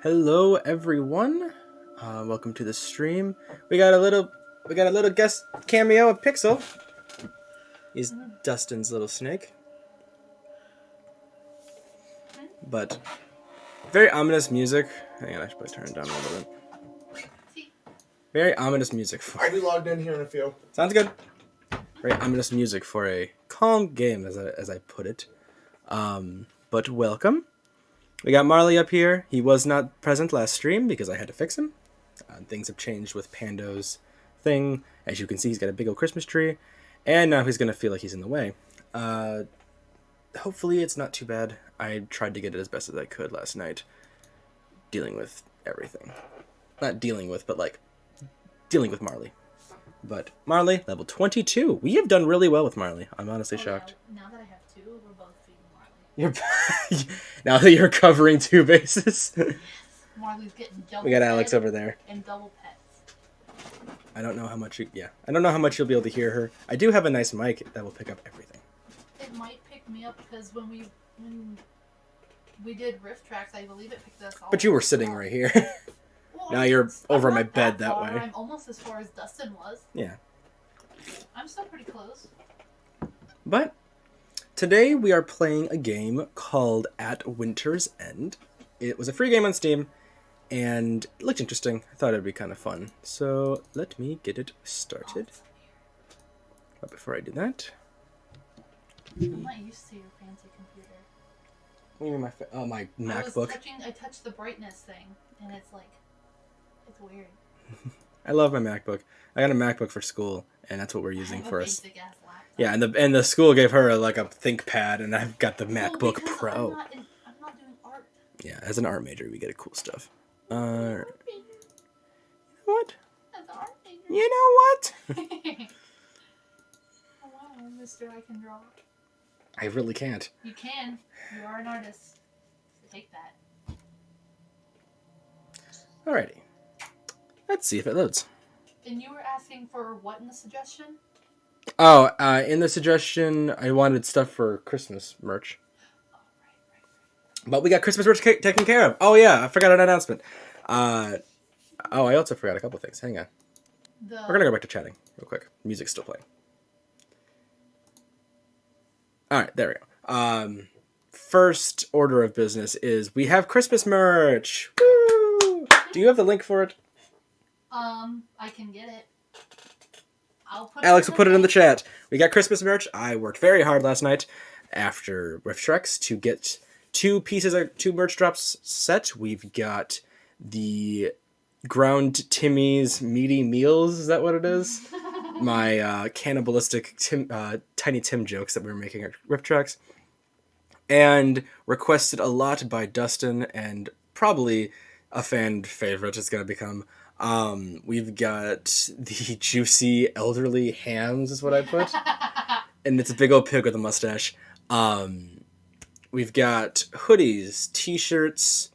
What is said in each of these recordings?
Hello, everyone. Welcome to the stream. We got a little guest cameo of Pixel. He's Dustin's little snake, but very ominous music. Hang on, I should probably turn it down a little bit. Very ominous music for. I'll be logged in here in a few. Sounds good. Very ominous music for a calm game, as I put it. But welcome. We got Marley up here. He was not present last stream because I had to fix him. Things have changed with Pando's thing. As you can see, he's got a big old Christmas tree. And now he's going to feel like he's in the way. Hopefully it's not too bad. I tried to get it as best as I could last night. Dealing with everything. Not dealing with, but like, dealing with Marley. But Marley, level 22. We have done really well with Marley. I'm honestly shocked. Now that I have two, we're both feeding Marley. Now that you're covering two bases. Yes. Marley's getting double. We got Alex over there. And double pets. I don't know how much I don't know how much you'll be able to hear her. I do have a nice mic that will pick up everything. It might pick me up because when we did Rifftrax, I believe it picked us all. But you were sitting right here. Well, Now you're over my not bed that far. way. I'm almost as far as Dustin was. Yeah. I'm still pretty close. But today we are playing a game called At Winter's End. It was a free game on Steam, and it looked interesting. I thought it'd be kind of fun. So let me get it started. But before I do that... I'm not used to your fancy computer. What do you mean my MacBook? I touched the brightness thing, and it's like, it's weird. I love my MacBook. I got a MacBook for school, and that's what we're using for us. Basic ass laptop. Yeah, and the school gave her a ThinkPad, and I've got the MacBook because Pro. I'm not doing art. Yeah, as an art major, we get cool stuff. You know what? As an art major. You know what? Oh wow, mister, I can draw. I really can't. You can. You are an artist. Take that. Alrighty. Let's see if it loads. And you were asking for what in the suggestion? Oh, in the suggestion, I wanted stuff for Christmas merch. Oh, right. But we got Christmas merch taken care of. Oh yeah, I forgot an announcement. I also forgot a couple things. Hang on. We're gonna go back to chatting real quick. Music's still playing. Alright, there we go. First order of business is we have Christmas merch. Woo! Do you have the link for it? I can get it. Alex will put it in the chat. We got Christmas merch. I worked very hard last night after Rifftrax to get two merch drops set. We've got the Ground Timmy's Meaty Meals. Is that what it is? My cannibalistic Tiny Tim jokes that we were making at Rifftrax. And requested a lot by Dustin, and probably a fan favorite it's going to become. We've got the juicy elderly hams is what I put. And it's a big old pig with a mustache. We've got hoodies, t-shirts,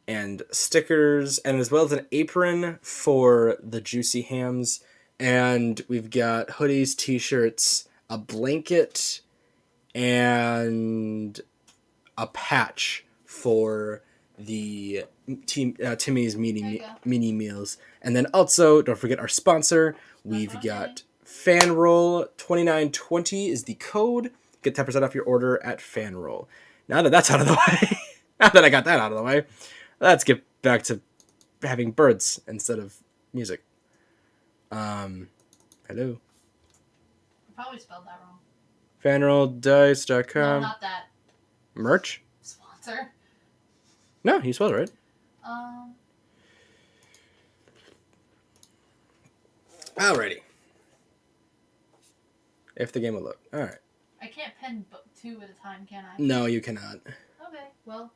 and stickers, and as well as an apron for the juicy hams. And we've got hoodies, t-shirts, a blanket, and a patch for the Timmy's mini meals. And then also, don't forget our sponsor. We've got Fanroll 2920 is the code. Get 10% off your order at Fanroll. Now that that's out of the way, now that I got that out of the way, let's get back to having birds instead of music. Hello. You probably spelled that wrong. Fanrolldice.com. No, not that. Merch? Sponsor. No, you spelled it right. Alrighty. If the game will load. Alright. I can't pen two at a time, can I? No, you cannot. Okay, well.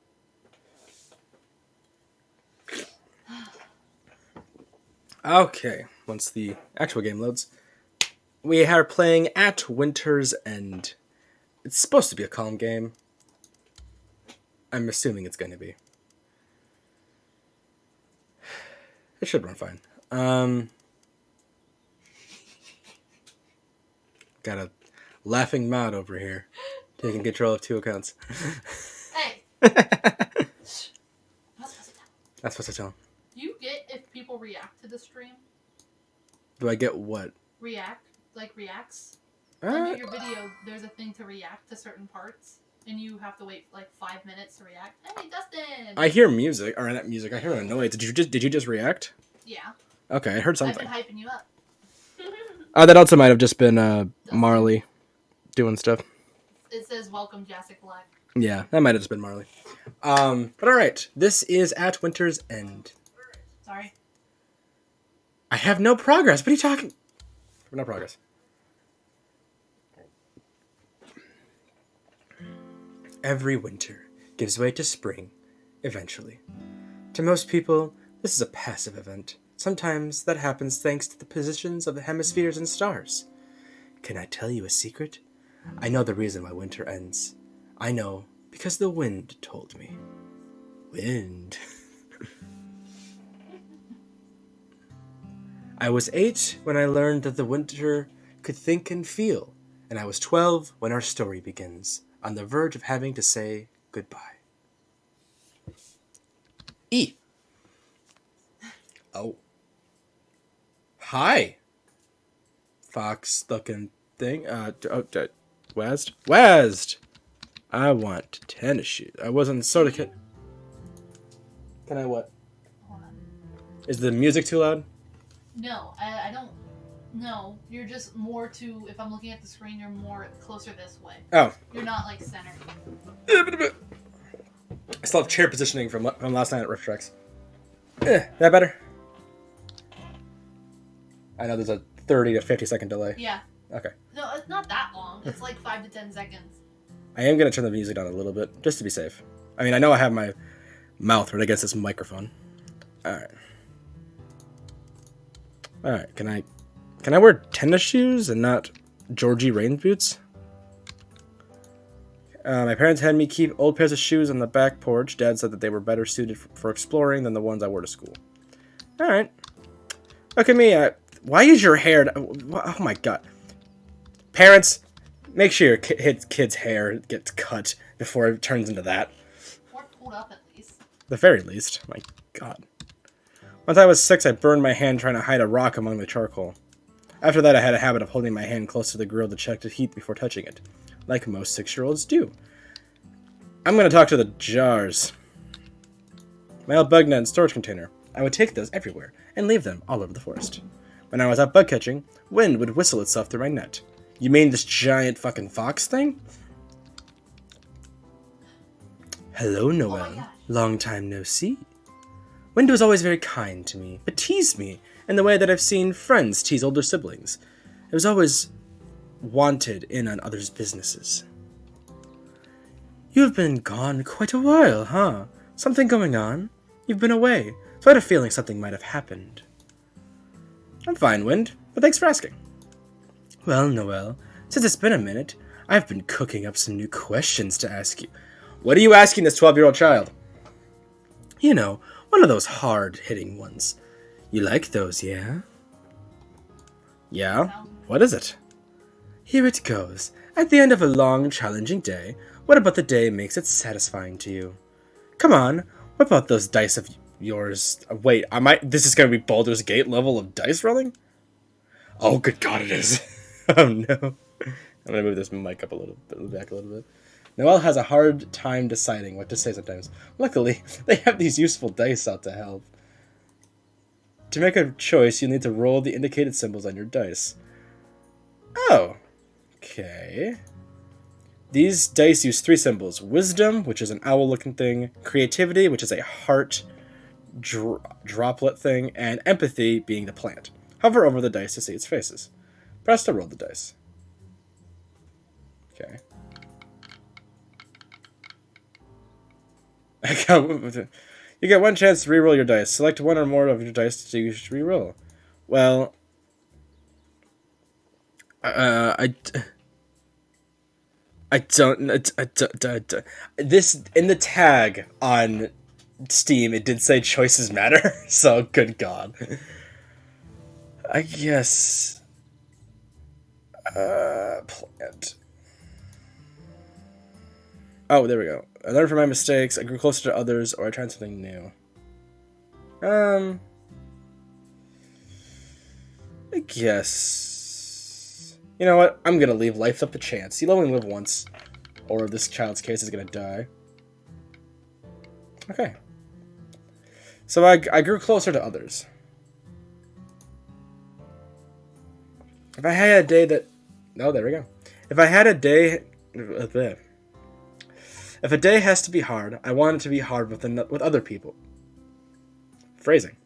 Okay, once the actual game loads. We are playing At Winter's End. It's supposed to be a calm game. I'm assuming it's going to be. It should run fine. Got a laughing mod over here, taking control of two accounts. Hey! That's what I tell him. Do you get if people react to the stream? Do I get what? React? Like reacts? Under your video, there's a thing to react to certain parts, and you have to wait like 5 minutes to react. Hey, Dustin! I hear music, or not music. I hear a noise. Did you just react? Yeah. Okay, I heard something. I've been hyping you up. That also might have just been Marley doing stuff. It says welcome, Jurassic Black. Yeah, that might have just been Marley. But all right, this is At Winter's End. Sorry. I have no progress. What are you talking? No progress. Every winter gives way to spring, eventually. To most people, this is a passive event. Sometimes that happens thanks to the positions of the hemispheres and stars. Can I tell you a secret? I know the reason why winter ends. I know because the wind told me. Wind. I was 8 when I learned that the winter could think and feel, and I was 12 when our story begins, on the verge of having to say goodbye. E. Oh. Hi. Fox-looking thing. West? West! I want tennis shoes. I wasn't soda kid. Can I what? Hold on. Is the music too loud? No, I don't. No, you're just more to. If I'm looking at the screen, you're more closer this way. Oh. You're not like centered. I still have chair positioning from last night at Rifftrax. That better? I know there's a 30 to 50 second delay. Yeah. Okay. No, it's not that long. It's like 5 to 10 seconds. I am going to turn the music down a little bit, just to be safe. I mean, I know I have my mouth right against this microphone. Alright. Alright, can I wear tennis shoes and not Georgie rain boots? My parents had me keep old pairs of shoes on the back porch. Dad said that they were better suited for exploring than the ones I wore to school. Alright. Look at me. Why is your hair... Oh my god. Parents, make sure your kid's hair gets cut before it turns into that. Or pulled up at least. The very least. My god. Once I was 6, I burned my hand trying to hide a rock among the charcoal. After that, I had a habit of holding my hand close to the grill to check the heat before touching it, like most 6-year-olds do. I'm going to talk to the jars. My old bug net and storage container. I would take those everywhere and leave them all over the forest. When I was out bug catching, wind would whistle itself through my net. You mean this giant fucking fox thing? Hello, Noelle. Long time no see. Wind was always very kind to me, but teased me in the way that I've seen friends tease older siblings. It was always wanted in on others' businesses. You have been gone quite a while, huh? Something going on? You've been away, so I had a feeling something might have happened. I'm fine, Wind, but thanks for asking. Well, Noelle, since it's been a minute, I've been cooking up some new questions to ask you. What are you asking this 12-year-old child? You know, one of those hard-hitting ones. You like those, yeah? Yeah? What is it? Here it goes. At the end of a long, challenging day, what about the day makes it satisfying to you? Come on, whip out those dice of yours. Wait, this is going to be Baldur's Gate level of dice rolling? Oh, good God, it is. Oh, no. I'm going to move this mic up a little bit, back a little bit. Noelle has a hard time deciding what to say sometimes. Luckily, they have these useful dice out to help. To make a choice, you'll need to roll the indicated symbols on your dice. Oh. Okay. These dice use 3 symbols. Wisdom, which is an owl-looking thing. Creativity, which is a heart droplet thing. And empathy, being the plant. Hover over the dice to see its faces. Press to roll the dice. Okay. You get 1 chance to reroll your dice. Select 1 or more of your dice to use to reroll. Well, I don't. This in the tag on Steam, it did say choices matter. So good God. I guess. Plant. Oh, there we go. I learned from my mistakes. I grew closer to others, or I tried something new. I guess. You know what? I'm gonna leave life up to chance. You'll only live once, or this child's case is gonna die. Okay. So I grew closer to others. If I had a day that... Oh, there we go. If I had a day... If a day has to be hard, I want it to be hard with other people. Phrasing.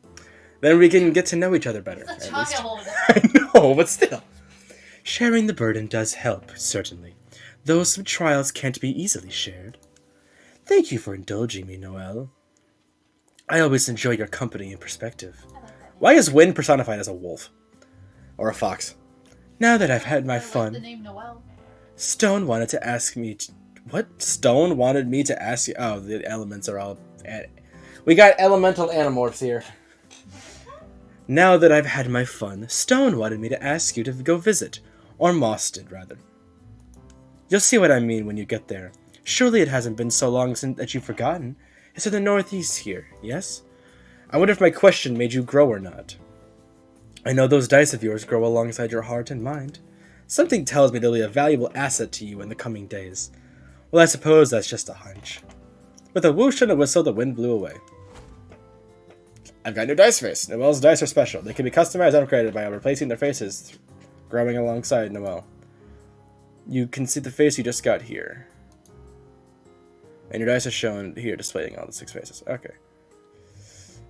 Then we can get to know each other better. It's a child. I know, but still. Sharing the burden does help, certainly. Though some trials can't be easily shared. Thank you for indulging me, Noelle. I always enjoy your company and perspective. Why is Wynn personified as a wolf? Or a fox? Now that I've had my fun... the name Noelle. Stone wanted to ask me... What? Stone wanted me to ask you... Oh, the elements are all... We got elemental animorphs here. Now that I've had my fun, Stone wanted me to ask you to go visit. Or Moss did, rather. You'll see what I mean when you get there. Surely it hasn't been so long since that you've forgotten. It's in the northeast here, yes? I wonder if my question made you grow or not. I know those dice of yours grow alongside your heart and mind. Something tells me they'll be a valuable asset to you in the coming days. Well, I suppose that's just a hunch. With a whoosh and a whistle, the wind blew away. I've got a new dice face. Noelle's dice are special. They can be customized and upgraded by replacing their faces, growing alongside Noelle. You can see the face you just got here. And your dice are shown here, displaying all the 6 faces. Okay.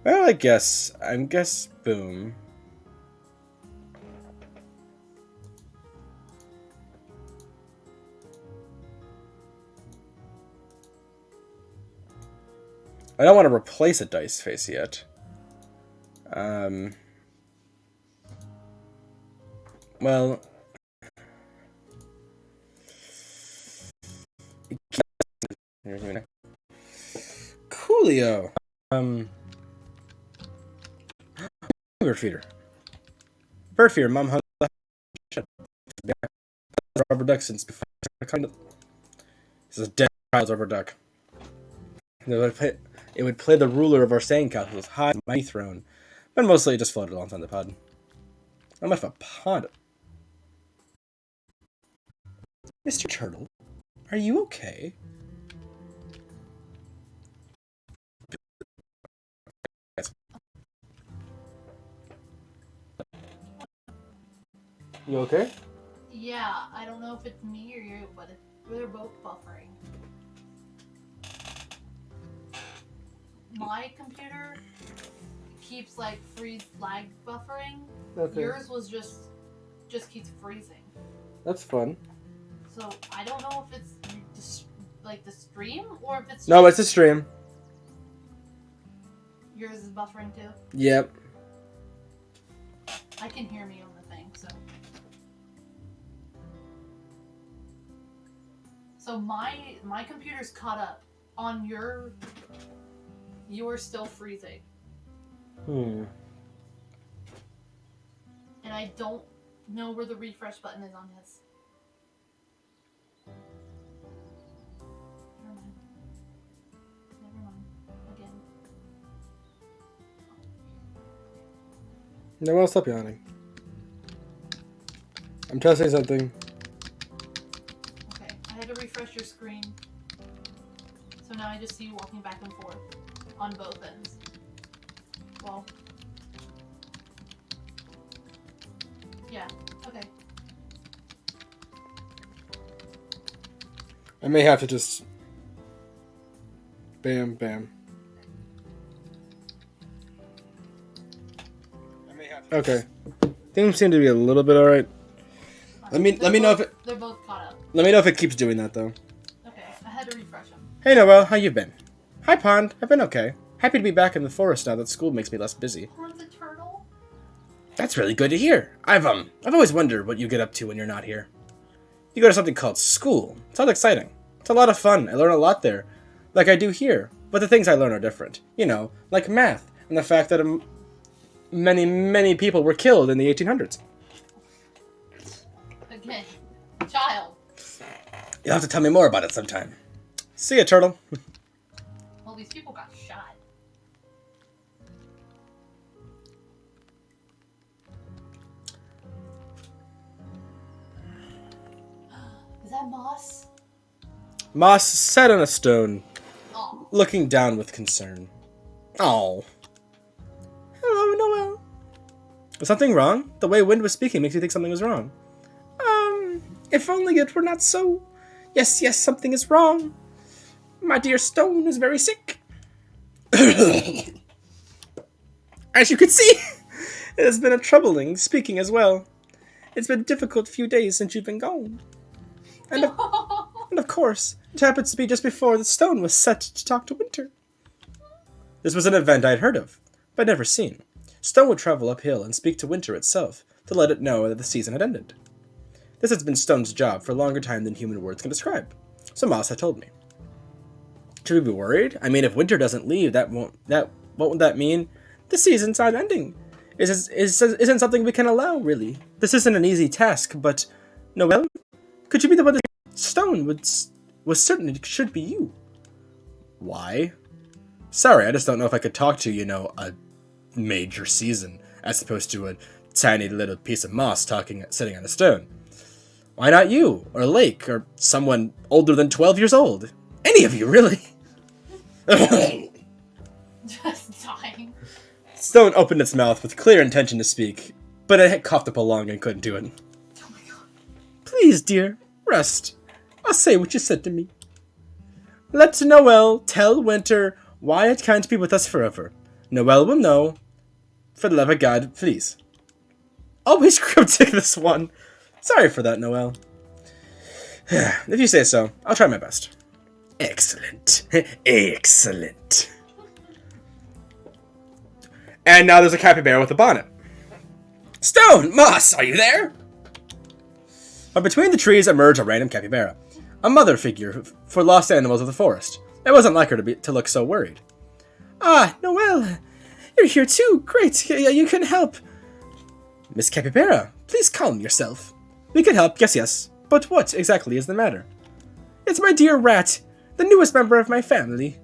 Well, I guess boom. I don't want to replace a dice face yet. Well... Coolio! Bird feeder. Bird feeder, Mom hung rubber duck since before. This is a dead child's rubber duck. It would play the ruler of our sand castle's high and mighty throne, but mostly it just floated alongside the pod. I'm off a pond. Mr. Turtle, are you okay? You okay? Yeah, I don't know if it's me or you, but they're both buffering. My computer keeps like freeze lag buffering. Okay. Yours was just keeps freezing. That's fun. So I don't know if it's like the stream or if it's No, it's a stream. Yours is buffering too. Yep. I can hear me on the thing, so. So my computer's caught up. On you're still freezing. And I don't know where the refresh button is on his. Never mind. Never mind. Again. No, I'll stop yawning. I'm testing something. Okay, I had to refresh your screen. So now I just see you walking back and forth on both ends. Well. Yeah, okay. I may have to just... Bam, bam. Okay. Things seem to be a little bit alright. Let me know if it... They're both caught up. Let me know if it keeps doing that, though. Okay, I had to refresh them. Hey, Noelle, how you been? Hi, Pond. I've been okay. Happy to be back in the forest now that school makes me less busy. Pond's a turtle? That's really good to hear. I've always wondered what you get up to when you're not here. You go to something called school. It sounds exciting. It's a lot of fun. I learn a lot there. Like I do here. But the things I learn are different. You know, like math. And the fact that many, many people were killed in the 1800s. Again, child. You'll have to tell me more about it sometime. See ya, Turtle. Well, these people got shot. Moss? Moss sat on a stone, Oh. looking down with concern. Oh. Hello, Noel. Was something wrong? The way Wind was speaking makes me think something was wrong. If only it were not so. Yes, yes, something is wrong. My dear Stone is very sick. As you can see, it has been a troubling speaking as well. It's been a difficult few days since you've been gone. And of course, it happens to be just before the stone was set to talk to Winter. This was an event I'd heard of, but never seen. Stone would travel uphill and speak to Winter itself to let it know that the season had ended. This has been Stone's job for a longer time than human words can describe, so Moss had told me. Should we be worried? I mean, if Winter doesn't leave, what would that mean? The season's not ending. Isn't something we can allow, really. This isn't an easy task, but Noel, could you be the one that Stone was certain it should be you? Why? Sorry, I just don't know if I could talk to, a major season, as opposed to a tiny little piece of moss sitting on a stone. Why not you, or Lake, or someone older than 12 years old? Any of you, really? Just dying. Stone opened its mouth with clear intention to speak, but it had coughed up a lung and couldn't do it. Oh my god. Please, dear, rest. I'll say what you said to me. Let Noel tell Winter why it can't be with us forever. Noel will know. For the love of God, please. Always cryptic, this one. Sorry for that, Noel. If you say so, I'll try my best. Excellent. Excellent. And now there's a capybara with a bonnet. Stone! Moss, are you there? But between the trees emerged a random capybara. A mother figure for lost animals of the forest. It wasn't like her to look so worried. Ah, Noel! You're here too! Great! You can help! Miss Capybara, please calm yourself. We can help, yes. But what exactly is the matter? It's my dear rat, the newest member of my family.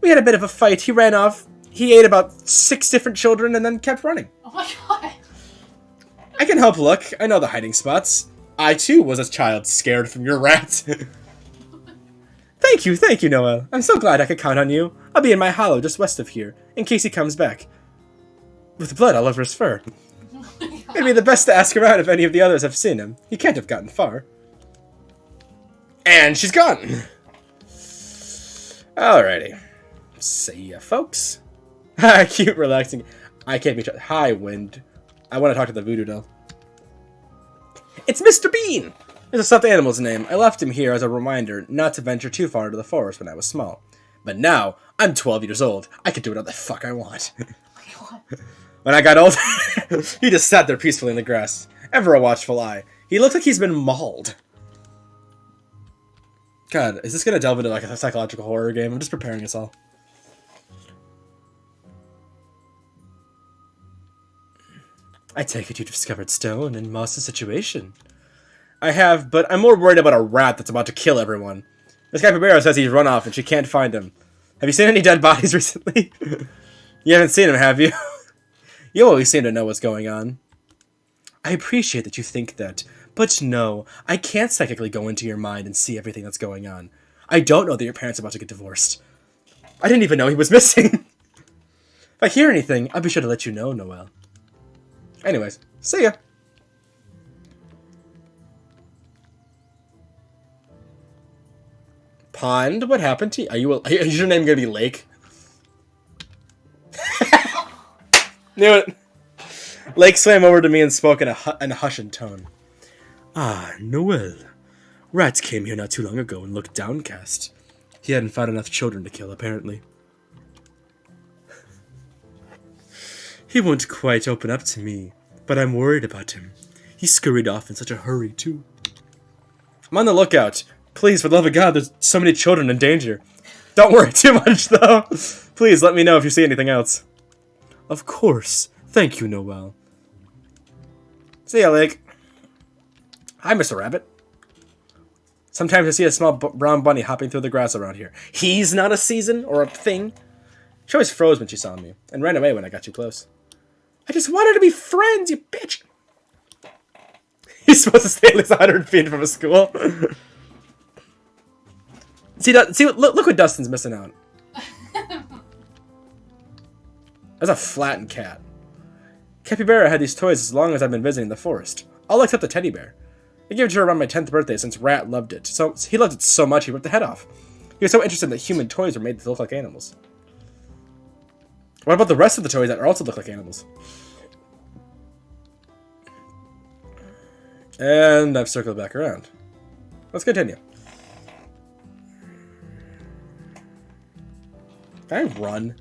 We had a bit of a fight. He ran off. He ate about 6 different children and then kept running. Oh my god. I can help look. I know the hiding spots. I, too, was a child scared from your rat. Thank you, Noel. I'm so glad I could count on you. I'll be in my hollow just west of here, in case he comes back. With blood all over his fur. It'd be the best to ask around if any of the others have seen him. He can't have gotten far. And she's gone. Alrighty. See ya, folks. Cute, relaxing. I can't be... Hi, Wind. I want to talk to the voodoo doll. It's Mr. Bean! It's a stuffed animal's name. I left him here as a reminder not to venture too far into the forest when I was small. But now, I'm 12 years old. I can do whatever the fuck I want. When I got older, he just sat there peacefully in the grass. Ever a watchful eye. He looks like he's been mauled. God, is this gonna delve into like a psychological horror game? I'm just preparing us all. I take it you discovered Stone and Moss's situation. I have, but I'm more worried about a rat that's about to kill everyone. This capybara says he's run off and she can't find him. Have you seen any dead bodies recently? You haven't seen him, have you? You always seem to know what's going on. I appreciate that you think that, but no, I can't psychically go into your mind and see everything that's going on. I don't know that your parents are about to get divorced. I didn't even know he was missing. If I hear anything, I'll be sure to let you know, Noel. Anyways, see ya. Pond, what happened to you? Is your name gonna be Lake? Knew it. Lake swam over to me and spoke in a hushed tone. Ah, Noel. Rats came here not too long ago and looked downcast. He hadn't found enough children to kill, apparently. He won't quite open up to me, but I'm worried about him. He scurried off in such a hurry, too. I'm on the lookout. Please, for the love of God, there's so many children in danger. Don't worry too much, though. Please, let me know if you see anything else. Of course. Thank you, Noel. See ya, Lake. Hi, Mr. Rabbit. Sometimes I see a small brown bunny hopping through the grass around here. He's not a season or a thing. She always froze when she saw me, and ran away when I got too close. I just wanted to be friends, you bitch! He's supposed to stay at least 100 feet from a school. Look what Dustin's missing out. That's a flattened cat. Capybara had these toys as long as I've been visiting the forest. All except the teddy bear. I gave it to her around my 10th birthday since Rat loved it. So he loved it so much he ripped the head off. He was so interested that human toys were made to look like animals. What about the rest of the toys that also look like animals? And I've circled back around. Let's continue. Can I run?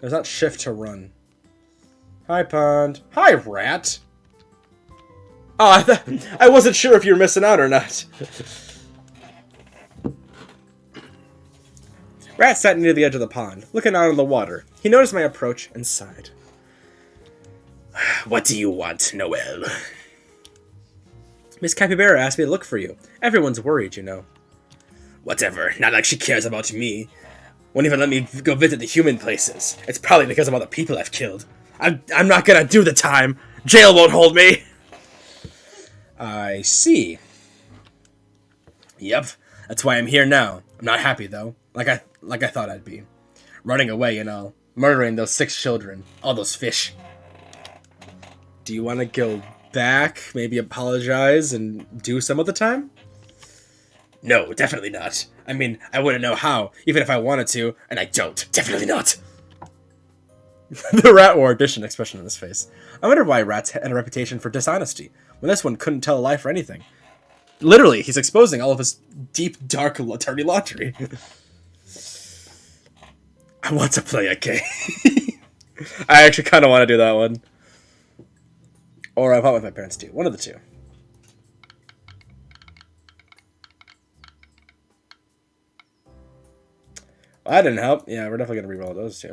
There's not shift to run. Hi, pond. Hi, rat. Oh, I wasn't sure if you were missing out or not. Rat sat near the edge of the pond, looking out on the water. He noticed my approach and sighed. What do you want, Noel? Miss Capybara asked me to look for you. Everyone's worried, you know. Whatever. Not like she cares about me. Won't even let me go visit the human places. It's probably because of all the people I've killed. I'm not gonna do the time. Jail won't hold me. I see. Yep. That's why I'm here now. I'm not happy though. Like I thought I'd be. Running away and all. Murdering those 6 children. All those fish. Do you want to go back? Maybe apologize and do some of the time? No, definitely not. I mean, I wouldn't know how, even if I wanted to, and I don't. Definitely not. The rat wore a distant expression on his face. I wonder why rats had a reputation for dishonesty, when this one couldn't tell a lie for anything. Literally, he's exposing all of his deep, dark, dirty laundry. I want to play a game. I actually kind of want to do that one. Or I want with my parents too. One of the two. Well, that didn't help. Yeah, we're definitely going to reroll those two.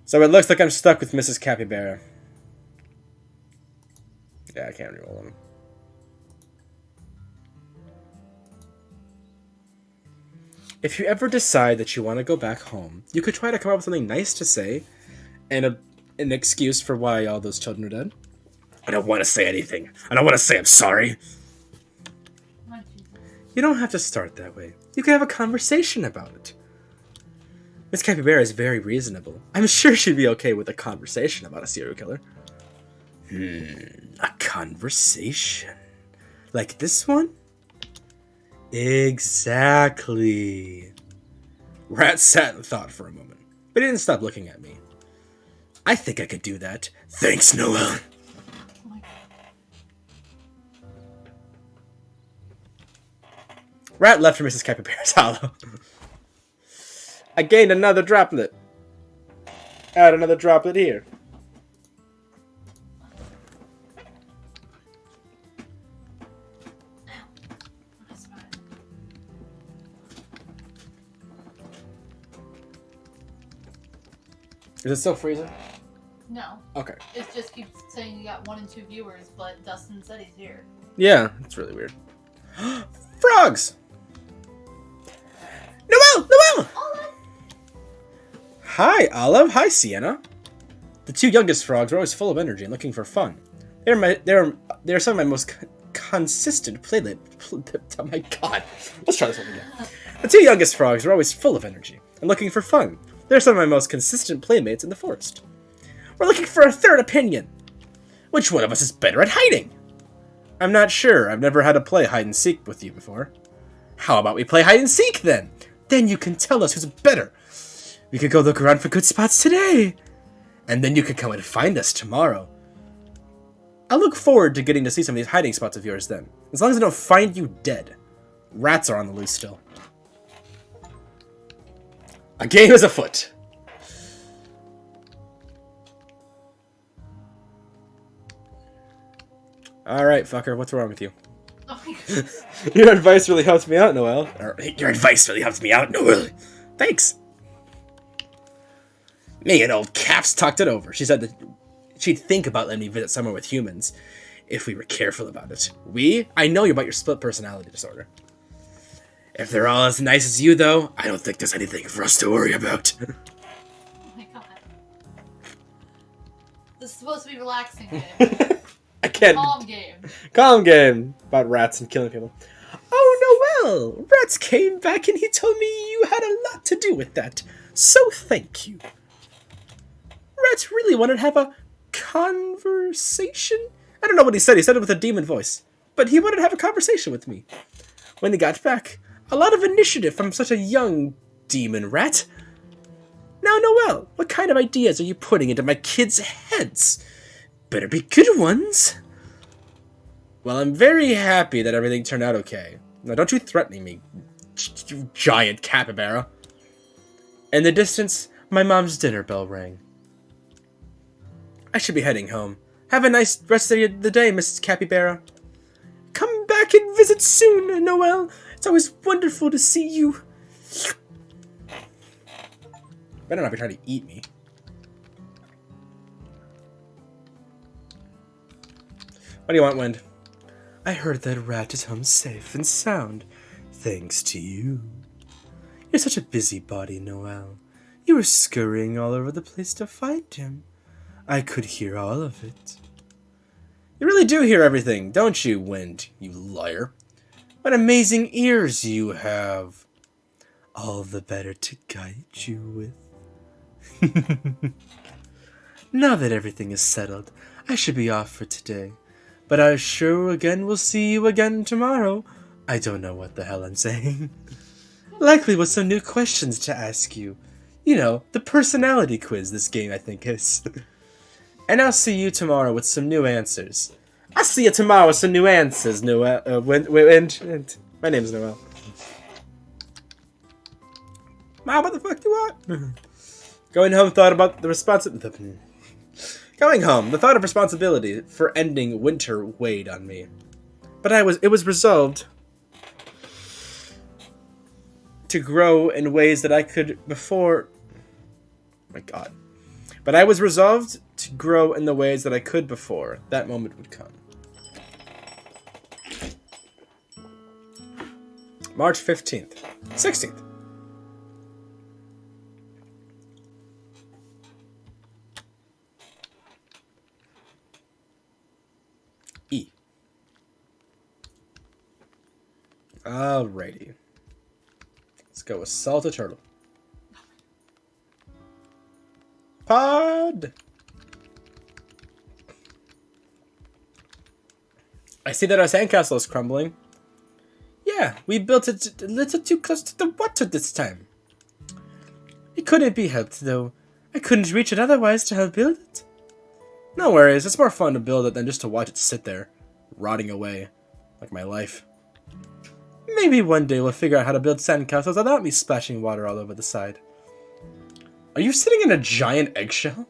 So it looks like I'm stuck with Mrs. Capybara. Yeah, I can't reroll them. If you ever decide that you want to go back home, you could try to come up with something nice to say and an excuse for why all those children are dead. I don't want to say anything. I don't want to say I'm sorry. You don't have to start that way. You can have a conversation about it. Miss Capybara is very reasonable. I'm sure she'd be okay with a conversation about a serial killer. A conversation? Like this one? Exactly. Rat sat and thought for a moment, but he didn't stop looking at me. I think I could do that. Thanks, Noel. Rat left for Mrs. Capybara's hollow. I gained another droplet. Add another droplet here. Is it still freezing? No. Okay. It just keeps saying you got 1 and 2 viewers, but Dustin said he's here. Yeah, it's really weird. Frogs! Noel! Noel! Olive! Hi, Olive. Hi, Sienna. The 2 youngest frogs are always full of energy and looking for fun. They're some of my most consistent playmates. Oh my god. Let's try this one again. The 2 youngest frogs are always full of energy and looking for fun. They're some of my most consistent playmates in the forest. We're looking for a third opinion. Which one of us is better at hiding? I'm not sure. I've never had to play hide and seek with you before. How about we play hide and seek then? Then you can tell us who's better. We could go look around for good spots today. And then you could come and find us tomorrow. I look forward to getting to see some of these hiding spots of yours then. As long as I don't find you dead. Rats are on the loose still. A game is afoot. Alright, fucker, what's wrong with you? Oh my goodness. Your advice really helped me out, Noel. Your advice really helped me out, Noel. Thanks. Me and old Caps talked it over. She said that she'd think about letting me visit somewhere with humans if we were careful about it. I know about your split personality disorder. If they're all as nice as you, though, I don't think there's anything for us to worry about. Oh my god. This is supposed to be relaxing game. I can't. Calm game. Calm game about rats and killing people. Oh, Noel! Rats came back and he told me you had a lot to do with that. So thank you. Rats really wanted to have a conversation? I don't know what he said. He said it with a demon voice. But he wanted to have a conversation with me. When he got back, a lot of initiative from such a young demon rat. Now, Noel, what kind of ideas are you putting into my kids' heads? Better be good ones. Well, I'm very happy that everything turned out okay. Now, don't you threaten me, you giant capybara. In the distance, my mom's dinner bell rang. I should be heading home. Have a nice rest of the day, Mrs. Capybara. Come back and visit soon, Noel. It's always wonderful to see you. Better not be trying to eat me. What do you want, Wind? I heard that Rat is home safe and sound, thanks to you. You're such a busybody, Noel. You were scurrying all over the place to find him. I could hear all of it. You really do hear everything, don't you, Wind, you liar? What amazing ears you have. All the better to guide you with. Now that everything is settled, I should be off for today. But I sure again will see you again tomorrow. I don't know what the hell I'm saying. Likely with some new questions to ask you. You know, the personality quiz this game I think is. And I'll see you tomorrow with some new answers. I'll see you tomorrow with some new answers, Noel. My name's Noel. Mom, what the fuck do you want? Going home, thought about the responsibility. Going home, the thought of responsibility for ending winter weighed on me. But it was resolved to grow in ways that I could before. My God. But I was resolved to grow in the ways that I could before that moment would come. March 15th. 16th. E. Alrighty. Let's go with Salted Turtle. Pod! I see that our sandcastle is crumbling. Yeah, we built it a little too close to the water this time. It couldn't be helped, though. I couldn't reach it otherwise to help build it. No worries, it's more fun to build it than just to watch it sit there, rotting away, like my life. Maybe one day we'll figure out how to build sandcastles without me splashing water all over the side. Are you sitting in a giant eggshell?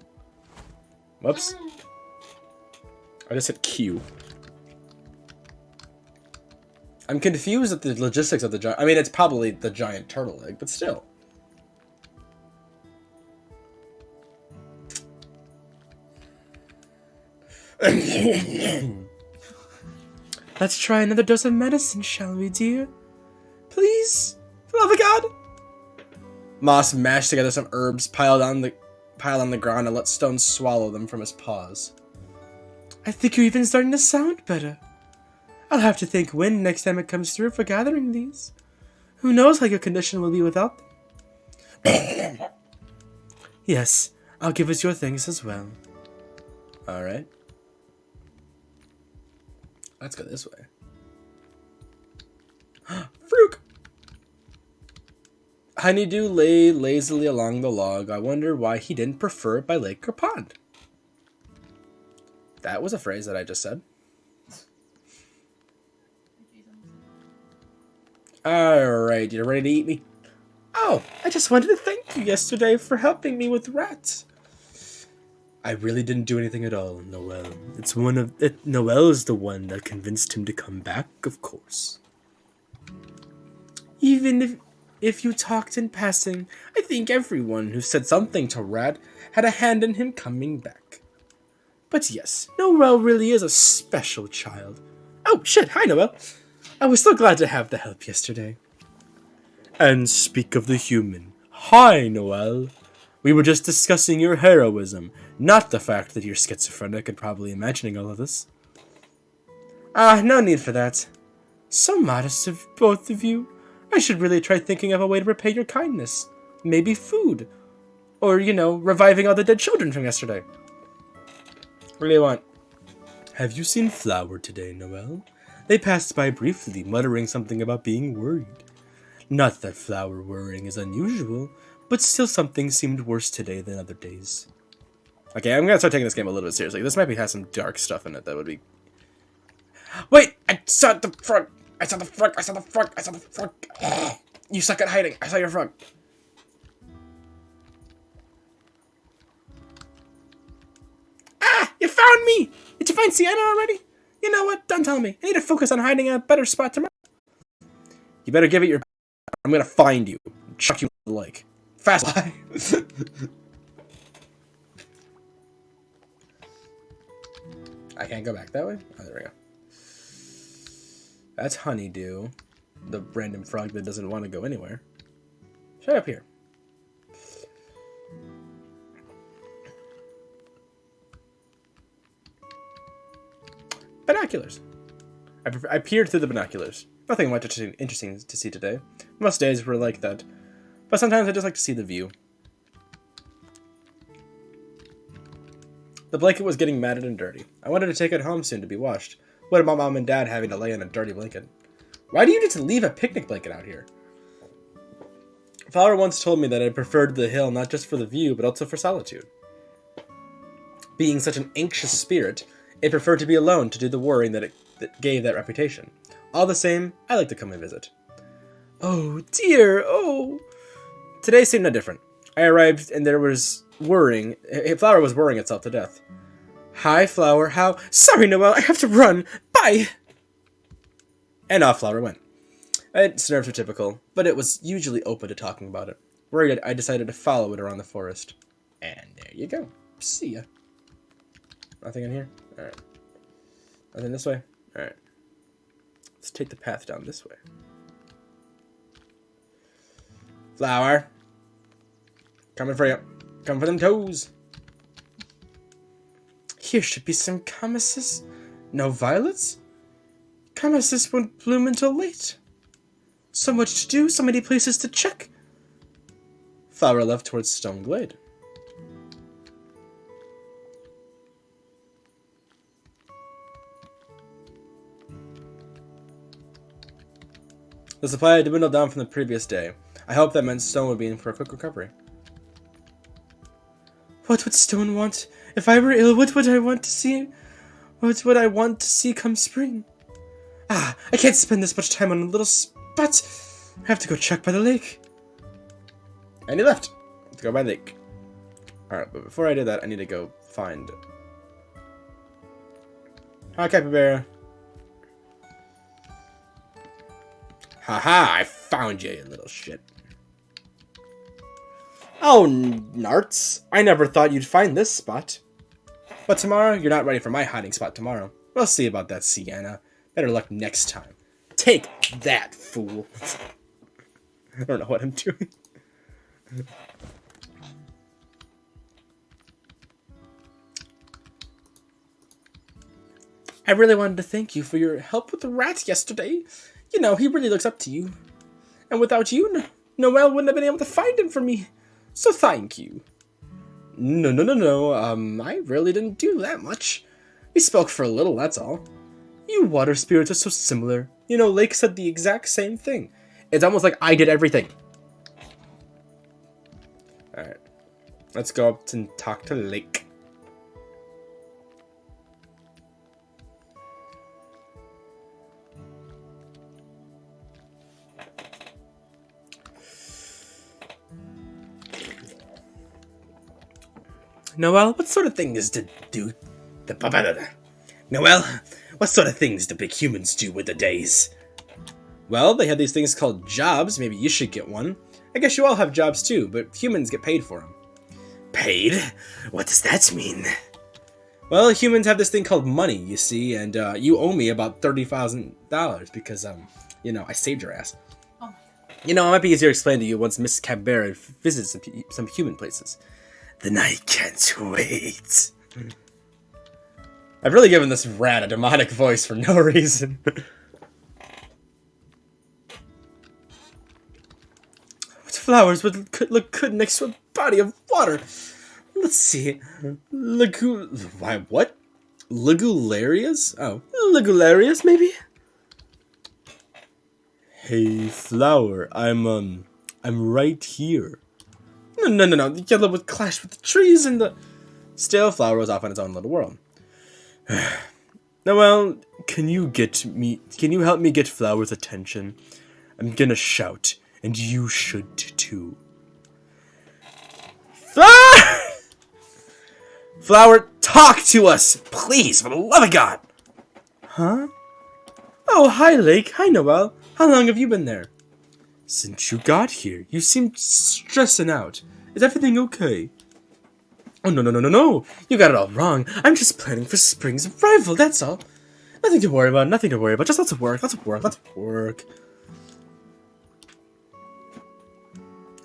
Whoops. I just hit Q. I'm confused at the logistics of the giant. I mean, it's probably the giant turtle egg, but still. Let's try another dose of medicine, shall we, dear? Please? For the love of God? Moss mashed together some herbs, piled on the ground, and let Stone swallow them from his paws. I think you're even starting to sound better. I'll have to thank Wind next time it comes through for gathering these. Who knows how your condition will be without them? Yes, I'll give us your things as well. Alright. Let's go this way. Fruit! Honeydew lay lazily along the log. I wonder why he didn't prefer it by lake or pond. That was a phrase that I just said. Alright, you ready to eat me? Oh, I just wanted to thank you yesterday for helping me with rats. I really didn't do anything at all, Noel. Noel is the one that convinced him to come back, of course. Even if you talked in passing, I think everyone who said something to Rat had a hand in him coming back. But yes, Noel really is a special child. Oh, shit, hi, Noel. I was so glad to have the help yesterday. And speak of the human. Hi, Noel. We were just discussing your heroism, not the fact that you're schizophrenic and probably imagining all of this. Ah, no need for that. So modest of both of you. I should really try thinking of a way to repay your kindness. Maybe food. Or, reviving all the dead children from yesterday. What do you want? Have you seen Flower today, Noelle? They passed by briefly, muttering something about being worried. Not that Flower worrying is unusual, but still something seemed worse today than other days. Okay, I'm gonna start taking this game a little bit seriously. This might have some dark stuff in it that would be... Wait! I saw the frog! I saw the frog! I saw the frog! I saw the frog! You suck at hiding! I saw your frog! Ah! You found me! Did you find Sienna already? You know what? Don't tell me. I need to focus on hiding a better spot tomorrow. You better give it your... I'm gonna find you. Chuck you in the lake. Fast fly. I can't go back that way? Oh, there we go. That's Honeydew. The random frog that doesn't want to go anywhere. Shut up here. Binoculars. I peered through the binoculars. Nothing much interesting to see today. Most days were like that. But sometimes I just like to see the view. The blanket was getting matted and dirty. I wanted to take it home soon to be washed. What about Mom and Dad having to lay in a dirty blanket? Why do you need to leave a picnic blanket out here? Flower once told me that I preferred the hill not just for the view, but also for solitude. Being such an anxious spirit, it preferred to be alone to do the worrying that gave that reputation. All the same, I like to come and visit. Oh dear, oh. Today seemed no different. I arrived and there was worrying. Flower was worrying itself to death. Hi, Flower, how? Sorry, Noelle, I have to run. Bye! And off Flower went. Its nerves were typical, but it was usually open to talking about it. Worried, I decided to follow it around the forest. And there you go. See ya. Nothing in here? Alright. Nothing this way? Alright. Let's take the path down this way. Flower. Coming for you. Come for them toes. Here should be some camasses. No violets? Camasses won't bloom until late. So much to do, so many places to check. Flower left towards Stone Glade. The supply had dwindled down from the previous day. I hoped that meant Stone would be in for a quick recovery. What would Stone want? If I were ill, what would I want to see? What would I want to see come spring? Ah, I can't spend this much time on a little spot. I have to go check by the lake. And he left to go by the lake. Alright, but before I do that, I need to go find... Hi, Capybara. Haha, I found you, you little shit. Oh, Narts. I never thought you'd find this spot. But tomorrow, you're not ready for my hiding spot tomorrow. We'll see about that, Sienna. Better luck next time. Take that, fool. I don't know what I'm doing. I really wanted to thank you for your help with the rat yesterday. You know, he really looks up to you. And without you, Noelle wouldn't have been able to find him for me. So thank you. No. I really didn't do that much. We spoke for a little, that's all. You water spirits are so similar. You know, Lake said the exact same thing. It's almost like I did everything. Alright. Let's go up and talk to Lake. Noelle, what sort of things Noelle, what sort of things do big humans do with the days? Well, they have these things called jobs. Maybe you should get one. I guess you all have jobs too, but humans get paid for them. Paid? What does that mean? Well, humans have this thing called money, you see, and you owe me about $30,000 because, you know, I saved your ass. Oh my god. You know, it might be easier to explain to you once Miss Cabera visits some human places. Then I can't wait. I've really given this rat a demonic voice for no reason. What flowers could look good next to a body of water? Let's see. What? Ligularias? Oh, Ligularias, maybe? Hey, flower, I'm right here. No. The yellow would clash with the trees and the... Still, flower was off on its own little world. Now, can you help me get Flower's attention? I'm gonna shout, and you should too. Flower! Flower, talk to us! Please, for the love of God! Huh? Oh, hi, Lake. Hi, Noelle. How long have you been there? Since you got here, you seemed stressing out. Is everything okay? Oh, no. You got it all wrong. I'm just planning for spring's arrival, that's all. Nothing to worry about. Just lots of work.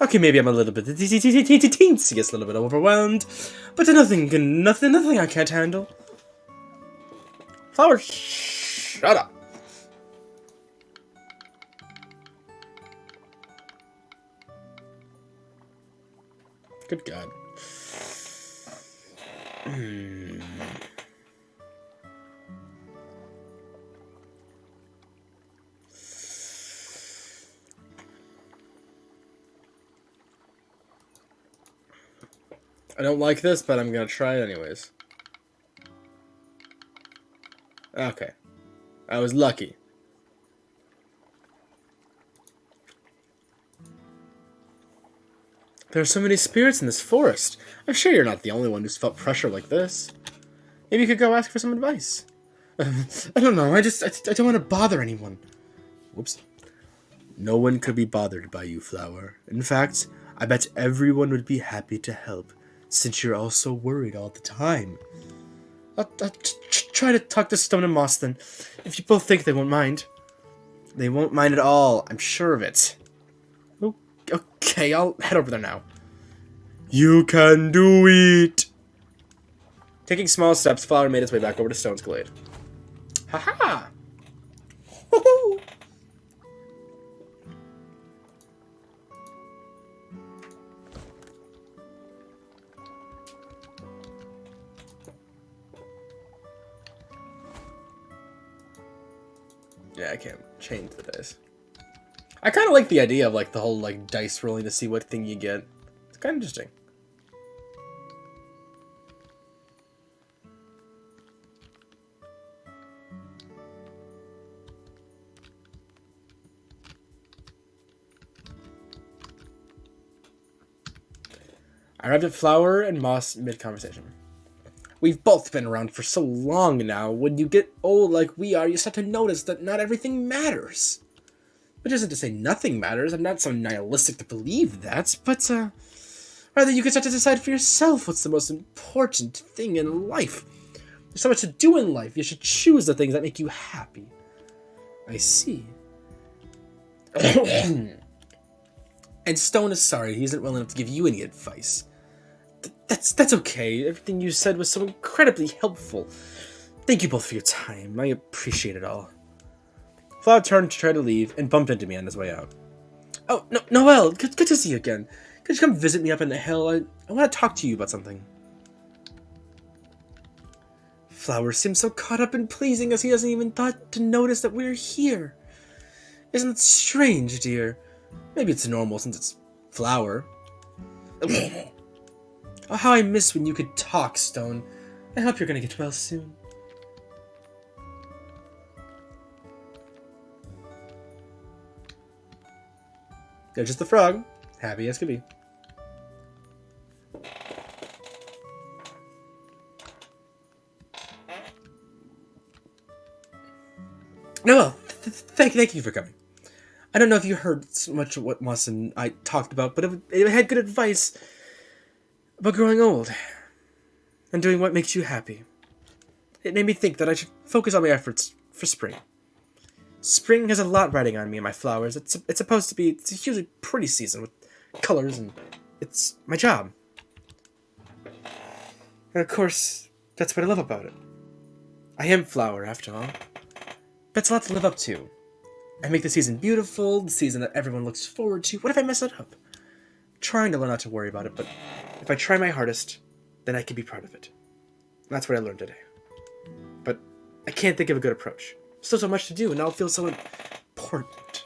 Okay, maybe I'm a little bit teensy, a little bit overwhelmed, but nothing I can't handle. Flower, shut up. Good God. I don't like this, but I'm gonna try it anyways. Okay. I was lucky. There are so many spirits in this forest. I'm sure you're not the only one who's felt pressure like this. Maybe you could go ask for some advice. I don't know, I don't want to bother anyone. Whoops. No one could be bothered by you, Flower. In fact, I bet everyone would be happy to help, since you're all so worried all the time. I'll try to talk to Stone and Moss then, if you both think they won't mind. They won't mind at all, I'm sure of it. Okay, I'll head over there now. You can do it! Taking small steps, Flower made his way back over to Stone's Glade. Haha! Woohoo! Yeah, I can't change the dice. I kind of like the idea of, like, the whole, like, dice rolling to see what thing you get. It's kind of interesting. I arrived at Flower and Moss mid-conversation. We've both been around for so long now. When you get old like we are, you start to notice that not everything matters. Which isn't to say nothing matters. I'm not so nihilistic to believe that, but rather you can start to decide for yourself what's the most important thing in life. There's so much to do in life. You should choose the things that make you happy. I see. And Stone is sorry he isn't willing enough to give you any advice. That's okay. Everything you said was so incredibly helpful. Thank you both for your time. I appreciate it all. Flower turned to try to leave and bumped into me on his way out. Oh, no, Noelle, good to see you again. Could you come visit me up in the hill? I want to talk to you about something. Flower seems so caught up in pleasing us he hasn't even thought to notice that we're here. Isn't it strange, dear? Maybe it's normal since it's Flower. Oh, how I miss when you could talk, Stone. I hope you're gonna get well soon. They're just the frog, happy as could be. No, thank you for coming. I don't know if you heard so much of what Moss and I talked about, but it had good advice about growing old and doing what makes you happy. It made me think that I should focus on my efforts for spring. Spring has a lot riding on me and my flowers. It's supposed to be, it's a hugely pretty season with colors, and it's my job. And of course, that's what I love about it. I am Flower, after all. But it's a lot to live up to. I make the season beautiful, the season that everyone looks forward to. What if I mess it up? I'm trying to learn not to worry about it, but if I try my hardest, then I can be proud of it. And that's what I learned today. But I can't think of a good approach. Still so much to do, and I'll feel so important.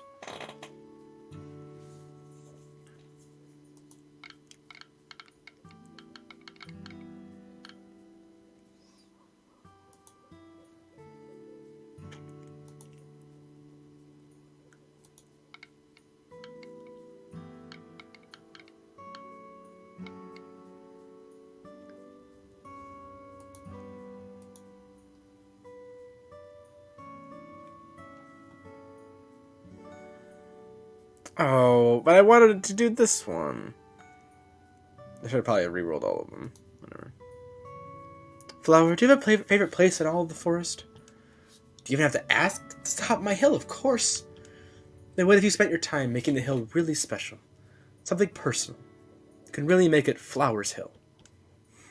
Oh, but I wanted to do this one. I should have probably re-rolled all of them. Whatever. Flower, do you have a favorite place in all of the forest? Do you even have to ask? It's the top of my hill, of course. Then what if you spent your time making the hill really special? Something personal. You can really make it Flower's Hill.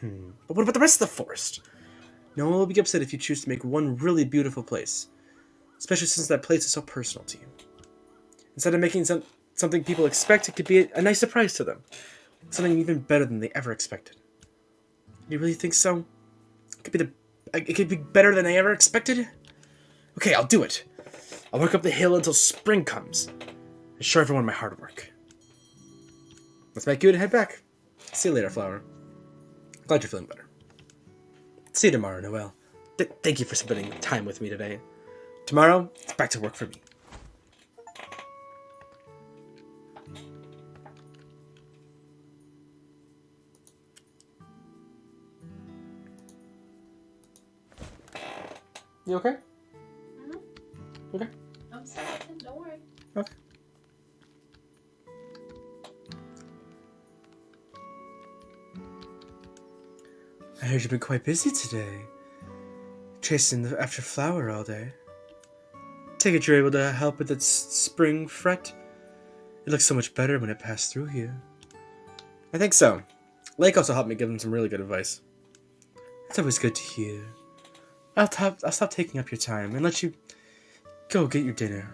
But what about the rest of the forest? No one will be upset if you choose to make one really beautiful place. Especially since that place is so personal to you. Instead of making something people expect, it could be a nice surprise to them. Something even better than they ever expected. You really think so? It could be better than I ever expected? Okay, I'll do it. I'll work up the hill until spring comes. And show everyone my hard work. Let's make you and head back. See you later, Flower. Glad you're feeling better. See you tomorrow, Noelle. Thank you for spending time with me today. Tomorrow, it's back to work for me. You okay? Mm-hmm. Okay. I'm sorry, don't worry. Okay. I heard you've been quite busy today. Chasing after Flower all day. Take it you're able to help with its spring fret. It looks so much better when it passed through here. I think so. Lake also helped me give him some really good advice. It's always good to hear. I'll stop taking up your time and let you go get your dinner.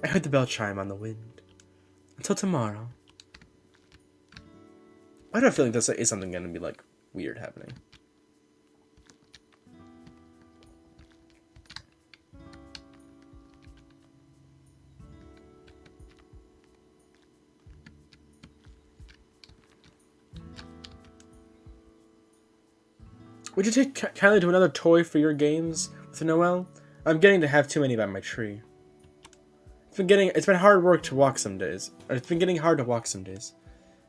I heard the bell chime on the wind. Until tomorrow. I don't feel like this is something going to be, like, weird happening. Would you take Kylie to another toy for your games with Noelle? I'm getting to have too many by my tree. It's been hard work to walk some days. Or it's been getting hard to walk some days.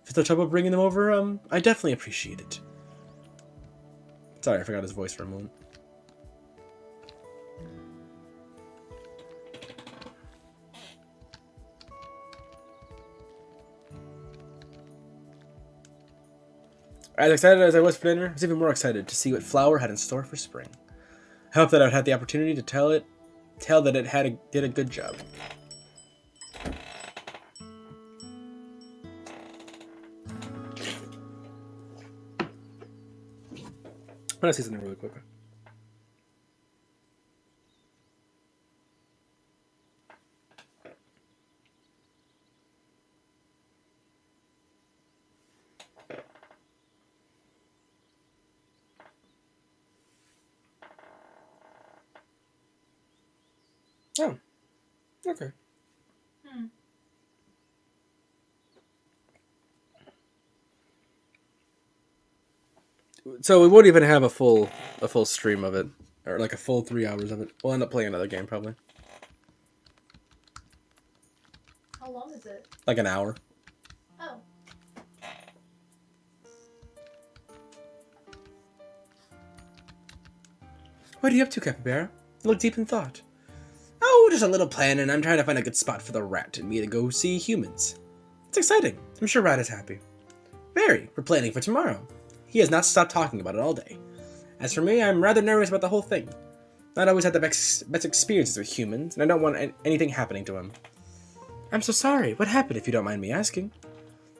If it's no trouble bringing them over, I definitely appreciate it. Sorry, I forgot his voice for a moment. As excited as I was for dinner, I was even more excited to see what Flower had in store for spring. I hope that I'd had the opportunity to tell that it did a good job. I want to see something really quick. Oh, okay. So we won't even have a full stream of it, or like a full 3 hours of it. We'll end up playing another game probably. How long is it? Like an hour. Oh. What are you up to, Capybara? You look deep in thought. Oh, just a little planning. I'm trying to find a good spot for the rat and me to go see humans. It's exciting. I'm sure Rat is happy. Very. We're planning for tomorrow. He has not stopped talking about it all day. As for me, I'm rather nervous about the whole thing. Not always had the best experiences with humans, and I don't want anything happening to him. I'm so sorry. What happened, if you don't mind me asking?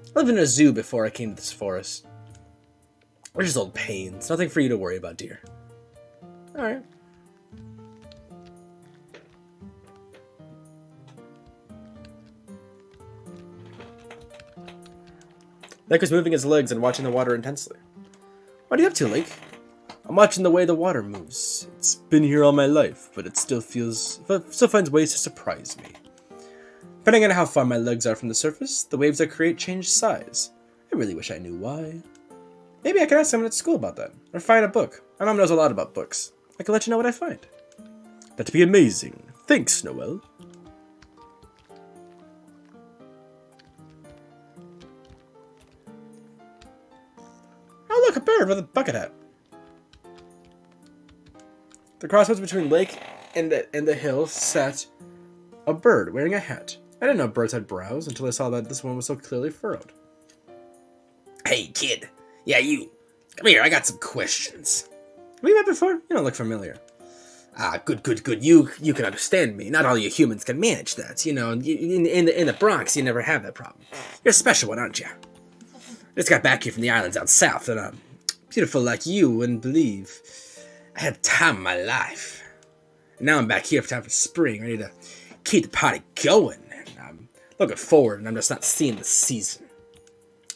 I lived in a zoo before I came to this forest. We're just old pains. Nothing for you to worry about, dear. Alright. Lake was moving his legs and watching the water intensely. What are you up to, Lake? I'm watching the way the water moves. It's been here all my life, but it still finds ways to surprise me. Depending on how far my legs are from the surface, the waves I create change size. I really wish I knew why. Maybe I could ask someone at school about that, or find a book. My mom knows a lot about books. I can let you know what I find. That'd be amazing. Thanks, Noelle. Oh, look, a bird with a bucket hat. The crossroads between Lake and the hill sat a bird wearing a hat. I didn't know birds had brows until I saw that this one was so clearly furrowed. Hey, kid. Yeah, you. Come here, I got some questions. Have we met before? You don't look familiar. Ah, good. You can understand me. Not all you humans can manage that. You know, in the Bronx, you never have that problem. You're a special one, aren't you? Just got back here from the islands out south, and beautiful like you wouldn't believe. I had the time of my life. And now I'm back here for time for spring, ready to keep the party going. And I'm looking forward, and I'm just not seeing the season.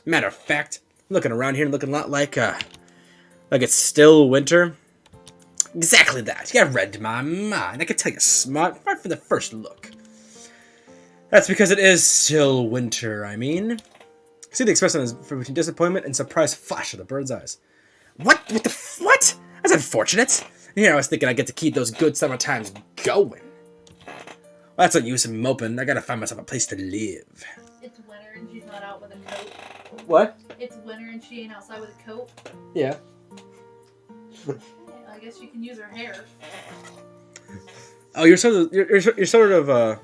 Matter of fact, I'm looking around here and looking a lot like it's still winter. Exactly that. You read my mind. I can tell you're smart right from the first look. That's because it is still winter, I mean. See the expression between disappointment and surprise flash of the bird's eyes. What? What? That's unfortunate. Here I was thinking I'd get to keep those good summer times going. Well, that's no use in moping. I gotta find myself a place to live. It's winter and she's not out with a coat. What? It's winter and she ain't outside with a coat. Yeah. I guess you can use her hair. Oh, you're the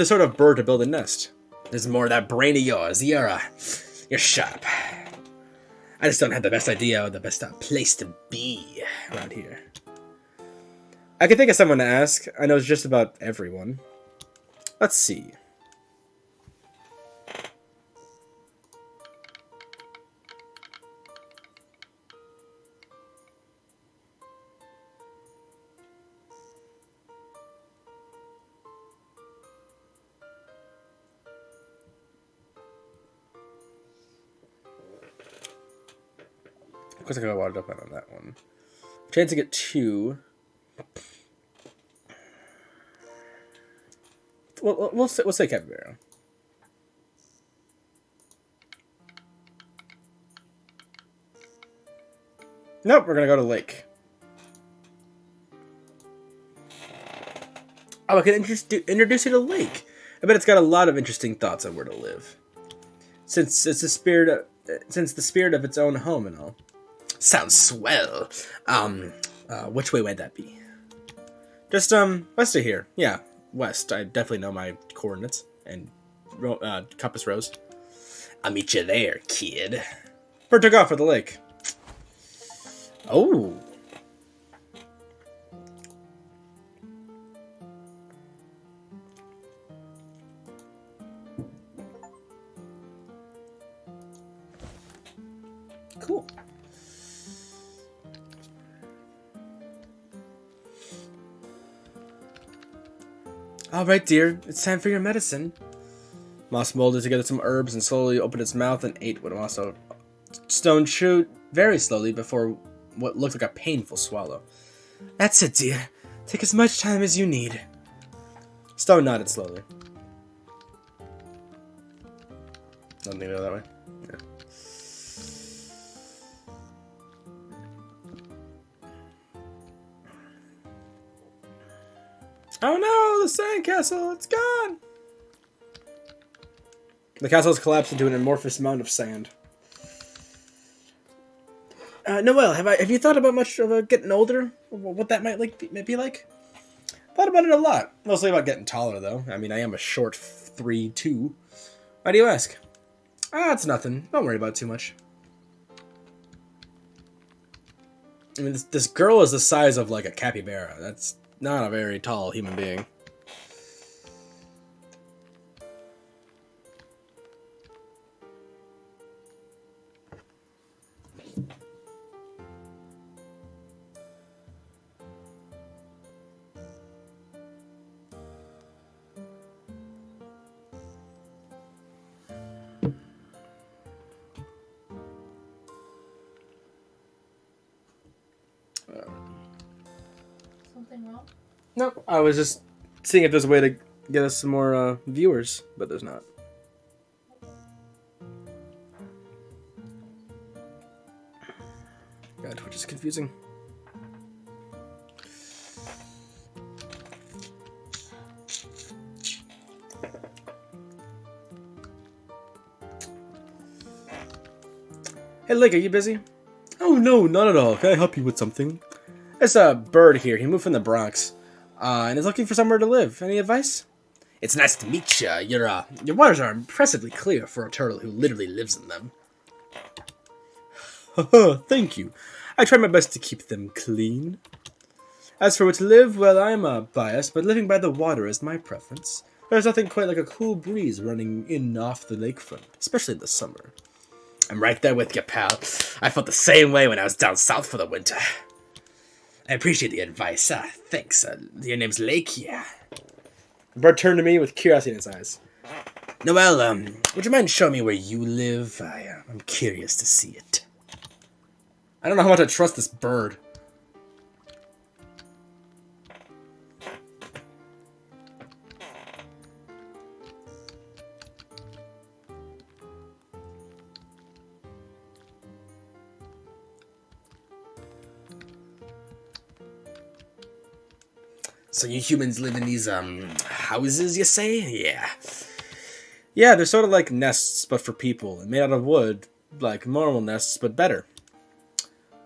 sort of bird to build a nest. There's more of that brain of yours. You're sharp. I just don't have the best idea of the best place to be around here. I can think of someone to ask. I know it's just about everyone. Let's see. Of course I got wadded up on that one. Chance to get 2. We'll say capybara. Nope, we're gonna go to lake. Oh, I can introduce you to lake. I bet it's got a lot of interesting thoughts on where to live. Since it's the spirit of its own home and all. Sounds swell. Which way would that be? Just west of here. Yeah, west. I definitely know my coordinates and compass rose. I'll meet you there, kid. Bird took off for the lake. Oh. Cool. All right, dear. It's time for your medicine. Moss molded together some herbs and slowly opened its mouth and ate what also Stone chewed very slowly before what looked like a painful swallow. That's it, dear. Take as much time as you need. Stone nodded slowly. Don't think go that way. Yeah. Oh no, the sandcastle, it's gone! The castle has collapsed into an amorphous mound of sand. Noelle, have you thought about much of getting older? What that might be like? Thought about it a lot. Mostly about getting taller, though. I mean, I am a short 3'2". Why do you ask? Ah, it's nothing. Don't worry about it too much. I mean, this girl is the size of like a capybara. That's not a very tall human being. Something wrong? Nope. I was just seeing if there's a way to get us some more viewers, but there's not. God, which is confusing. Hey, Link, are you busy? Oh, no, not at all. Can I help you with something? There's a bird here. He moved from the Bronx, and is looking for somewhere to live. Any advice? It's nice to meet you. Your waters are impressively clear for a turtle who literally lives in them. Haha, thank you. I try my best to keep them clean. As for where to live, well, I'm biased, but living by the water is my preference. There's nothing quite like a cool breeze running in off the lakefront, especially in the summer. I'm right there with you, pal. I felt the same way when I was down south for the winter. I appreciate the advice. Thanks. Your name's Lake, yeah. The bird turned to me with curiosity in his eyes. Noelle, would you mind showing me where you live? I'm curious to see it. I don't know how much I trust this bird. So you humans live in these, houses, you say? Yeah. Yeah, they're sort of like nests, but for people, and made out of wood, like normal nests, but better.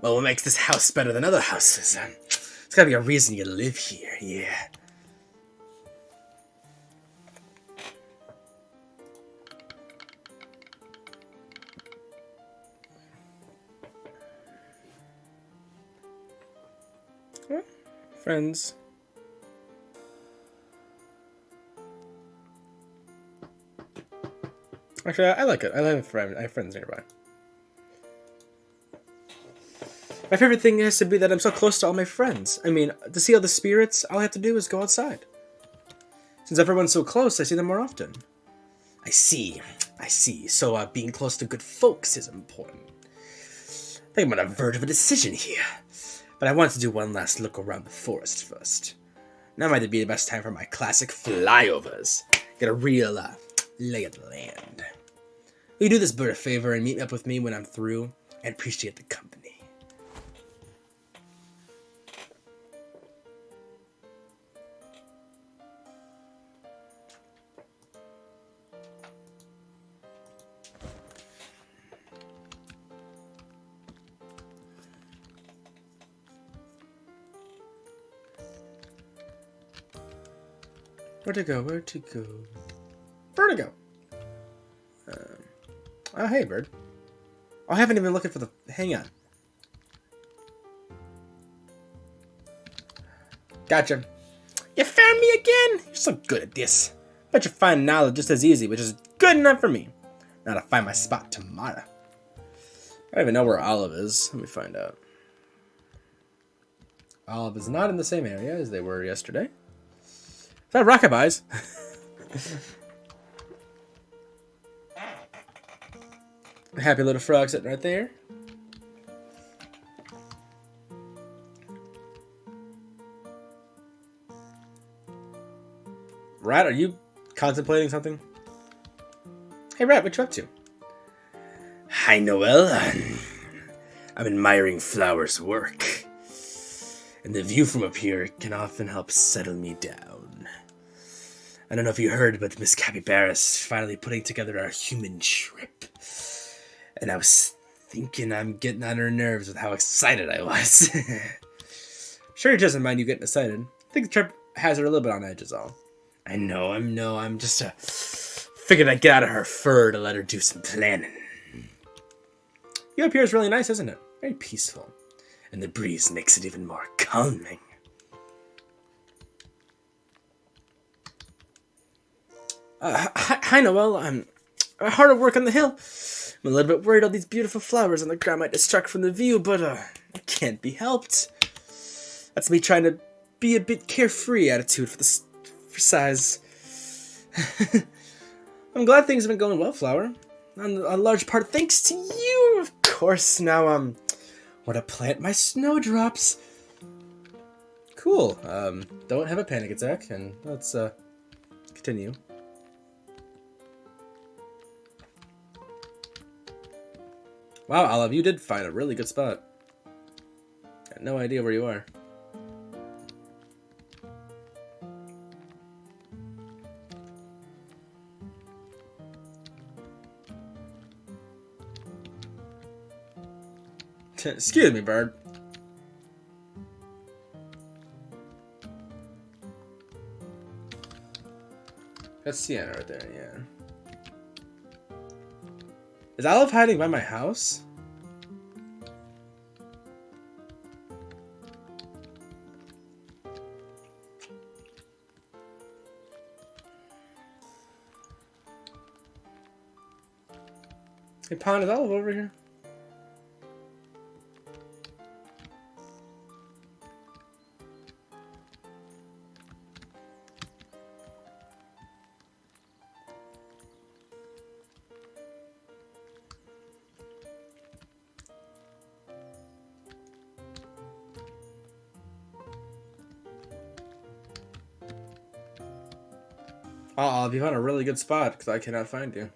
Well, what makes this house better than other houses? It's gotta be a reason you live here, yeah. Well, friends. Actually, I like it. I have friends nearby. My favorite thing has to be that I'm so close to all my friends. I mean, to see all the spirits, all I have to do is go outside. Since everyone's so close, I see them more often. I see. So, being close to good folks is important. I think I'm on the verge of a decision here. But I want to do one last look around the forest first. Now might be the best time for my classic flyovers. Get a real, lay of the land. Will you do this bird a favor and meet up with me when I'm through? I appreciate the company. Where to go? Where to go? Where to go? Oh, hey, bird. Oh, I haven't even looking for the... Hang on. Gotcha. You found me again? You're so good at this. Bet you find knowledge just as easy, which is good enough for me. Now to find my spot tomorrow. I don't even know where Olive is. Let me find out. Olive is not in the same area as they were yesterday. Is that Rockabye's? Happy little frog sitting right there. Rat, are you contemplating something? Hey, Rat, what you up to? Hi, Noelle. I'm admiring Flower's work. And the view from up here can often help settle me down. I don't know if you heard, but Miss Capybara's finally putting together our human trip. And I was thinking I'm getting on her nerves with how excited I was. Sure, she doesn't mind you getting excited. I think the trip has her a little bit on edge is all. I know, I'm just figured I'd get out of her fur to let her do some planning. You up here is really nice, isn't it? Very peaceful. and the breeze makes it even more calming. Hi, Noel. I'm hard at work on the hill. I'm a little bit worried all these beautiful flowers on the ground might distract from the view, but it can't be helped. That's me trying to be a bit carefree attitude for size. I'm glad things have been going well, Flower. A large part thanks to you, of course. Now, want to plant my snowdrops. Cool. Don't have a panic attack, and let's continue. Wow, Olive, you did find a really good spot. Got no idea where you are. Excuse me, bird. That's Sienna right there, yeah. Is Olive hiding by my house? Hey, Pond, is Olive over here? Oh, you found a really good spot because I cannot find you.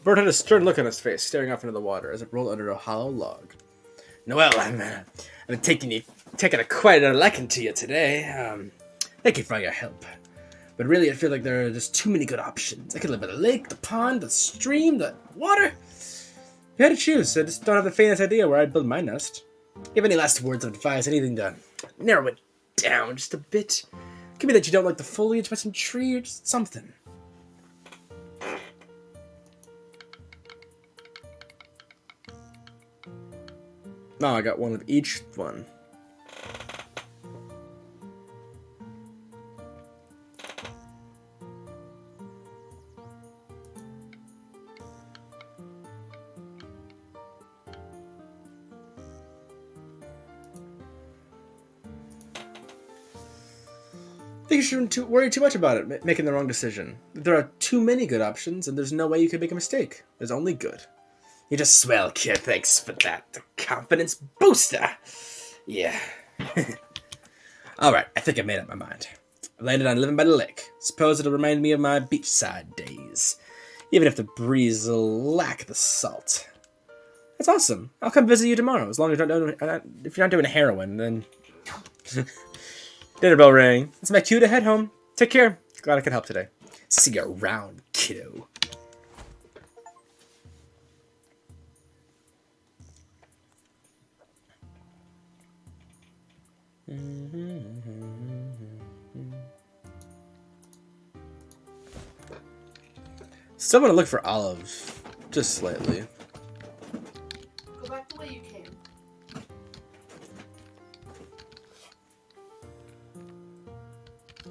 Bert had a stern look on his face, staring off into the water as it rolled under a hollow log. Noel, I'm taking quite a liking to you today. Thank you for all your help. But really, I feel like there are just too many good options. I could live by the lake, the pond, the stream, the water. If you had to choose, I just don't have the faintest idea where I'd build my nest. You have any last words of advice, anything to narrow it down just a bit? Could be that you don't like the foliage by some tree or just something. No, I got one of each one. I think you shouldn't worry too much about it, making the wrong decision. There are too many good options, and there's no way you could make a mistake. There's only good. You're just swell, kid. Thanks for that. The confidence booster. Yeah. Alright, I think I made up my mind. I landed on living by the lake. Suppose it'll remind me of my beachside days. Even if the breeze will lack the salt. That's awesome. I'll come visit you tomorrow, as long as if you're not doing heroin, then... Dinner bell rang. It's my cue to head home. Take care. Glad I could help today. See you around, kiddo. Still want to look for Olive, just slightly. Go back the way you came.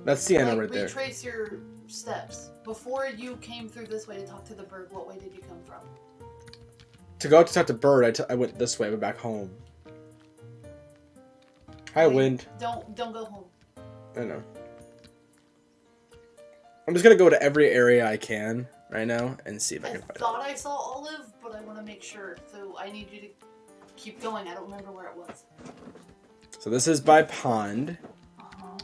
That's Sienna right there. Retrace your steps. Before you came through this way to talk to the bird, what way did you come from? To go out to talk to Bird, I went this way, went back home. Hi, Wind. Don't go home. I know. I'm just gonna go to every area I can right now and see if I can find it. I thought I saw Olive, but I want to make sure, so I need you to keep going. I don't remember where it was. So this is by Pond. Uh-huh.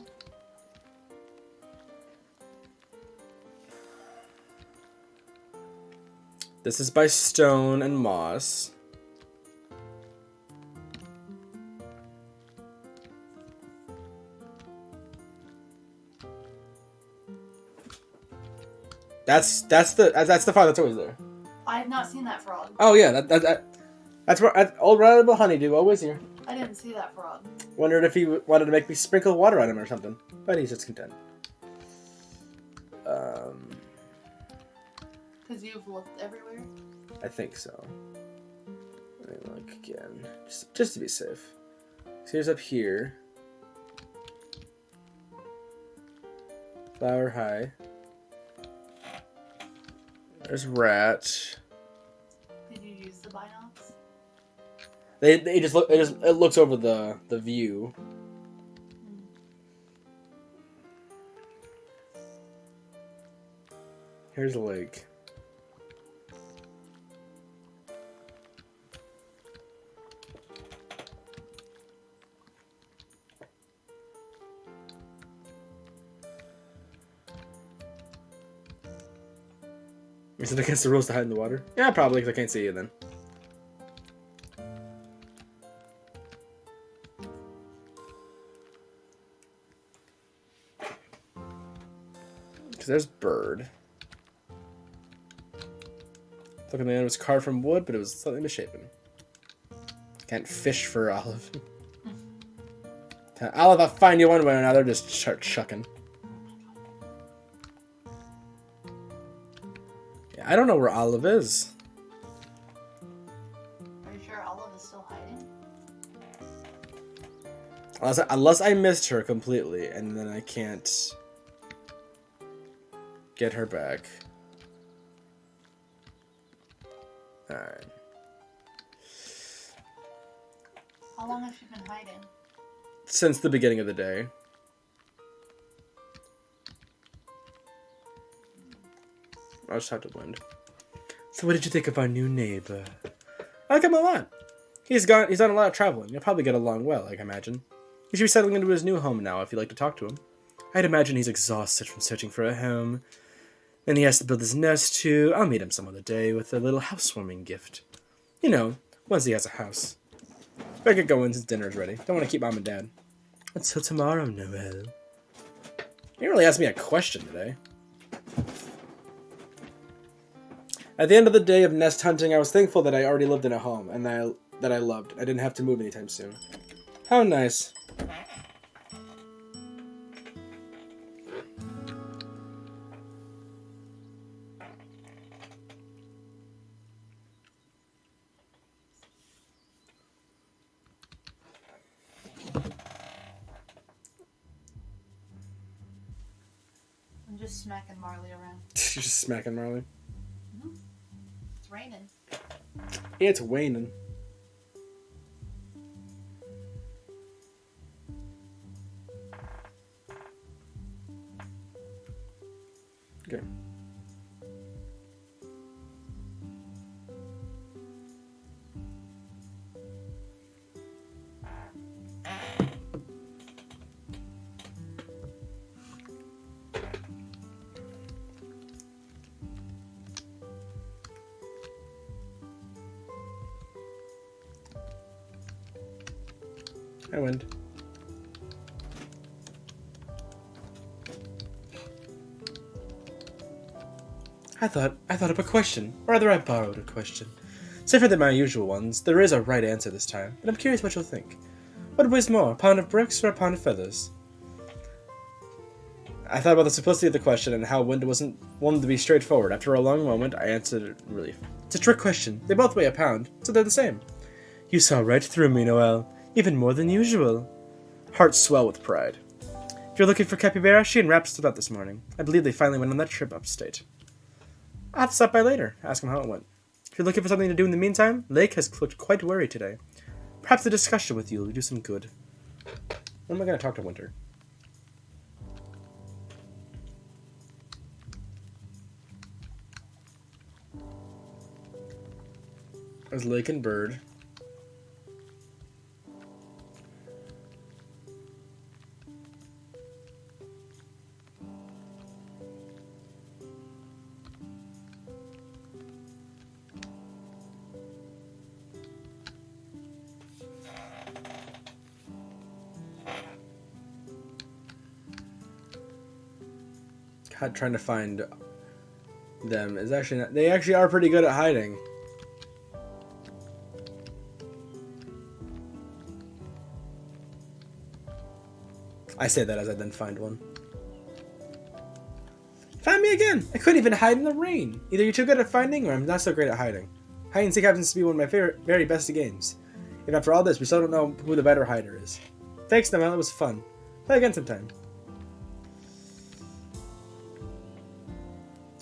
This is by Stone and Moss. That's the fire that's always there. I have not seen that frog. Oh yeah, that's where old reliable honeydew always here. I didn't see that frog. Wondered if he wanted to make me sprinkle water on him or something. But he's just content. Because you've looked everywhere? I think so. Let me look again. Just to be safe. So here's up here. Flower high. There's rat. Did you use the binocs? They just look. It looks over the view. Here's a lake. Is it against the rules to hide in the water? Yeah, probably, because I can't see you then. Because there's bird. Look at the end, it was carved from wood, but it was slightly misshapen. Can't fish for Olive. Olive, I'll find you one way or another, just start chucking. I don't know where Olive is. Are you sure Olive is still hiding? Unless I missed her completely, and then I can't get her back. Alright. How long has she been hiding? Since the beginning of the day. I'll just talk to Wind. So what did you think of our new neighbor? I like him a lot. He's done a lot of traveling. You'll probably get along well, I imagine. He should be settling into his new home now if you'd like to talk to him. I'd imagine he's exhausted from searching for a home. Then he has to build his nest too. I'll meet him some other day with a little housewarming gift. You know, once he has a house. Better get going since dinner's ready. Don't want to keep Mom and Dad. Until tomorrow, Noel. You didn't really ask me a question today. At the end of the day of nest hunting, I was thankful that I already lived in a home and that I loved. I didn't have to move anytime soon. How nice. I'm just smacking Marley around. You're just smacking Marley. It's raining. It's waning. Okay. I win. I thought up a question. Or rather, I borrowed a question. Different than my usual ones, there is a right answer this time, but I'm curious what you'll think. What weighs more, a pound of bricks or a pound of feathers? I thought about the simplicity of the question and how Wind wasn't one to be straightforward. After a long moment, I answered it in relief. It's a trick question. They both weigh a pound, so they're the same. You saw right through me, Noel. Even more than usual. Hearts swell with pride. If you're looking for Capybara, she and Rap stood out this morning. I believe they finally went on that trip upstate. I'll have to stop by later, ask him how it went. If you're looking for something to do in the meantime, Lake has looked quite worried today. Perhaps a discussion with you will do some good. When am I going to talk to Winter? There's Lake and Bird. God, trying to find them is actually not, they actually are pretty good at hiding. I say that as I then find one. Found me again! I couldn't even hide in the rain. Either you're too good at finding, or I'm not so great at hiding. Hide and seek happens to be one of my favorite, very best games. And after all this, we still don't know who the better hider is. Thanks, Noel. It was fun. Play again sometime.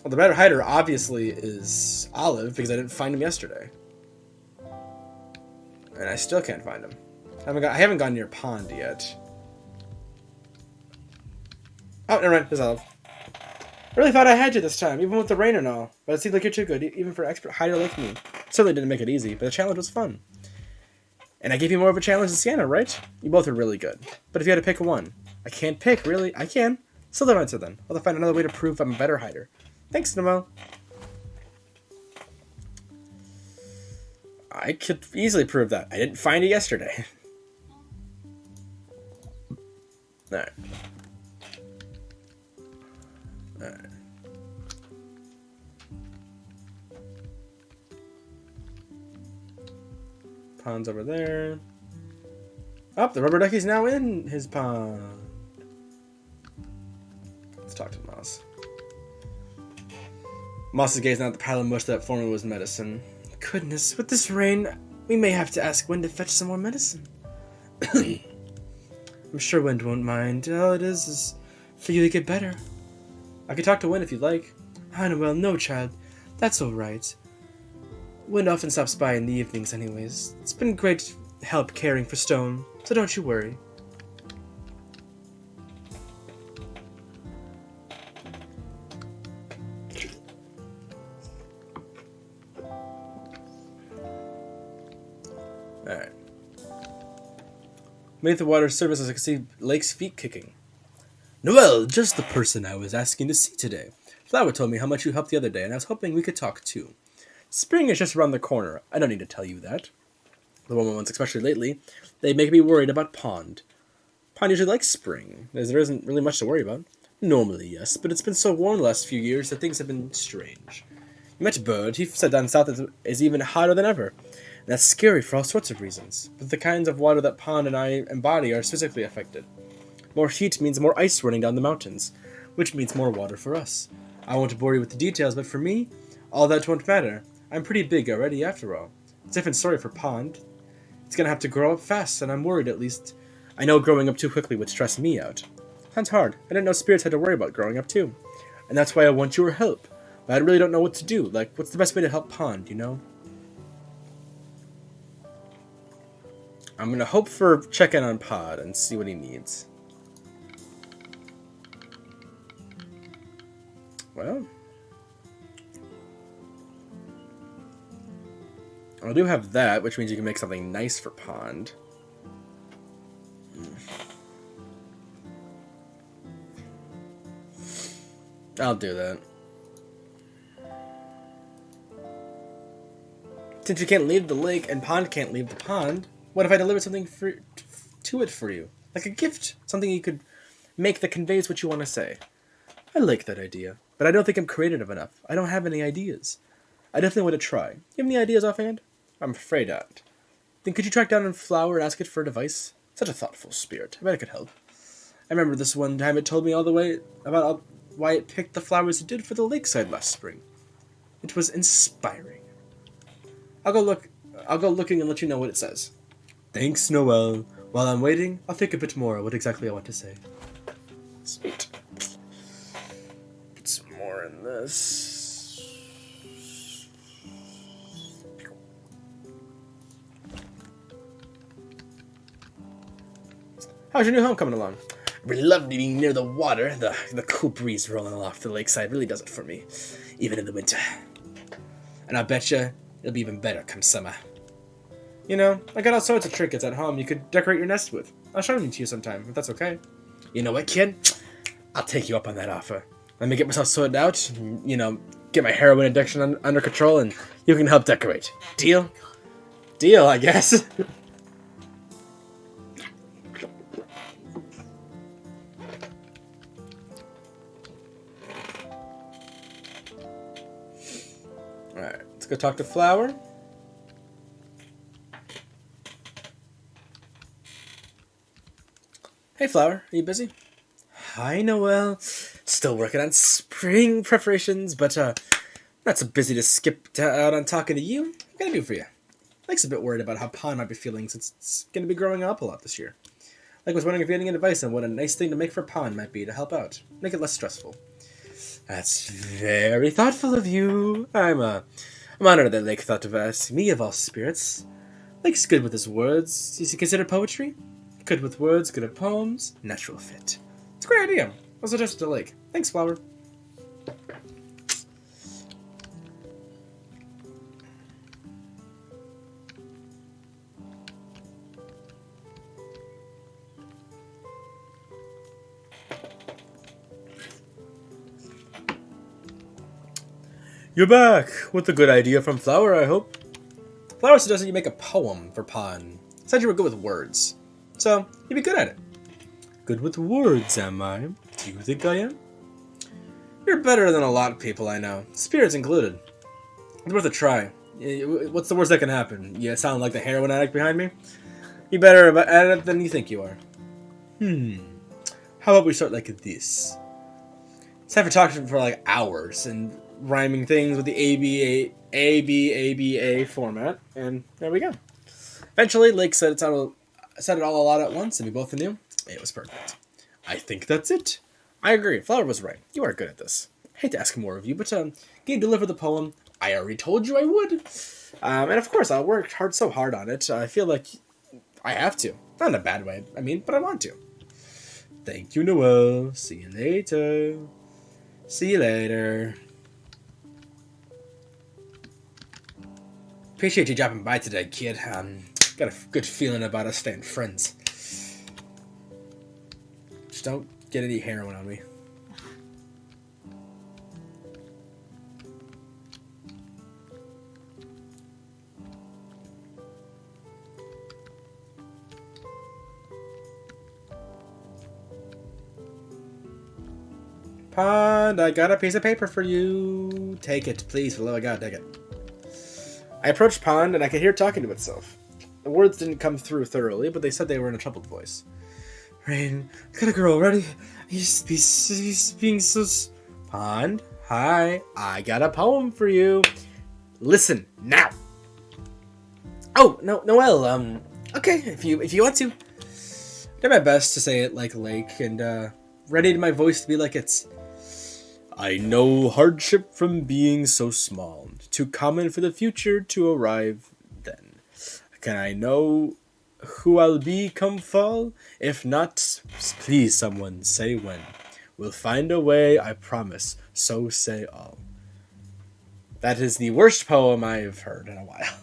Well, the better hider obviously is Olive, because I didn't find him yesterday. And I still can't find him. I haven't gone near Pond yet. Oh, never mind. There's Olive. I really thought I had you this time, even with the rain and all. But it seems like you're too good, even for an expert hider like me. Certainly didn't make it easy, but the challenge was fun. And I gave you more of a challenge than Sienna, right? You both are really good. But if you had to pick one, I can't pick, really. I can. Still don't answer then. I'll have to find another way to prove I'm a better hider. Thanks, Noel. I could easily prove that. I didn't find it yesterday. Alright. Alright. Pond's over there. Oh, the rubber ducky's now in his pond. Let's talk to Moss. Moss is gazing at the pile of mush that formerly was medicine. Goodness, with this rain, we may have to ask Wind to fetch some more medicine. I'm sure Wind won't mind. All it is for you to get better. I could talk to Wind if you'd like. Well, no, child. That's all right. Wind often stops by in the evenings anyways. It's been great help caring for Stone, so don't you worry. Alright. Beneath the water's surface, I could see Lake's feet kicking. Noel, just the person I was asking to see today. Flower told me how much you helped the other day, and I was hoping we could talk too. Spring is just around the corner. I don't need to tell you that. The warmer ones, especially lately, they make me worried about Pond. Pond usually likes spring, as there isn't really much to worry about. Normally, yes, but it's been so warm the last few years that things have been strange. You met Bird. He said down south is even hotter than ever. And that's scary for all sorts of reasons. But the kinds of water that Pond and I embody are physically affected. More heat means more ice running down the mountains, which means more water for us. I won't bore you with the details, but for me, all that won't matter. I'm pretty big already, after all. It's a different story for Pond. It's gonna have to grow up fast, and I'm worried at least. I know growing up too quickly would stress me out. Sounds hard. I didn't know spirits had to worry about growing up too. And that's why I want your help. But I really don't know what to do. Like, what's the best way to help Pond, you know? I'm gonna hope for check in on Pod and see what he needs. Well, I do have that, which means you can make something nice for Pond. I'll do that. Since you can't leave the lake and Pond can't leave the pond, what if I deliver something to it for you? Like a gift. Something you could make that conveys what you want to say. I like that idea, but I don't think I'm creative enough. I don't have any ideas. I definitely want to try. You have any ideas offhand? I'm afraid not. Then could you track down a flower and ask it for a device? Such a thoughtful spirit. I bet it could help. I remember this one time it told me all the way about why it picked the flowers it did for the lakeside last spring. It was inspiring. I'll go looking and let you know what it says. Thanks, Noel. While I'm waiting, I'll think a bit more what exactly I want to say. Sweet. Put some more in this. How's your new home coming along? I really love being near the water. The cool breeze rolling off the lakeside really does it for me, even in the winter. And I betcha it'll be even better come summer. You know, I got all sorts of trinkets at home you could decorate your nest with. I'll show them to you sometime, if that's okay. You know what, kid? I'll take you up on that offer. Let me get myself sorted out, you know, get my heroin addiction under control, and you can help decorate. Deal? Deal, I guess. Alright, let's go talk to Flower. Hey, Flower, are you busy? Hi, Noel. Still working on spring preparations, but not so busy to skip out on talking to you. What can I do for you? Lake's a bit worried about how Pond might be feeling since it's going to be growing up a lot this year. Lake was wondering if you had any advice on what a nice thing to make for Pond might be to help out, make it less stressful. That's very thoughtful of you. I'm honored that Lake thought of us, me of all spirits. Lake's good with his words. Is he considered poetry? Good with words, good at poems, natural fit. It's a great idea. I'll suggest it to Lake. Thanks, Flower. You're back with a good idea from Flower, I hope. Flower suggested you make a poem for Pond. Said you were good with words. So, you'd be good at it. Good with words, am I? Do you think I am? You're better than a lot of people I know, spirits included. It's worth a try. What's the worst that can happen? You sound like the heroin addict behind me? You're better at it than you think you are. How about we start like this? It's time for talking for like hours and rhyming things with the ABA format, and there we go. Eventually, Lake said it all a lot at once, and we both knew it was perfect. I think that's it. I agree. Flower was right. You are good at this. I hate to ask more of you, but can you deliver the poem? I already told you I would. And of course, I worked so hard on it. I feel like I have to. Not in a bad way, but I want to. Thank you, Noel. See you later. See you later. Appreciate you dropping by today, kid. Got a good feeling about us staying friends. Just don't get any heroin on me. Pond, I got a piece of paper for you. Take it, please, for the love of God, take it. I approached Pond, and I could hear it talking to itself. The words didn't come through thoroughly, but they said they were in a troubled voice. Rain, I got a girl already. He's being so... Pond, hi, I got a poem for you. Listen, now. Oh, no, Noel, okay, if you want to. I did my best to say it like Lake, and, readied my voice to be like it's... I know hardship from being so small, too common for the future to arrive then. Can I know who I'll be come fall? If not, please someone say when. We'll find a way, I promise, so say all. That is the worst poem I've heard in a while.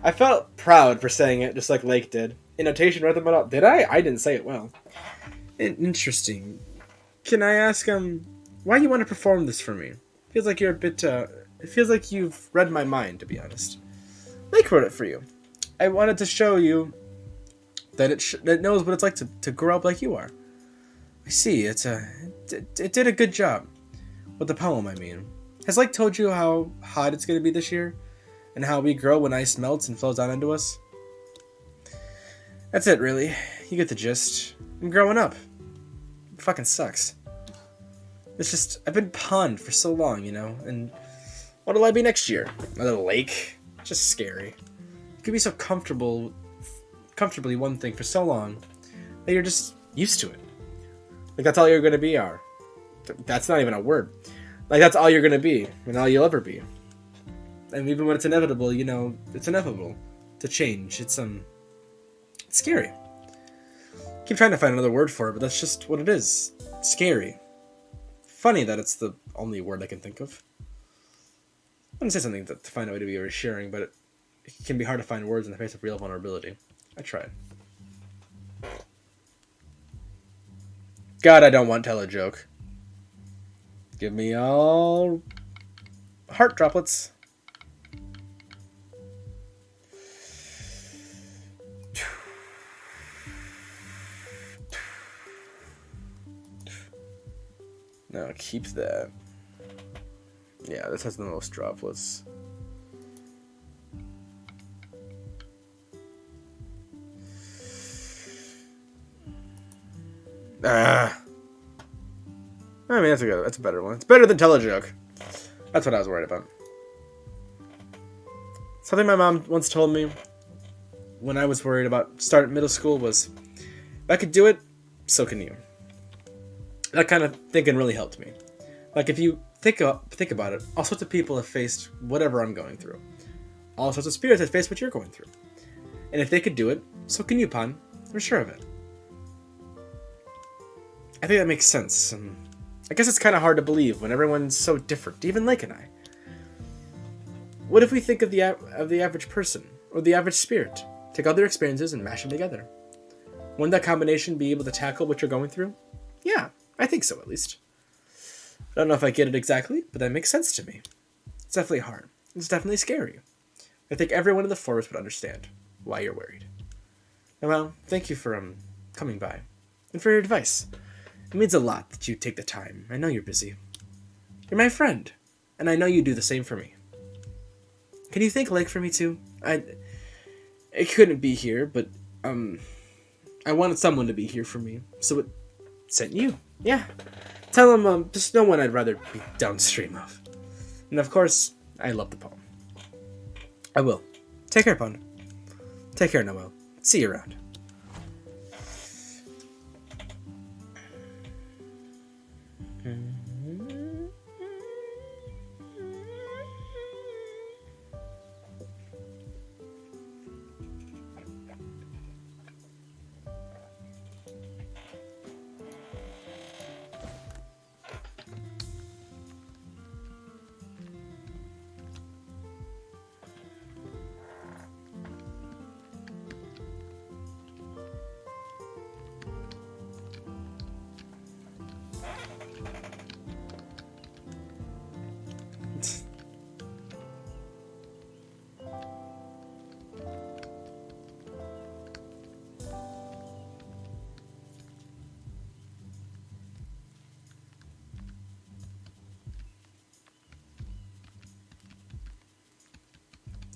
I felt proud for saying it, just like Lake did. In notation, read them all. Did I? I didn't say it well. Interesting. Can I ask, why you want to perform this for me? Feels like you're a bit, it feels like you've read my mind, to be honest. Lake wrote it for you. I wanted to show you that it knows what it's like to grow up like you are. I see, it did a good job. With the poem, I mean. Has Lake told you how hot it's going to be this year? And how we grow when ice melts and flows down into us? That's it, really. You get the gist. I'm growing up. It fucking sucks. It's just, I've been Pond for so long, and what'll I be next year? Another Lake? Just scary. You could be so comfortably one thing for so long that you're just used to it. Like, that's all you're gonna be, That's not even a word. Like, that's all you're gonna be, and all you'll ever be. And even when it's inevitable, it's inevitable to change. It's scary. I keep trying to find another word for it, but that's just what it is. Scary. Funny that it's the only word I can think of. I wouldn't say something to find a way to be reassuring, but it can be hard to find words in the face of real vulnerability. I tried. God, I don't want to tell a joke. Give me all heart droplets. No, keep that. Yeah, this has the most droplets. I mean, that's a better one. It's better than tell a joke. That's what I was worried about. Something my mom once told me when I was worried about starting middle school was, if I could do it, so can you. That kind of thinking really helped me. Like, if you think about it, all sorts of people have faced whatever I'm going through. All sorts of spirits have faced what you're going through. And if they could do it, so can you, Pon. I'm sure of it. I think that makes sense. I guess it's kind of hard to believe when everyone's so different, even Lake and I. What if we think of the average person, or the average spirit? Take all their experiences and mash them together. Wouldn't that combination be able to tackle what you're going through? Yeah, I think so, at least. I don't know if I get it exactly, but that makes sense to me. It's definitely hard. It's definitely scary. I think everyone in the forest would understand why you're worried. And well, thank you for coming by, and for your advice. It means a lot that you take the time. I know you're busy. You're my friend, and I know you do the same for me. Can you thank Lake for me too? It couldn't be here, but I wanted someone to be here for me, so it sent you. Yeah. Tell him there's no one I'd rather be downstream of. And of course, I love the poem. I will. Take care, Pond. Take care, Noel. See you around.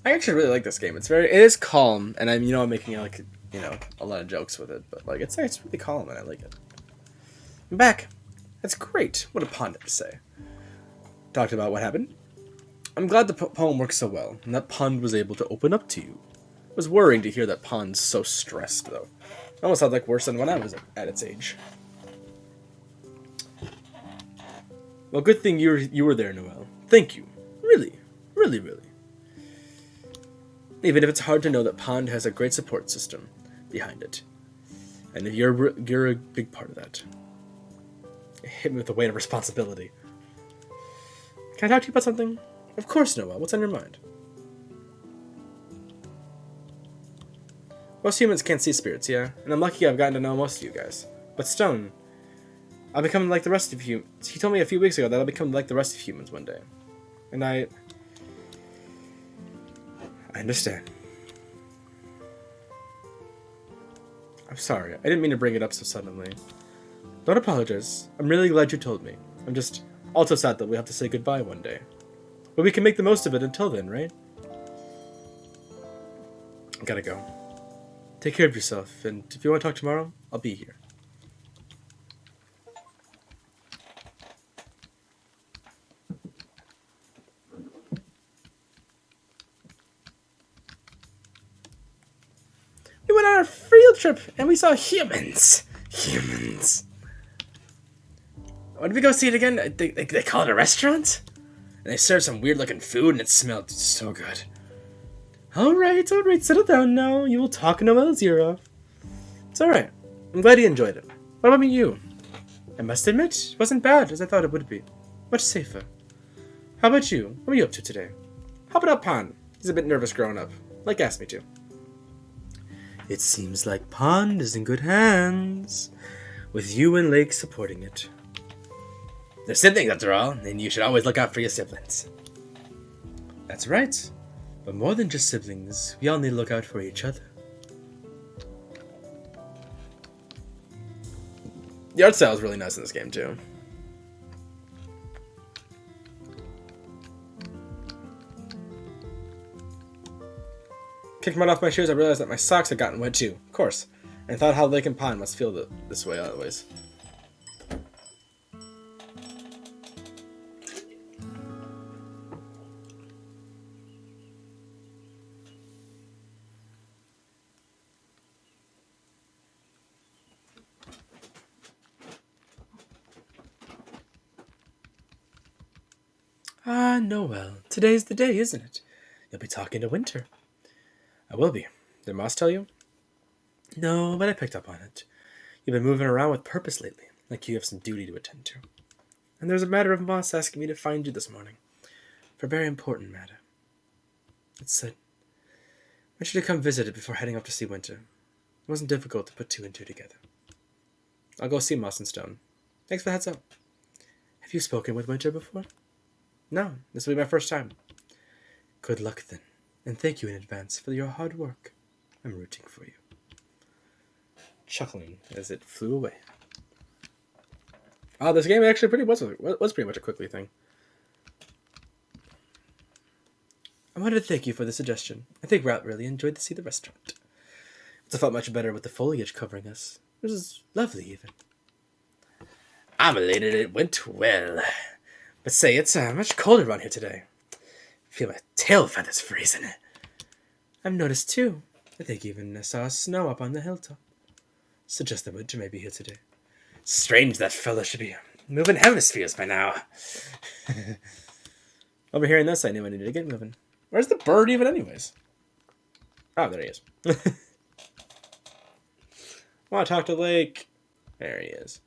I actually really like this game. It is calm, and I'm making a lot of jokes with it, but it's really calm and I like it. I'm back. That's great. What a Pond to say. Talked about what happened. I'm glad the poem worked so well, and that Pond was able to open up to you. It was worrying to hear that Pond's so stressed, though. It almost sounded like worse than when I was at its age. Well, good thing you were there, Noel. Thank you. Really, really, really. Even if it's hard to know that Pond has a great support system behind it. And if you're a big part of that. It hit me with the weight of responsibility. Can I talk to you about something? Of course, Noel. What's on your mind? Most humans can't see spirits, yeah? And I'm lucky I've gotten to know most of you guys. But Stone, I'll become like the rest of you. He told me a few weeks ago that I'll become like the rest of humans one day. And I understand. I'm sorry. I didn't mean to bring it up so suddenly. Don't apologize. I'm really glad you told me. I'm just also sad that we have to say goodbye one day. But we can make the most of it until then, right? I gotta go. Take care of yourself, and if you want to talk tomorrow, I'll be here. We went on a field trip, and we saw humans. Humans. What did we go see it again? They call it a restaurant? And they served some weird-looking food, and it smelled so good. Alright, settle down now. You will talk Noel's ear off. It's alright. I'm glad you enjoyed it. What about you? I must admit, it wasn't bad as I thought it would be. Much safer. How about you? What were you up to today? How about Pond? He's a bit nervous growing up. Like asked me to. It seems like Pond is in good hands. With you and Lake supporting it. They're siblings after all, and you should always look out for your siblings. That's right. But more than just siblings, we all need to look out for each other. The art style is really nice in this game, too. Kicked mud off my shoes, I realized that my socks had gotten wet too, of course, and thought how Lake and Pond must feel this way always. Ah, Noel, today's the day, isn't it? You'll be talking to Winter. I will be. Did Moss tell you? No, but I picked up on it. You've been moving around with purpose lately, like you have some duty to attend to. And there's a matter of Moss asking me to find you this morning. For a very important matter. It said, I want you to come visit it before heading up to see Winter. It wasn't difficult to put two and two together. I'll go see Moss and Stone. Thanks for the heads up. Have you spoken with Winter before? No, this will be my first time. Good luck then, and thank you in advance for your hard work. I'm rooting for you. Chuckling as it flew away. Oh, this game actually was pretty much a quickly thing. I wanted to thank you for the suggestion. I think Rout really enjoyed to see the restaurant. It felt much better with the foliage covering us. It was lovely, even. I'm elated it went well. But say, it's much colder around here today. I feel my tail feathers freezing. I've noticed, too. I think even saw snow up on the hilltop. Suggests that Winter may be here today. Strange that fella should be moving hemispheres by now. Over hearing this, I knew I needed to get moving. Where's the bird even anyways? Oh, there he is. I want to talk to Lake. There he is.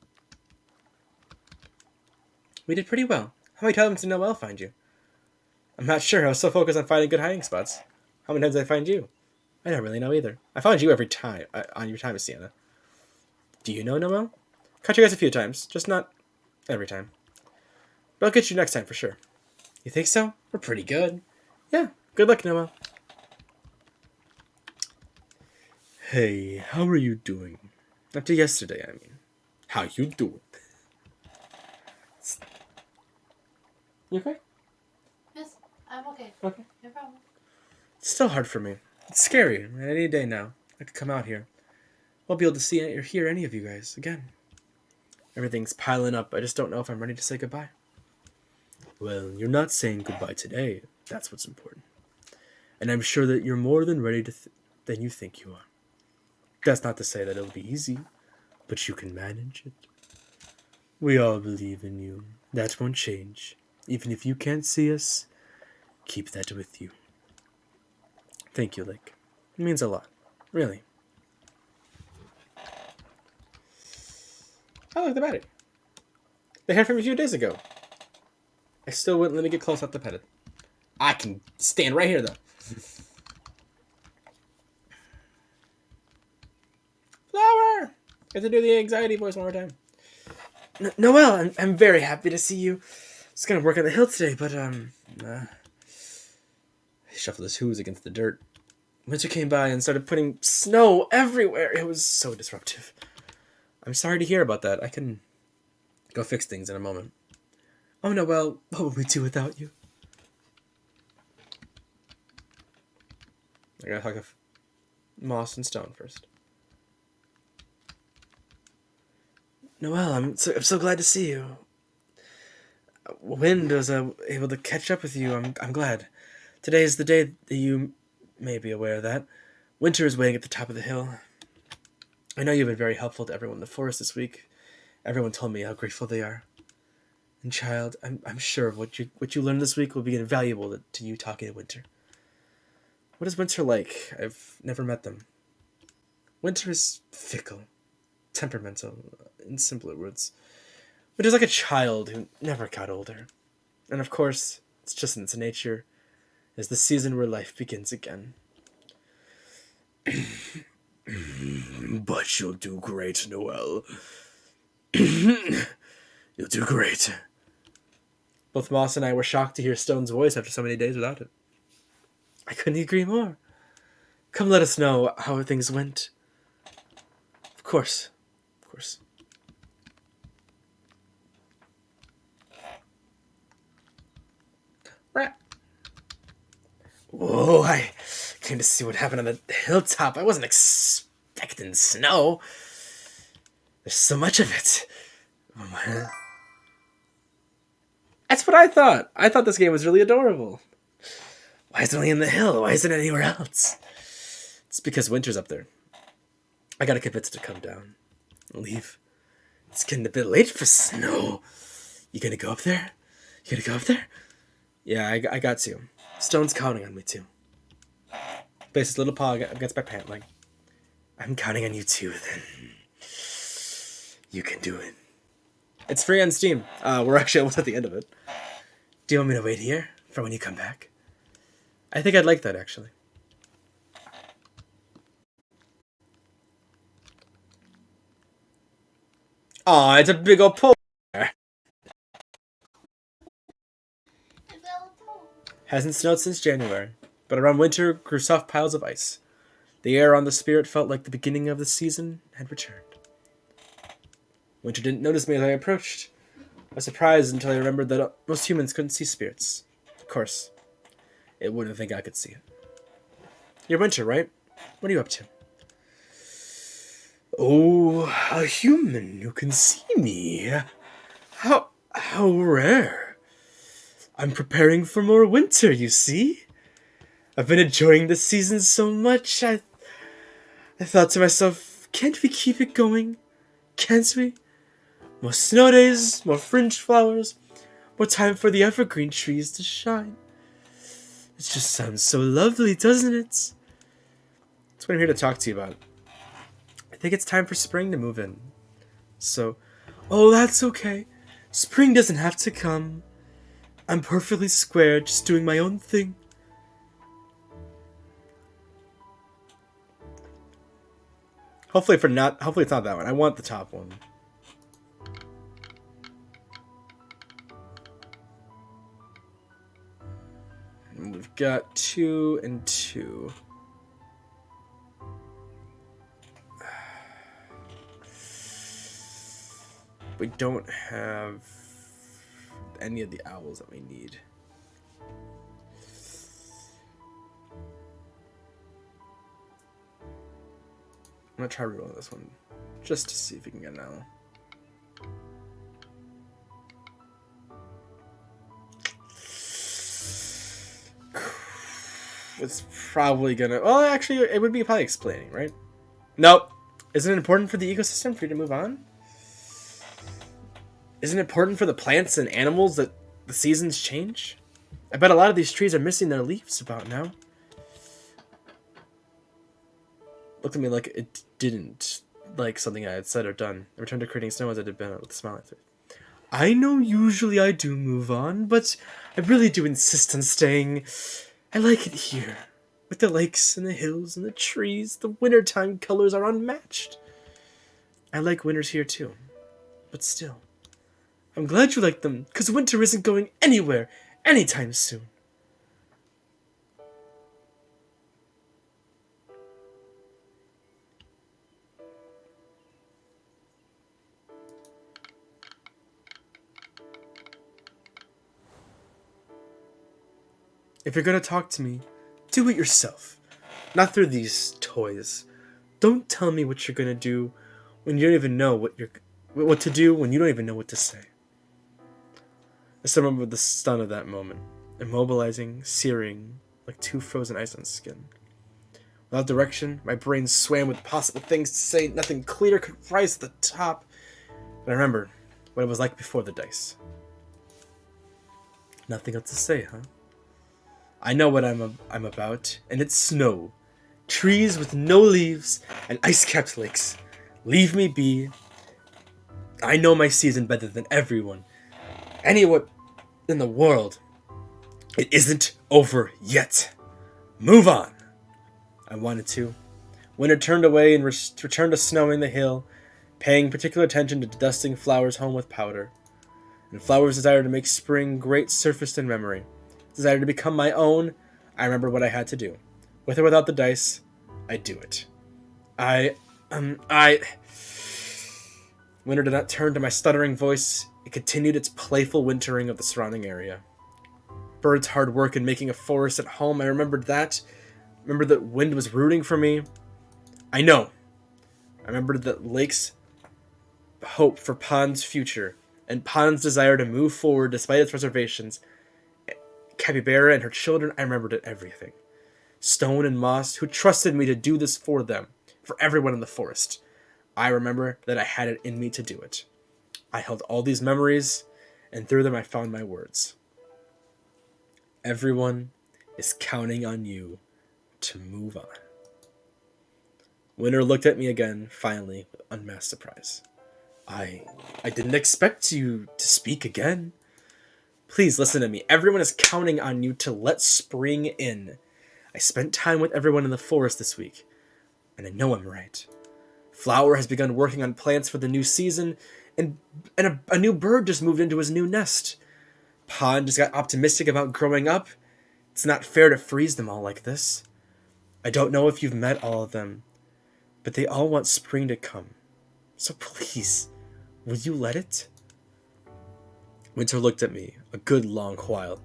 We did pretty well. How many times did Noel find you? I'm not sure. I was so focused on finding good hiding spots. How many times did I find you? I don't really know either. I found you every time on your time, Sienna. Do you know Noel? Caught you guys a few times, just not every time. But I'll get you next time for sure. You think so? We're pretty good. Yeah, good luck, Noel. Hey, how are you doing? After yesterday, I mean. How you doing? You okay? Yes, I'm okay. Okay. No problem. It's still hard for me. It's scary. And any day now, I could come out here. Won't be able to see or hear any of you guys again. Everything's piling up. I just don't know if I'm ready to say goodbye. Well, you're not saying goodbye today. That's what's important. And I'm sure that you're more than ready than you think you are. That's not to say that it'll be easy, but you can manage it. We all believe in you. That won't change. Even if you can't see us, keep that with you. Thank you, Lake. It means a lot. Really. Oh, look, the battery. They had from a few days ago. I still wouldn't let me get close up to pet it. I can stand right here, though. Flower! Get to do the anxiety voice one more time. Noelle, I'm very happy to see you. I was gonna work on the hill today, but, he shuffled his hooves against the dirt. Winter came by and started putting snow everywhere. It was so disruptive. I'm sorry to hear about that. I can go fix things in a moment. Oh, Noelle, what would we do without you? I gotta talk to Moss and Stone first. Noelle, I'm so glad to see you. Wind was able to catch up with you. I'm glad. Today is the day that you may be aware of that. Winter is waiting at the top of the hill. I know you've been very helpful to everyone in the forest this week. Everyone told me how grateful they are. And child, I'm sure what you learned this week will be invaluable to you talking to Winter. What is Winter like? I've never met them. Winter is fickle, temperamental, in simpler words. Winter's like a child who never got older. And of course, it's just in its nature, is the season where life begins again. But you'll do great, Noelle. You'll do great. Both Moss and I were shocked to hear Stone's voice after so many days without it. I couldn't agree more. Come let us know how things went. Of course. Of course. Rat. Whoa, I came to see what happened on the hilltop. I wasn't expecting snow. There's so much of it. That's what I thought. I thought this game was really adorable. Why is it only in the hill? Why isn't it anywhere else? It's because Winter's up there. I gotta convince it to come down. Leave. It's getting a bit late for snow. You gonna go up there? You gonna go up there? Yeah, I got to. Stone's counting on me too. Places his little paw against my pant leg. I'm counting on you too, then. You can do it. It's free on Steam. We're actually almost at the end of it. Do you want me to wait here for when you come back? I think I'd like that, actually. Aw, it's a big old polar bear. Hasn't snowed since January, but around winter grew soft piles of ice. The air on the Spirit felt like the beginning of the season had returned. Winter didn't notice me as I approached. I was surprised until I remembered that most humans couldn't see spirits. Of course, it wouldn't think I could see it. You're Winter, right? What are you up to? Oh, a human who can see me. How rare. I'm preparing for more winter, you see? I've been enjoying this season so much, I thought to myself, can't we keep it going? Can't we? More snow days, more fringe flowers, more time for the evergreen trees to shine. It just sounds so lovely, doesn't it? That's what I'm here to talk to you about. I think it's time for spring to move in. So, oh, that's okay. Spring doesn't have to come. I'm perfectly square, just doing my own thing. Hopefully it's not that one. I want the top one. And we've got 2 and 2. We don't have any of the owls that we need. I'm gonna try rerolling this one just to see if we can get an owl. It's probably gonna. Well, actually, it would be probably explaining, right? Nope. Isn't it important for the ecosystem for you to move on? Isn't it important for the plants and animals that the seasons change? I bet a lot of these trees are missing their leaves about now. Looked at me like it didn't like something I had said or done. I returned to creating snow as I did Ben with a smile. I know usually I do move on, but I really do insist on staying. I like it here. With the lakes and the hills and the trees, the wintertime colors are unmatched. I like winters here too. But still, I'm glad you like them, because winter isn't going anywhere anytime soon. If you're gonna talk to me, do it yourself. Not through these toys. Don't tell me what you're gonna do when you don't even know what to do when you don't even know what to say. I still remember the stun of that moment. Immobilizing, searing, like 2 frozen ice on skin. Without direction, my brain swam with possible things to say. Nothing clear could rise to the top. But I remembered what it was like before the dice. Nothing else to say, huh? I know what I'm about, and it's snow. Trees with no leaves and ice-capped lakes. Leave me be. I know my season better than everyone. Anyone in the world. It isn't over yet. Move on. I wanted to. Winter turned away and returned to snowing the hill, paying particular attention to dusting flowers home with powder. And flowers' desire to make spring great surfaced in memory. Desire to become my own. I remember what I had to do. With or without the dice, I do it. Winter did not turn to my stuttering voice. It continued its playful wintering of the surrounding area. Bird's hard work in making a forest at home, I remembered that. I remembered that wind was rooting for me. I know. I remembered that Lake's hope for Pond's future, and Pond's desire to move forward despite its reservations. Capybara and her children, I remembered it everything. Stone and Moss, who trusted me to do this for them, for everyone in the forest. I remember that I had it in me to do it. I held all these memories, and through them I found my words. Everyone is counting on you to move on. Winter looked at me again, finally, with unmasked surprise. I didn't expect you to speak again. Please listen to me. Everyone is counting on you to let spring in. I spent time with everyone in the forest this week, and I know I'm right. Flower has begun working on plants for the new season, and a new bird just moved into his new nest. Pond just got optimistic about growing up. It's not fair to freeze them all like this. I don't know if you've met all of them, but they all want spring to come. So please, will you let it? Winter looked at me a good long while.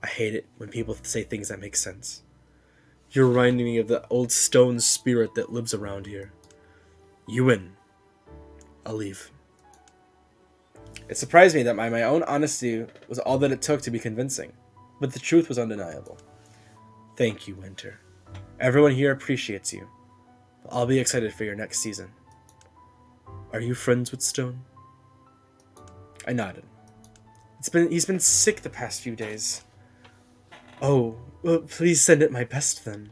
I hate it when people say things that make sense. You're reminding me of the old stone spirit that lives around here. You win. I'll leave. It surprised me that my own honesty was all that it took to be convincing, but the truth was undeniable. Thank you, Winter. Everyone here appreciates you. I'll be excited for your next season. Are you friends with Stone? I nodded. He's been sick the past few days. Oh, well, please send it my best then.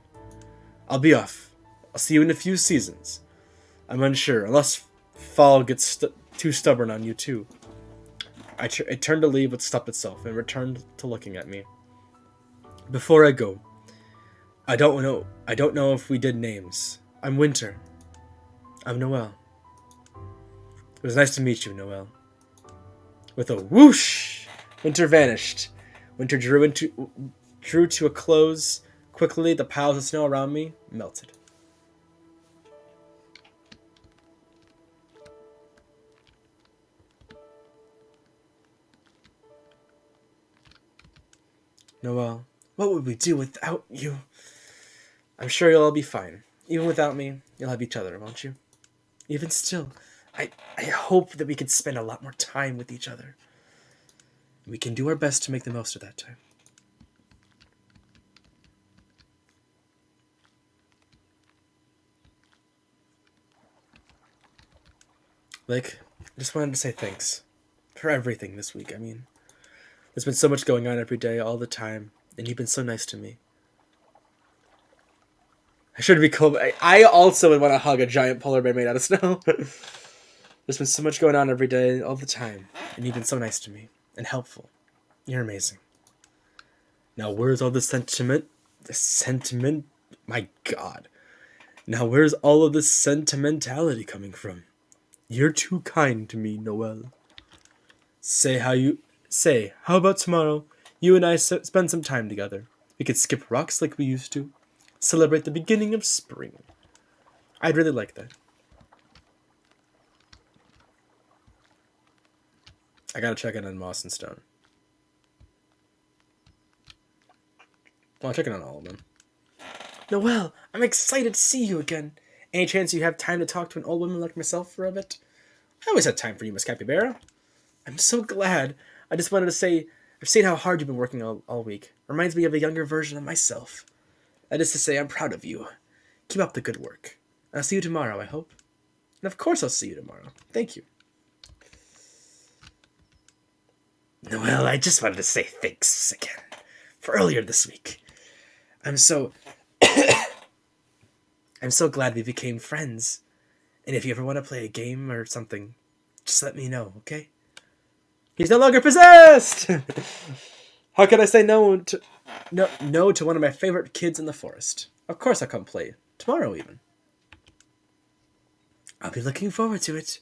I'll be off. I'll see you in a few seasons. I'm unsure, unless fall gets too stubborn on you too. It turned to leave but stopped itself and returned to looking at me. Before I go, I don't know if we did names. I'm Winter. I'm Noelle. It was nice to meet you, Noelle. With a whoosh, Winter vanished. Winter drew to a close. Quickly, the piles of snow around me melted. Noelle, what would we do without you? I'm sure you'll all be fine. Even without me, you'll have each other, won't you? Even still, I hope that we can spend a lot more time with each other. We can do our best to make the most of that time. Like, I just wanted to say thanks for everything this week. I mean, there's been so much going on every day, all the time, and you've been so nice to me. I should be cold. I also would want to hug a giant polar bear made out of snow. There's been so much going on every day, all the time, and you've been so nice to me and helpful. You're amazing. Now, where's all the sentiment? My God. Now, where's all of this sentimentality coming from? You're too kind to me, Noelle. How about tomorrow? You and I spend some time together. We could skip rocks like we used to. Celebrate the beginning of spring. I'd really like that. I gotta check in on Moss and Stone. Well, I'll check in on all of them. Noelle, I'm excited to see you again. Any chance you have time to talk to an old woman like myself for a bit? I always had time for you, Miss Capybara. I'm so glad. I just wanted to say, I've seen how hard you've been working all week. Reminds me of a younger version of myself. That is to say, I'm proud of you. Keep up the good work. I'll see you tomorrow, I hope. And of course I'll see you tomorrow. Thank you. Noelle, I just wanted to say thanks again for earlier this week. I'm so glad we became friends. And if you ever want to play a game or something, just let me know, okay? He's no longer possessed! How can I say no to one of my favorite kids in the forest? Of course I'll come play. Tomorrow even. I'll be looking forward to it.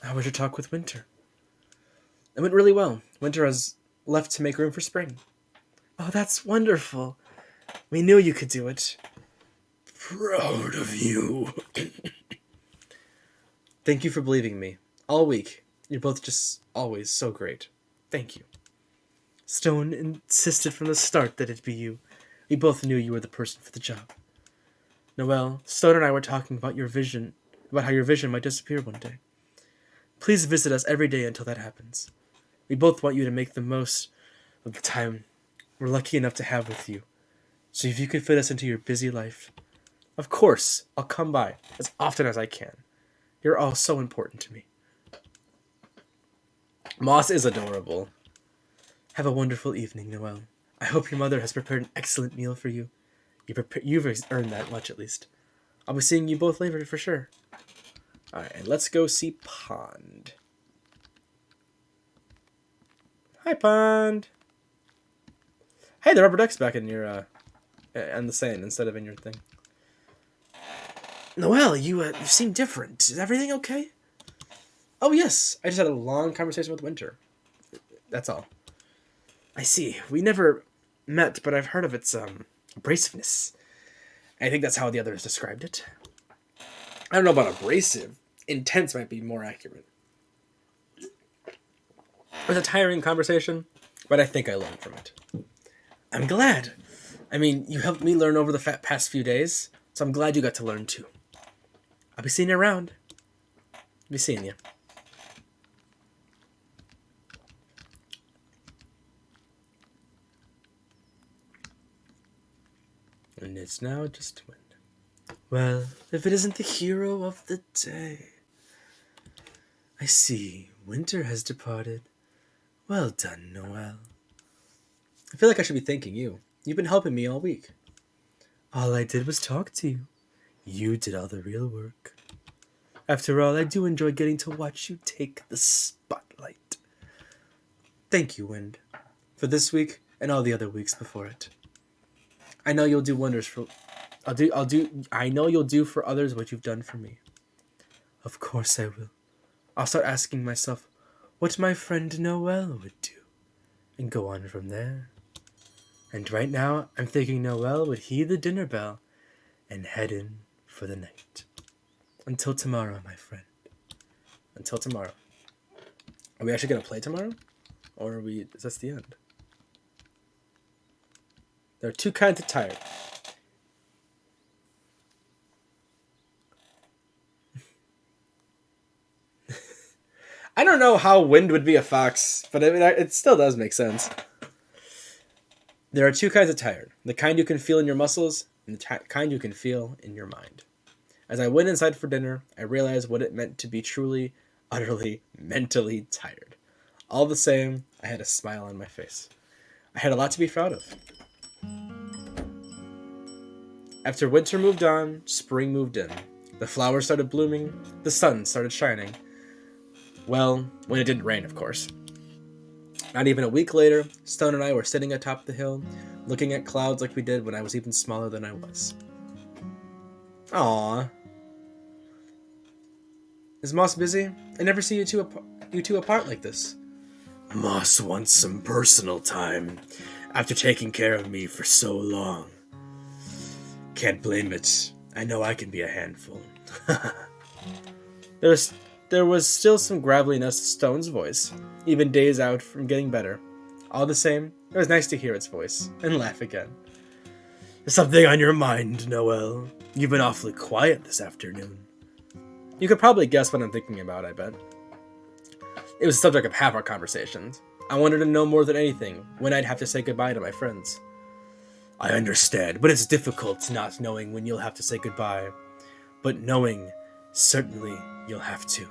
How was your talk with Winter? It went really well. Winter has left to make room for spring. Oh, that's wonderful. We knew you could do it. Proud of you. Thank you for believing me. All week. You're both just always so great. Thank you. Stone insisted from the start that it be you. We both knew you were the person for the job. Noelle, Stone and I were talking about how your vision might disappear one day. Please visit us every day until that happens. We both want you to make the most of the time we're lucky enough to have with you. So if you could fit us into your busy life, of course, I'll come by as often as I can. You're all so important to me. Moss is adorable. Have a wonderful evening, Noelle. I hope your mother has prepared an excellent meal for you. You've earned that much, at least. I'll be seeing you both later for sure. Alright, and let's go see Pond. Hi, Pond. Hey, the rubber duck's back in your, on the sand instead of in your thing. Noelle, you seem different. Is everything okay? Oh, yes. I just had a long conversation with Winter. That's all. I see. We never met, but I've heard of its, abrasiveness. I think that's how the others described it. I don't know about abrasive. Intense might be more accurate. It was a tiring conversation, but I think I learned from it. I'm glad. I mean, you helped me learn over the past few days, so I'm glad you got to learn too. I'll be seeing you around. Be seeing you. And it's now just wind. Well, if it isn't the hero of the day. I see. Winter has departed. Well done, Noelle. I feel like I should be thanking you. You've been helping me all week. All I did was talk to you. You did all the real work. After all, I do enjoy getting to watch you take the spotlight. Thank you, Wind, for this week and all the other weeks before it. I know you'll do wonders for... I know you'll do for others what you've done for me. Of course I will. I'll start asking myself what my friend Noelle would do, and go on from there. And right now, I'm thinking Noelle would heed the dinner bell and head in for the night. Until tomorrow, my friend. Until tomorrow. Are we actually going to play tomorrow? Or is this the end? There are two kinds of tired. I don't know how Wind would be a fox, but it still does make sense. There are two kinds of tired. The kind you can feel in your muscles, and the kind you can feel in your mind. As I went inside for dinner, I realized what it meant to be truly, utterly, mentally tired. All the same, I had a smile on my face. I had a lot to be proud of. After winter moved on, spring moved in. The flowers started blooming, the sun started shining. Well, when it didn't rain, of course. Not even a week later, Stone and I were sitting atop the hill, looking at clouds like we did when I was even smaller than I was. Aww. Is Moss busy? I never see you two apart like this. Moss wants some personal time, after taking care of me for so long. Can't blame it. I know I can be a handful. There was still some graveliness to Stone's voice, even days out from getting better. All the same, it was nice to hear its voice, and laugh again. There's something on your mind, Noelle. You've been awfully quiet this afternoon. You could probably guess what I'm thinking about, I bet. It was the subject of half our conversations. I wanted to know more than anything when I'd have to say goodbye to my friends. I understand, but it's difficult not knowing when you'll have to say goodbye. But knowing, certainly you'll have to.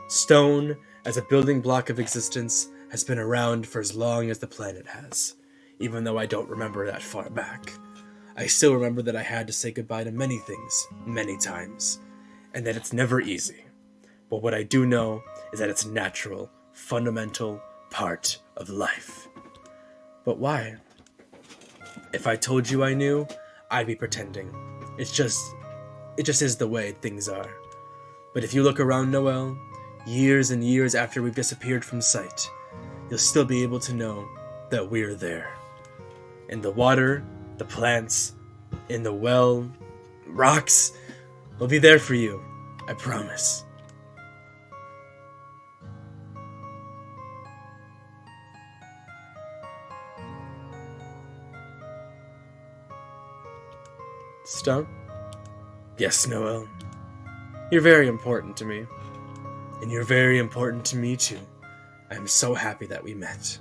Stone, as a building block of existence, has been around for as long as the planet has. Even though I don't remember that far back. I still remember that I had to say goodbye to many things, many times. And that it's never easy. But what I do know is that it's a natural, fundamental part of life. But why? If I told you I knew, I'd be pretending. It just is the way things are. But if you look around, Noelle, years and years after we've disappeared from sight, you'll still be able to know that we're there. In the water, the plants, in the well, rocks, we'll be there for you. I promise. Stone? Yes, Noelle. You're very important to me. And you're very important to me, too. I am so happy that we met.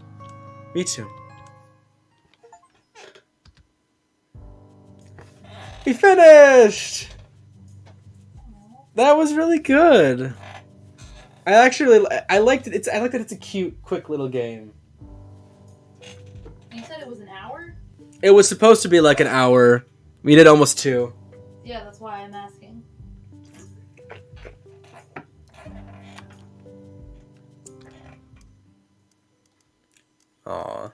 Me too. We finished! That was really good. I liked it. I like that it's a cute, quick little game. You said it was an hour? It was supposed to be like an hour. We did almost 2. Yeah, that's why I'm asking. Aw.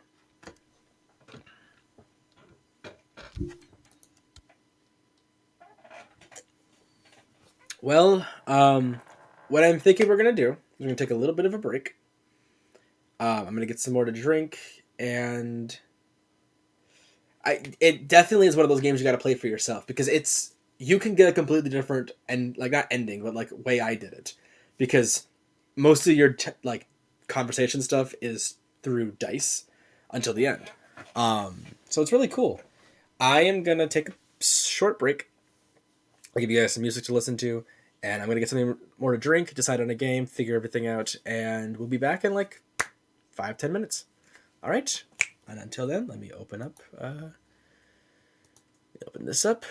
Well, what I'm thinking we're gonna do is we're gonna take a little bit of a break. I'm gonna get some more to drink, and it definitely is one of those games you got to play for yourself because you can get a completely different and like not ending, but like way I did it, because most of your like conversation stuff is through dice until the end. So it's really cool. I am gonna take a short break. I'll give you guys some music to listen to, and I'm gonna get something more to drink, decide on a game, figure everything out, and we'll be back in like 5-10 minutes. All right. And until then, let me open this up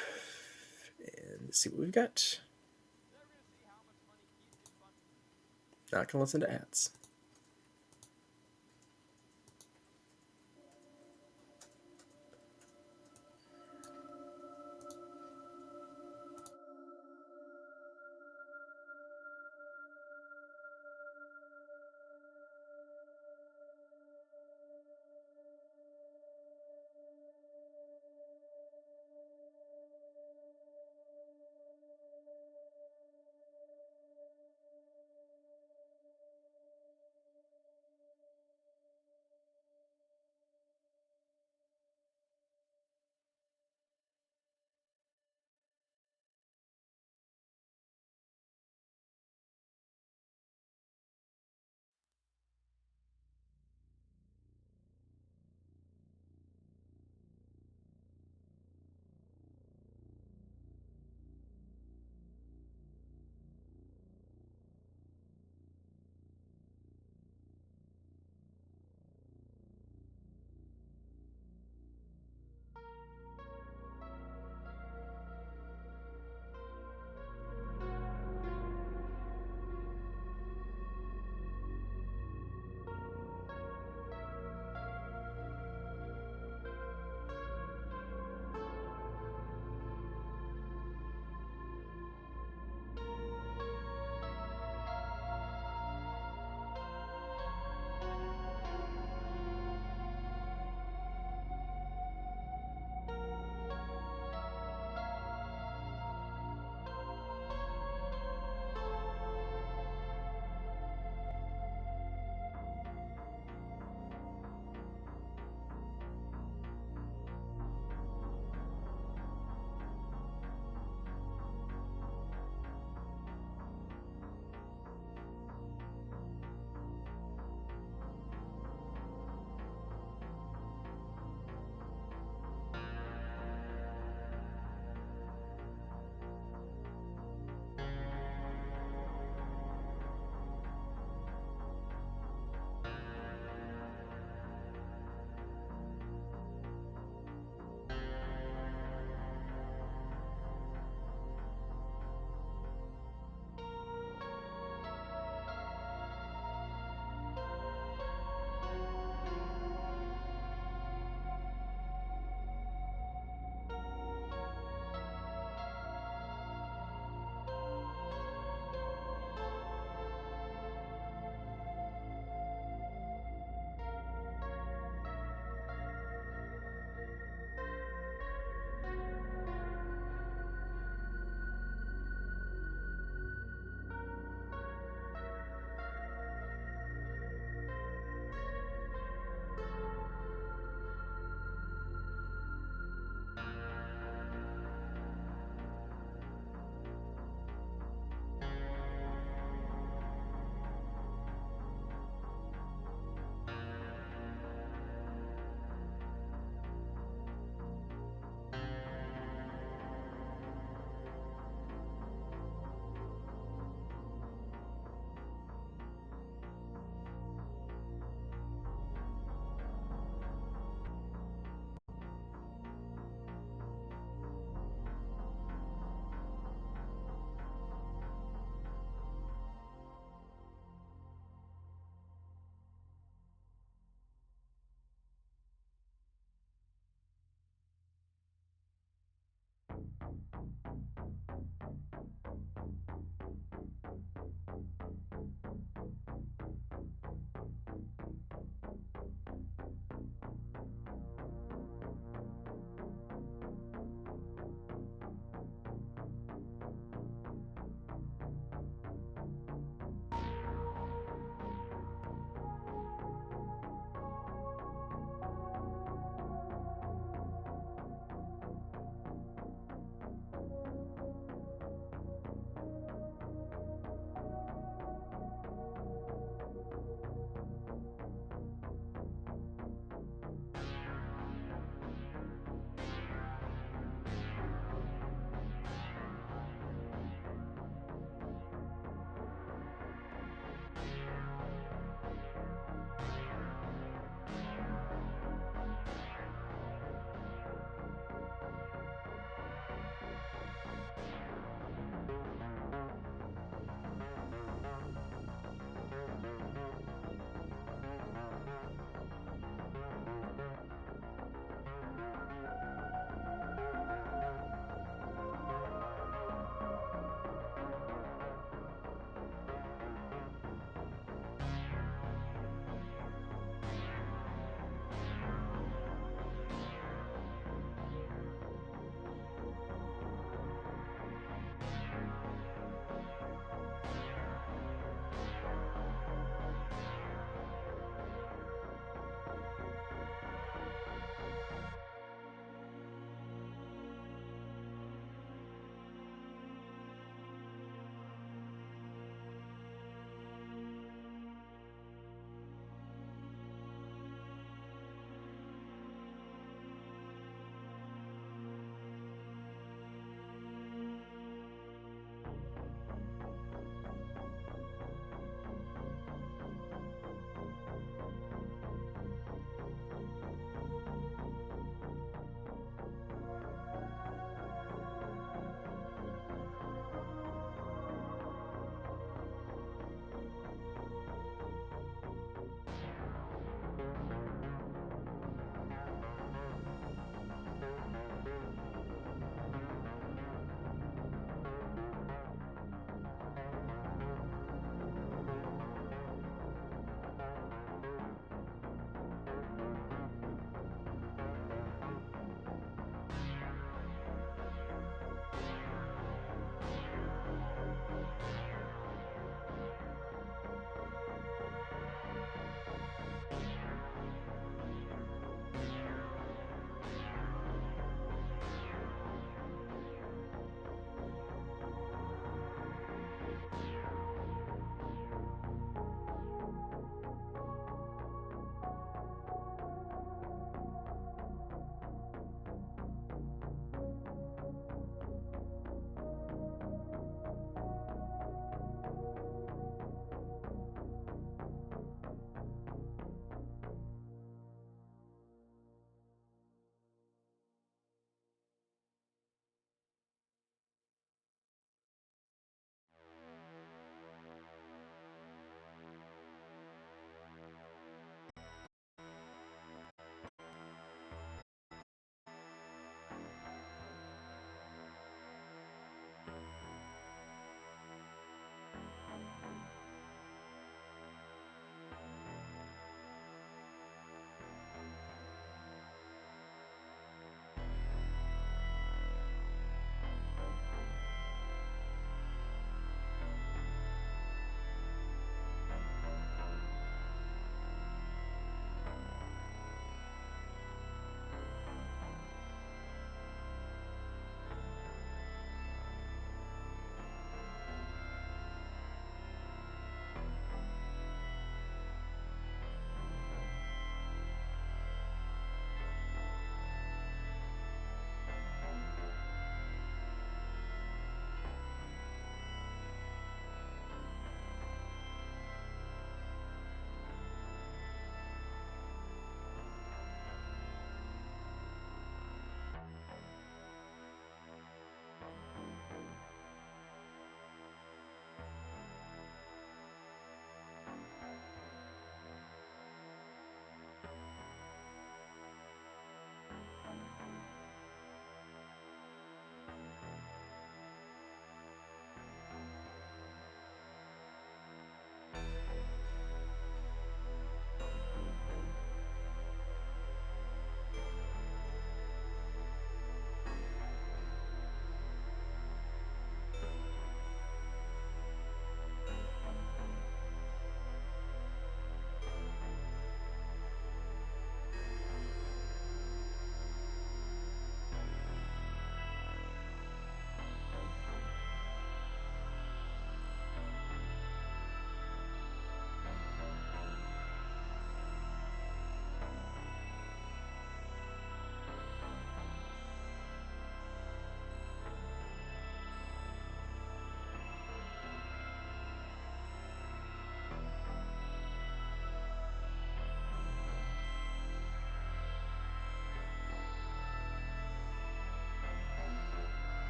and see what we've got. Not gonna listen to ads.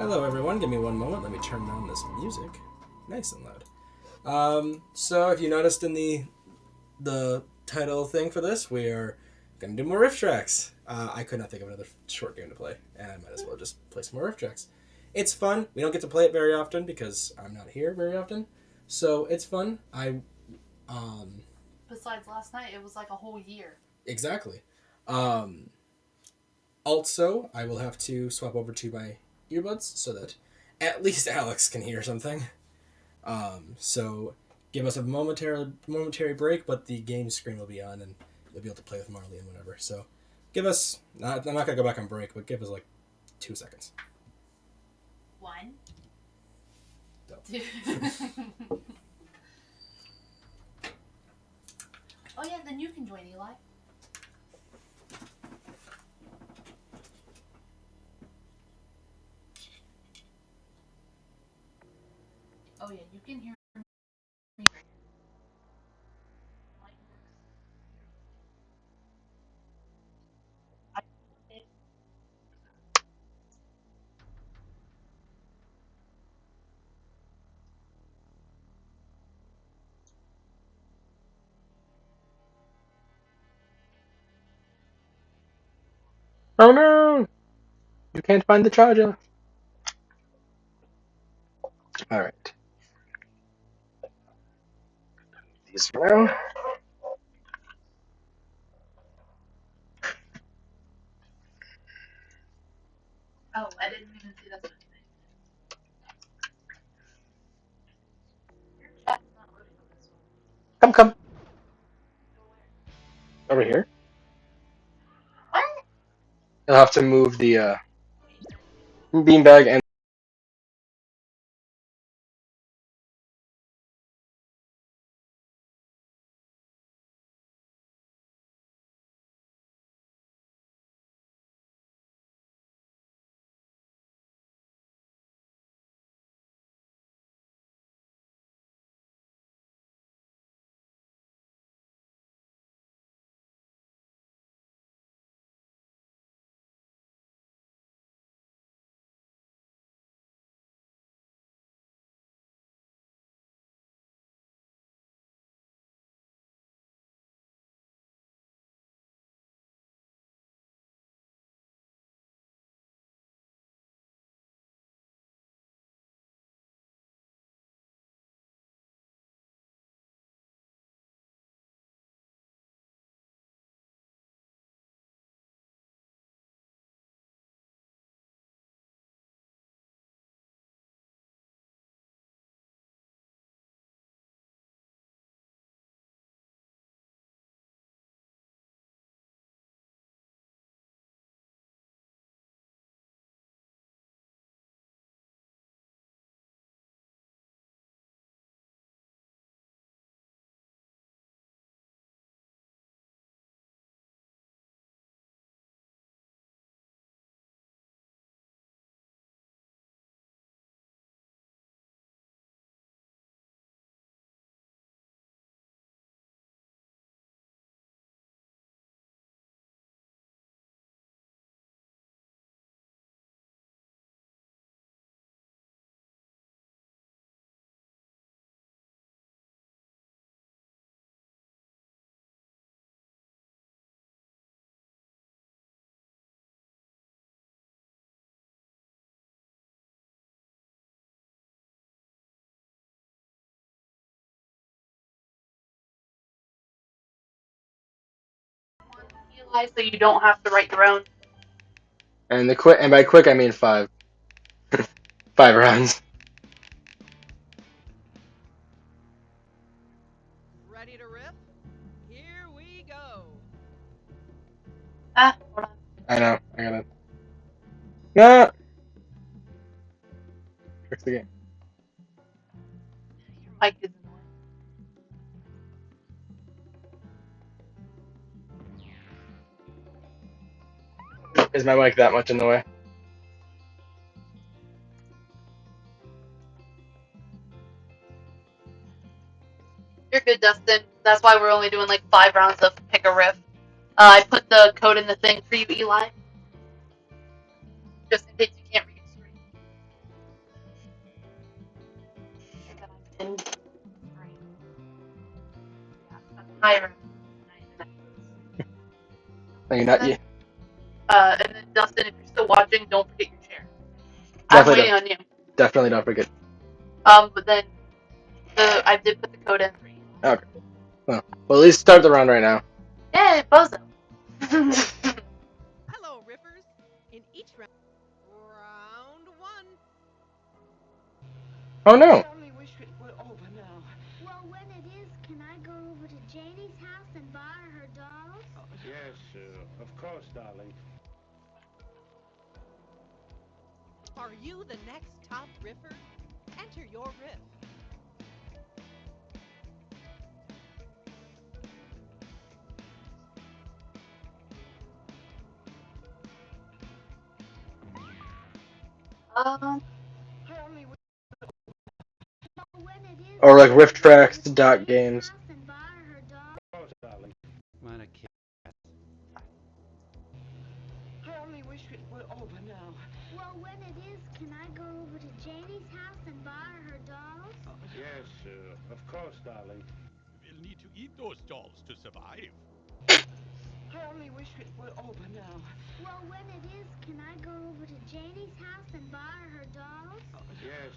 Hello, everyone. Give me one moment. Let me turn down this music. Nice and loud. So if you noticed in the title thing for this, we are gonna do more Rifftrax. I could not think of another short game to play, and I might as well just play some more Rifftrax. It's fun. We don't get to play it very often because I'm not here very often, so it's fun. Besides last night, it was like a whole year. Exactly. Also, I will have to swap over to my earbuds so that at least Alex can hear something. So give us a momentary break, but the game screen will be on and you'll be able to play with Marley and whatever. So give us. I'm not gonna go back on break, but give us like 2 seconds. 1, So. 2. Oh yeah, then you can join, Eli. Oh yeah, you can hear me. Oh no! You can't find the charger. All right. These for now. Oh, I didn't even see that. Your chat's not loading on this one. Come. Go where? Over here. What? You'll have to move the beanbag and. Eli, so you don't have to write your own. And by quick I mean 5. 5 rounds. Ready to riff? Here we go. Ah, hold on. I know. I gotta. No. Fix the game. Your mic is annoying. Is my mic that much in the way? You're good, Dustin. That's why we're only doing like 5 rounds of pick a riff. I put the code in the thing for you, Eli, just in case you can't read the screen. Hiram. Are you not? And then Dustin, if you're still watching, don't forget your chair. I'm Definitely waiting on you. Definitely don't forget. But then I did put the code in for you. Okay. Well, at least start the round right now. Yay, bozo. Hello, Riffers. In each round, round one. Oh no! I only wish it were over now. Well, when it is, can I go over to Janie's house and borrow her dolls? Yes, of course, darling. Are you the next top Riffer? Enter your riff. Um, I only wish Well, when it is, Or like can I go over to Rifftrax dot Janie's games. house and borrow her dolls? Of course, darling. What a kid. I only wish it were over now. Well, when it is, can I go over to Janie's house and borrow her dolls? Yes, of course, darling. We'll need to eat those dolls to survive. I only wish it were over now. Well, when it is, can I go over to Janie's house and borrow her dolls? Yes,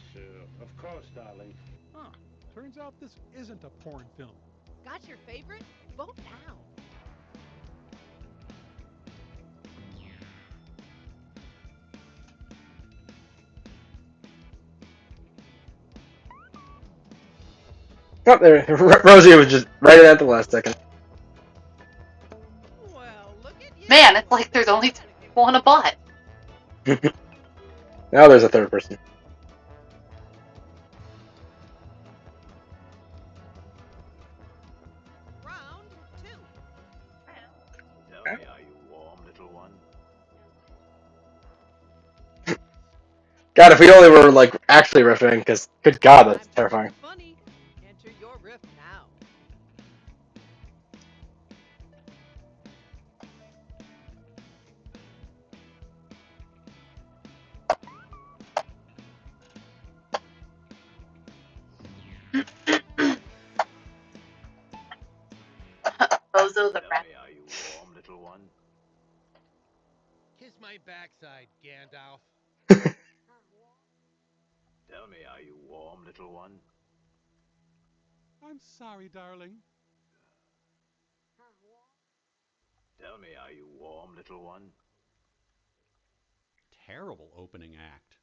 of course, darling. Huh. Turns out this isn't a porn film. Got your favorite? Vote now. Oh, there. Rosie was just right at the last second. Well, look at you. man, it's like there's only two people on a bot. Now there's a third person. Round two. Tell me, are you warm, little one? God, if we only were like actually riffing, because good God, that's Time to terrifying. get funny. Enter your riff now. Bozo the Tell rat. me, are you warm, little one? Kiss my backside, Gandalf. Tell me, are you warm, little one? I'm sorry, darling. Tell me, are you warm, little one? Terrible opening act.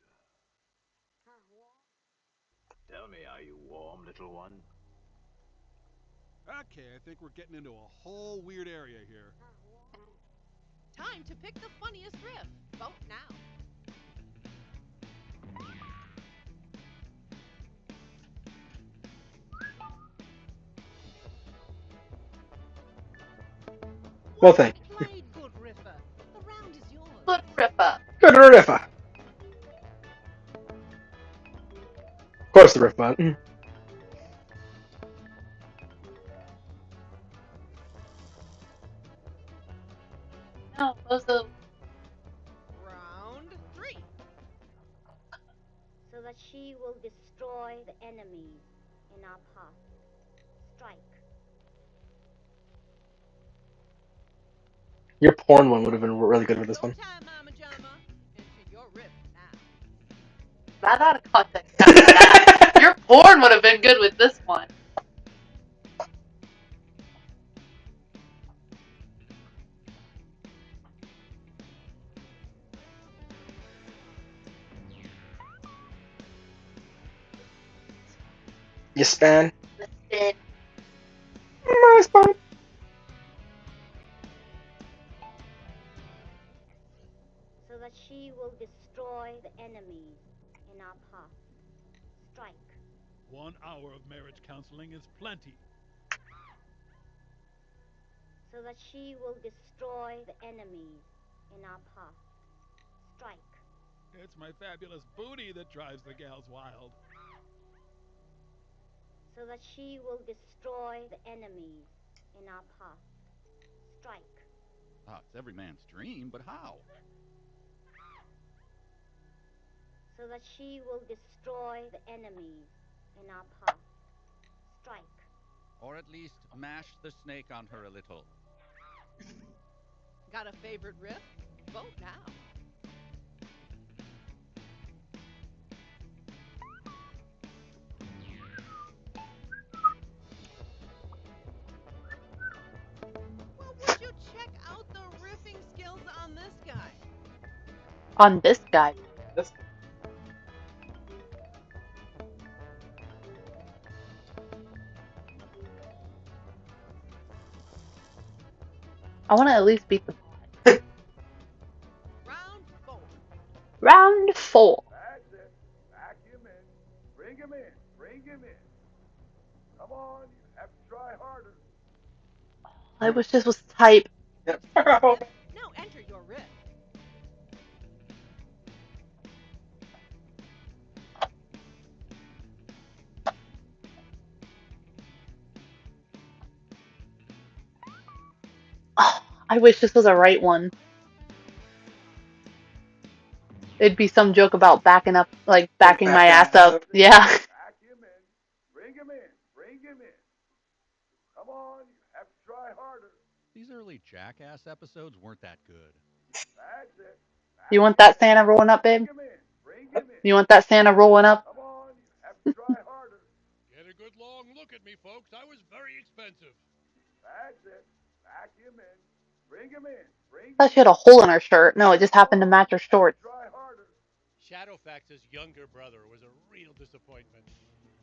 Tell me, are you warm, little one? Okay, I think we're getting into a whole weird area here. Time to pick the funniest riff. Vote now. Well, thank you. Played, good Riffer. The round is yours. Good Rippa. Good riffa. Of course, the riff button. No, Bozo. Round three. So that she will destroy the enemies in our path. Strike. Your porn one would have been really good for this No one. time, Mama Jama. Enter your riff now. That out of context. That. Your porn would have been good with this one. You span. Listen. My span. So that she will destroy the enemies in our path. Strike. 1 hour of marriage counseling is plenty. So that she will destroy the enemies in our path. Strike. It's my fabulous booty that drives the gals wild. So that she will destroy the enemies in our path. Strike. Ah, it's every man's dream, but how? So that she will destroy the enemies in our path. Strike. Or at least mash the snake on her a little. Got a favorite riff? Vote now. Well, would you check out the riffing skills on this guy? On this guy. That's I want to at least beat the Round 4. round 4. That's it. Vacuum in. Bring him in. Bring him in. Come on, you have to try harder. I wish this was type. Looks like a riff. Now enter your riff. Oh, I wish this was a right one. It'd be some joke about backing up, like backing my ass up. Yeah. Vacuum in. Bring him in. Bring him in. Come on, you have to try harder. These early Jackass episodes weren't that good. That's it. You want that Santa rolling up, babe? Bring him in. Bring him in. You want that Santa rolling up? Come on, you have to try harder. Get a good long look at me, folks. I was very expensive. That's it. Vacuum in. Bring him in. Bring I him thought she had in. a hole in her shirt. No, it just happened to match her shorts. Try harder. Shadowfax's younger brother was a real disappointment.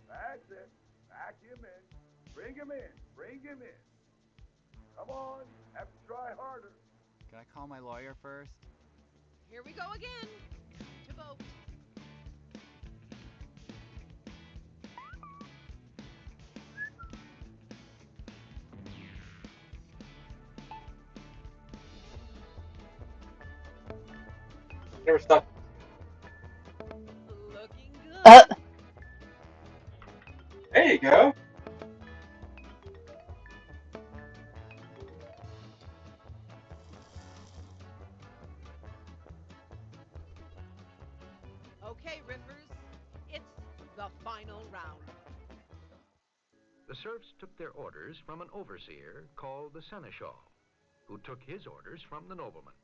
That's it. Vacuum in. Bring him in. Bring him in. Come on, you have to try harder. Can I call my lawyer first? Here we go again. To vote. never stopped. Looking good. There you go. Okay, riffers. It's the final round. The serfs took their orders from an overseer called the seneschal, who took his orders from the nobleman.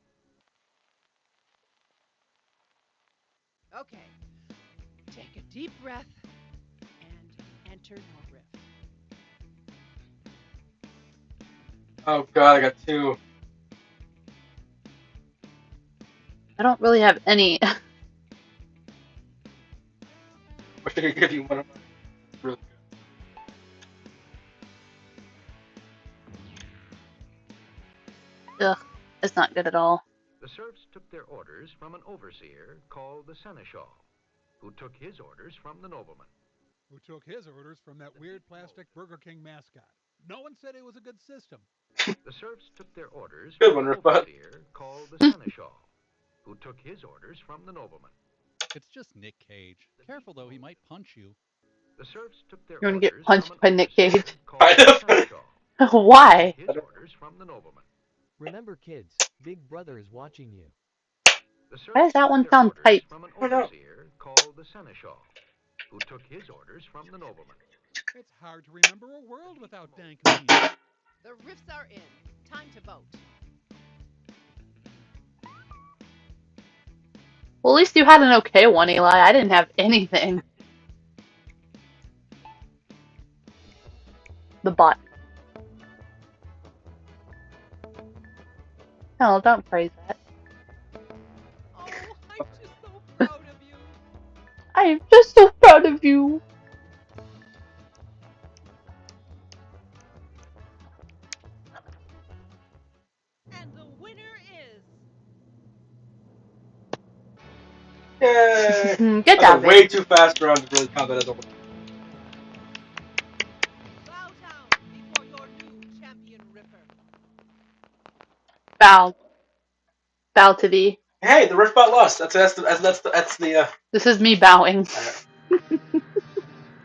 Okay. Take a deep breath and enter your riff. Oh god, I got two. I don't really have any. Wish I could give you one of mine. It's really Ugh, it's not good at all. The serfs took their orders from an overseer called the seneschal, who took his orders from the nobleman. Who took his orders from that weird plastic Burger King mascot. No one said it was a good system. The serfs took their orders good from one, an Riffbot. overseer called the seneschal, who took his orders from the nobleman. It's just Nick Cage. Careful though, he might punch you. The serfs took their You want to get orders punched from by an Nick overseer Cage? called the seneschal, Why? who took his orders from the nobleman. Remember, kids, Big Brother is watching you. The Why does serfs that took one their sound orders tight? from an I don't know. overseer called the seneschal, who took his orders from the nobleman. It's hard to remember a world without dank memes. The riffs are in. Time to vote. Well, at least you had an okay one, Eli. I didn't have anything. The bot. No, don't praise that. Oh, I'm just so proud of you. I am just so proud of you. And the winner is Yay! Good That's a job, way babe. too fast round to really count that as a win. Bow down before your new champion riffer. Bow. Bow to thee. Hey, the Riffbot lost. That's the. This is me bowing.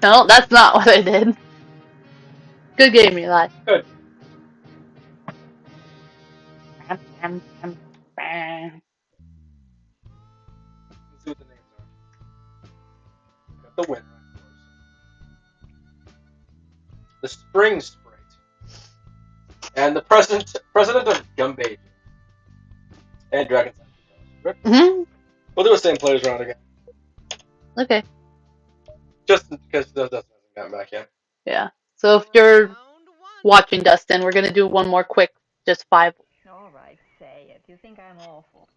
No, that's not what I did. Good game, Eli. Good. Let's see what the names are. Got the winner, of course. The Spring Spring. And the president of Gumbay and Dragon. Hmm. We'll do a same players round again, Okay. just because Dustin hasn't gotten back yet. Yeah. So if you're watching Dustin, we're gonna do one more quick, just 5. All right, say it. You think I'm awful.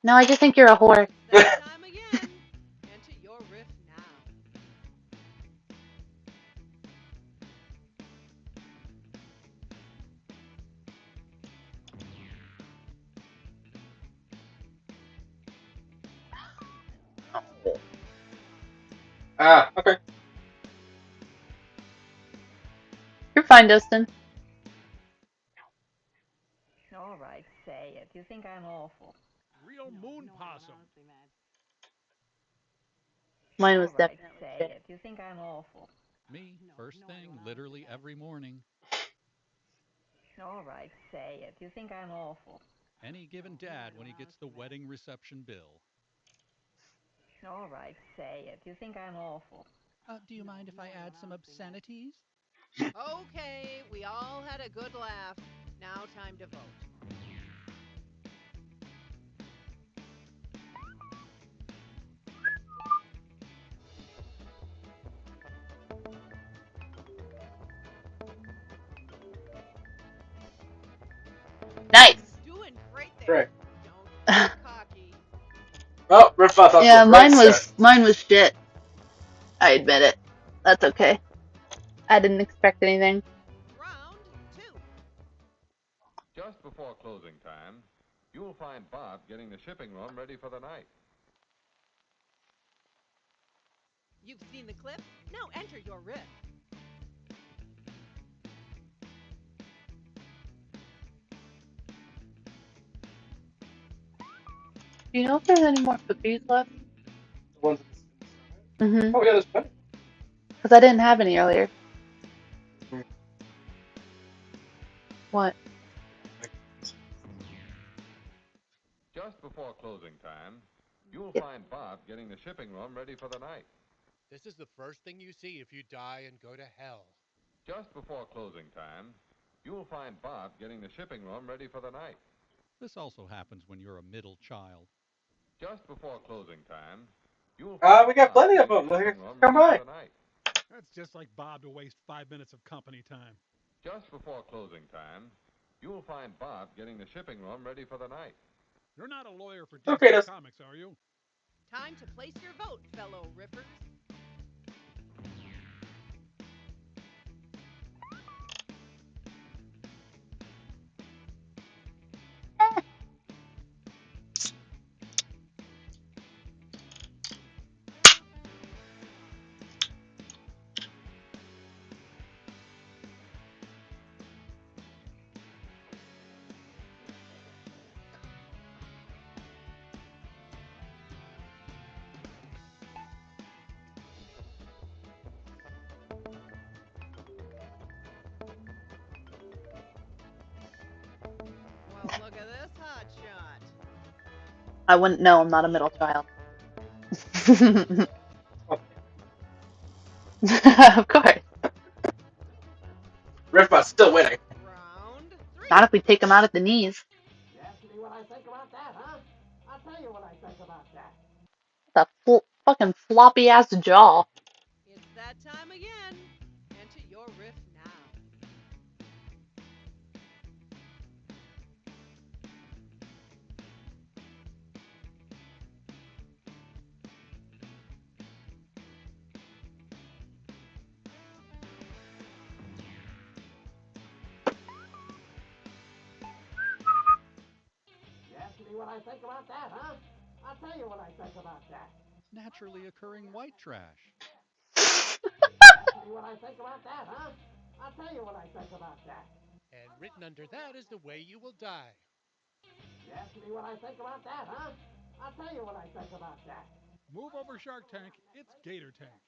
No, I just think you're a whore. It's that time again. Enter your riff now. Okay. You're fine, Dustin. All right, say it. You think I'm awful. Real moon possum. Mine was All right, definitely say shit. it. You think I'm awful. Me, first thing, literally every morning. All right, say it. You think I'm awful. Any given dad when he gets the wedding reception bill. All right, say it. You think I'm awful. Do you mind if I add some obscenities? Okay, we all had a good laugh. Now time to vote. Nice. Doing great there. Great. Don't get cocky. Oh, Riff thought Yeah, to a bright start. mine was shit. I admit it. That's okay. I didn't expect anything. Round 2. Just before closing time, you'll find Bob getting the shipping room ready for the night. You've seen the clip? Now enter your riff. Do you know if there's any more cookies left? The ones in the Mm-hmm. Oh yeah, there's plenty. Because I didn't have any earlier. What? Just before closing time, you'll Yep. find Bob getting the shipping room ready for the night. This is the first thing you see if you die and go to hell. Just before closing time, you'll find Bob getting the shipping room ready for the night. This also happens when you're a middle child. Just before closing time, you'll We got Bob plenty of getting them. the shipping room Come ready by. for the night. That's just like Bob to waste 5 minutes of company time. Just before closing time, you'll find Bob getting the shipping room ready for the night. You're not a lawyer for Okay, DC Dustin. Comics, are you? Time to place your vote, fellow riffers. Well, look at this hot shot. I wouldn't know. I'm not a middle child. Of course. Riffbot's still winning. Round 3. Not if we take him out at the knees. You ask me what I think about that, huh? I'll tell you what I think about that. The fucking floppy ass jaw. It's that time again. Enter your riff now. You ask me what I think about that, huh? I'll tell you what I think about that. Naturally occurring white trash. You ask me what I think about that, huh? I'll tell you what I think about that. And written under that is the way you will die. You ask me what I think about that, huh? I'll tell you what I think about that. Move over Shark Tank. It's Gator Tank.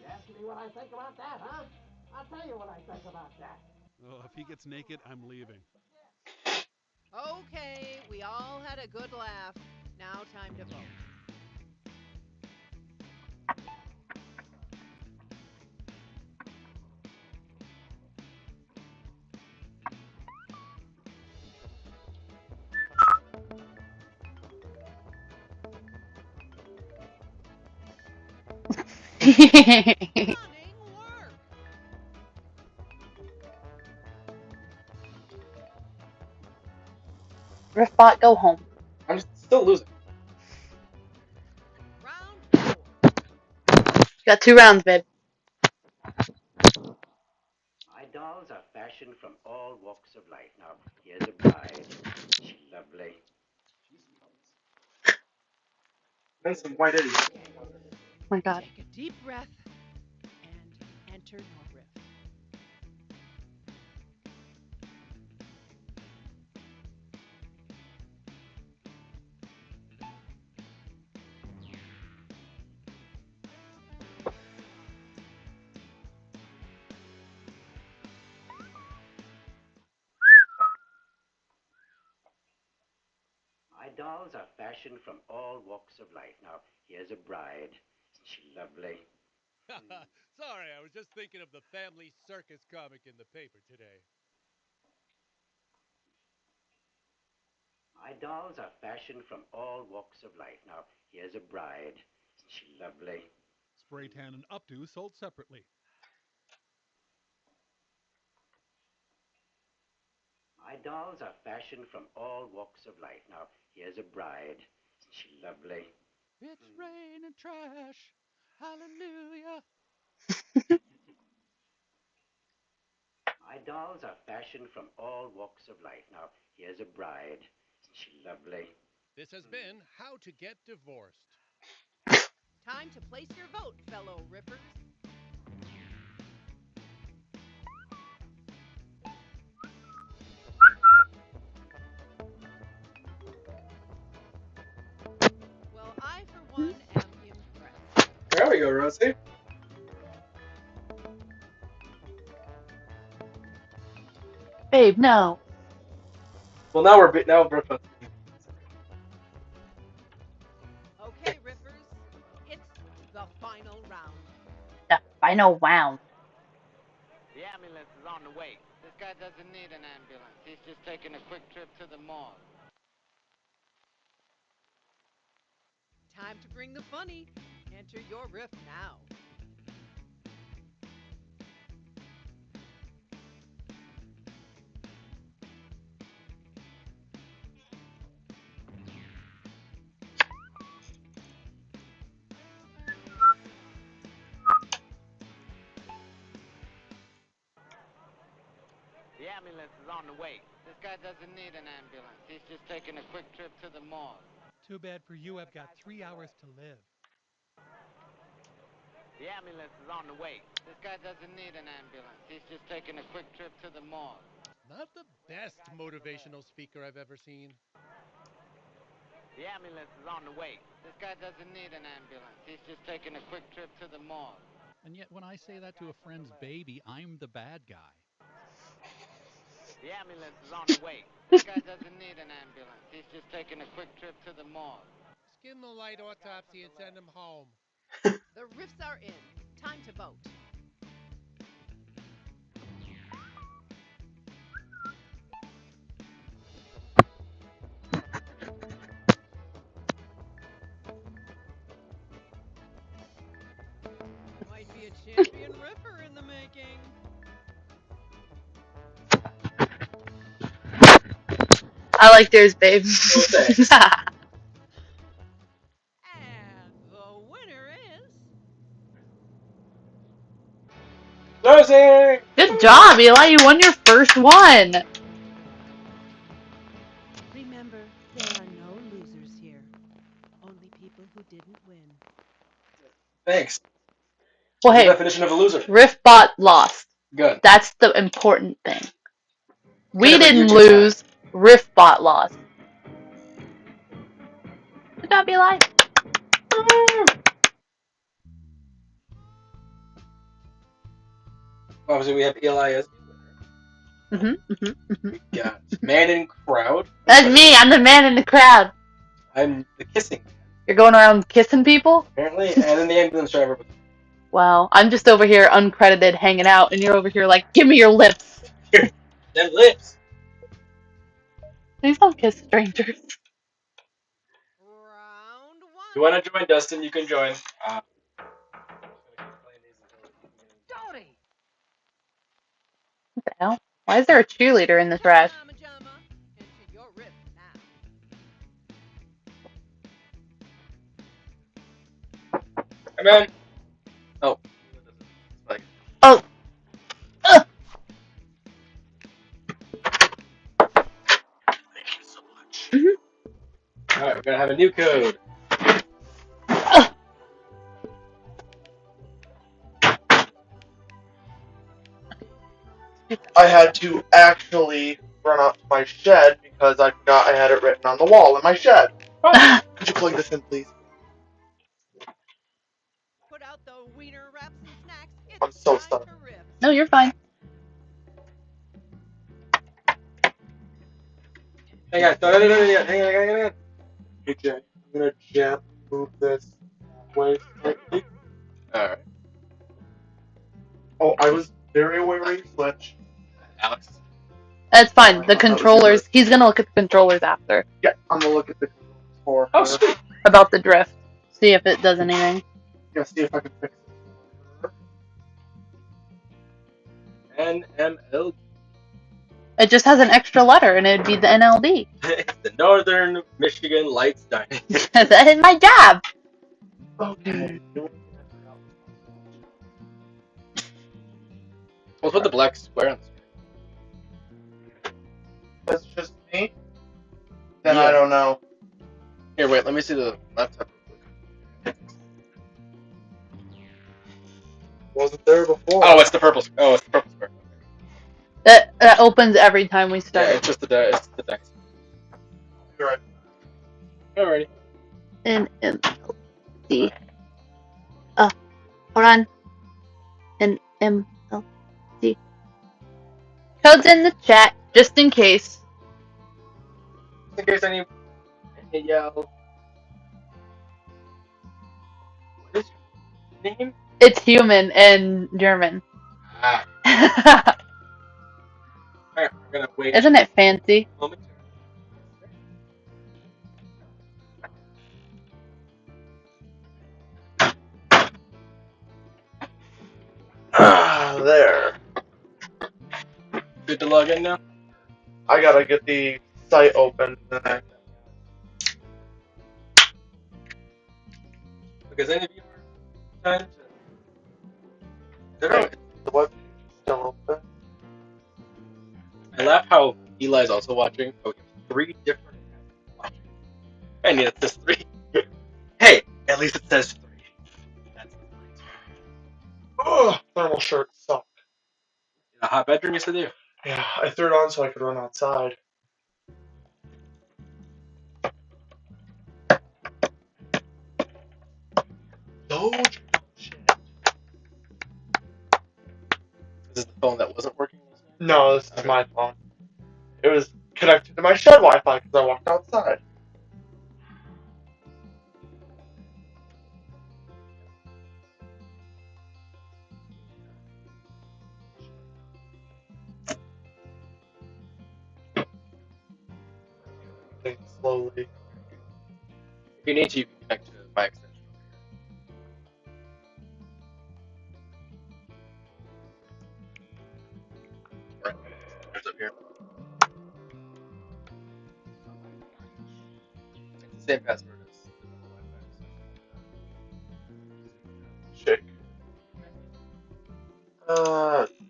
You ask me what I think about that, huh? I'll tell you what I think about that. Oh, if he gets naked, I'm leaving. Okay, we all had a good laugh. Now time to vote. Stunning work. Riffbot, go home. I'm still losing. Round 4. You got 2 rounds, babe. My dolls are fashioned from all walks of life. Now, here's a bride. She's lovely. Then some white idiot. Oh my god. Take a deep breath and enter your riff. My dolls are fashioned from all walks of life. Now, here's a bride. She's lovely. Sorry, I was just thinking of the Family Circus comic in the paper today. My dolls are fashioned from all walks of life. Now, here's a bride. She's lovely. Spray tan and updo sold separately. My dolls are fashioned from all walks of life. Now, here's a bride. She's lovely. It's rain and trash. Hallelujah. My dolls are fashioned from all walks of life. Now, here's a bride. She's lovely. This has been How to Get Divorced. Time to place your vote, fellow riffers. Well, I, for one, am impressed. There we go, Rosie. Babe, no. Well, now we're Riffbot's being. Okay, riffers, it's the final round. The final round. The ambulance is on the way. This guy doesn't need an ambulance. He's just taking a quick trip to the mall. Time to bring the funny. Enter your riff now. The ambulance is on the way. This guy doesn't need an ambulance. He's just taking a quick trip to the mall. Too bad for you, I've got 3 hours to live. The ambulance is on the way. This guy doesn't need an ambulance. He's just taking a quick trip to the mall. Not the best motivational speaker I've ever seen. The ambulance is on the way. This guy doesn't need an ambulance. He's just taking a quick trip to the mall. And yet, when I say that to a friend's baby, I'm the bad guy. The ambulance is on the way. This guy doesn't need an ambulance. He's just taking a quick trip to the mall. Just give him a light autopsy and send him home. The riffs are in. Time to vote. Might be a champion riffer in the making. I like yours, babe. Oh, thanks. And the winner is... Rosie! Good job, Eli. You won your first one. Remember, there are no losers here. Only people who didn't win. Thanks. Well, What's hey, the definition of a loser? Riffbot lost. Good. That's the important thing. We Could've been didn't you just lose. Riffbot lost. Good job, Eli. Obviously, we have Eli as the winner. We got Man in Crowd. That's me. I'm the man in the crowd. I'm the kissing man, You're going around kissing people? apparently, and then the ambulance driver. Well, I'm just over here uncredited hanging out, and you're over here like, give me your lips. Here, them lips. Please don't kiss strangers. Round 1. You want to join, Dustin? You can join. the hell? Why is there a cheerleader in the trash? Into your rift now. Come in. Oh. Like, Oh. Ugh. thank you so much. Alright, we're gonna have a new code. I had to actually run out to my shed because I forgot I had it written on the wall in my shed. Could you plug this in, please? Put out the wiener wraps and snacks. It's I'm so time sorry. to riff. No, you're fine. Hang on, hang on. Hey Jay, I'm gonna gently move this that way slightly. Alright. Oh, I was very aware where you switch. Alex. That's fine. I The thought that was controllers. yours. He's gonna look at the controllers after. Yeah, I'm gonna look at the controls for Oh, her. sweet. About the drift. See if it does anything. Yeah, see if I can fix it for her. NML. It just has an extra letter, and it'd be the NLD. It's the Northern Michigan Lights Dining. That is my job. Okay. We'll put the black square on the screen. That's just me? Then Yeah. I don't know. Here, wait, let me see the laptop real quick. Wasn't there before. Oh, it's the purple square. Oh, it's the purple square. That opens every time we start. Yeah, it's just the dice. You're right. Alrighty. NMLD. Hold on. NMLD. Code's in the chat, just in case. In case any yell. What is your name? It's human and German. Ah. Alright, we're gonna wait. Isn't it fancy? Momentarily. There. Good to log in now? I gotta get the site open. Because any of you are time to. The web page is still open. I laugh how Eli's also watching. Oh, we have 3 different accounts watching. And it says 3. Hey, at least it says 3. That's the point. Ugh, thermal shirts suck. In a hot bedroom, yes I do. Yeah, I threw it on so I could run outside. No shit. This is the phone that wasn't working last night? No, this is my phone. It was connected to my shed Wi-Fi because I walked outside. Think slowly. If you need to, you can connect to my extension. Right. There's up here. It's the same password as the normal Wi-Fi. Shake.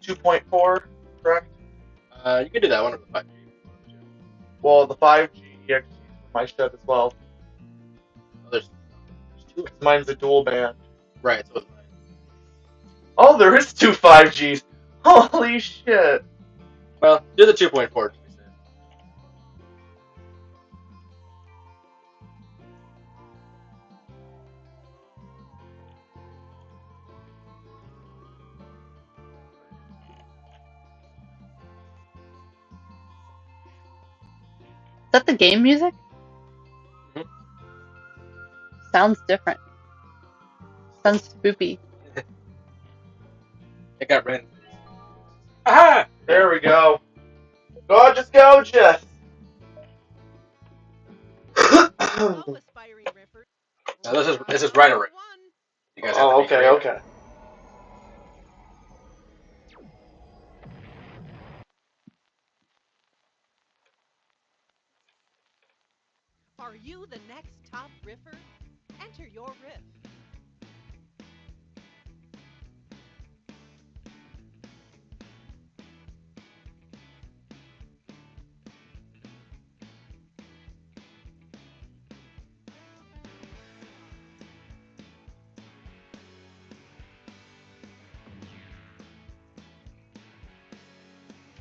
2.4, correct? You can do that one or the 5G. Well, the 5G actually is from my shed as well. Oh, there's 2. Mine's a dual band. Right, so it's mine. Oh, there is 2 5Gs. Holy shit. Well, do the 2.4 to be safe. Is that the game music? Mm-hmm. Sounds different. Sounds spoopy. It got ran. Aha! There we go. Gorgeous, gorgeous. Oh, aspiring riffers. Now this is right already. You guys have to be okay, creative. okay. Are you the next top riffer? Enter your riff.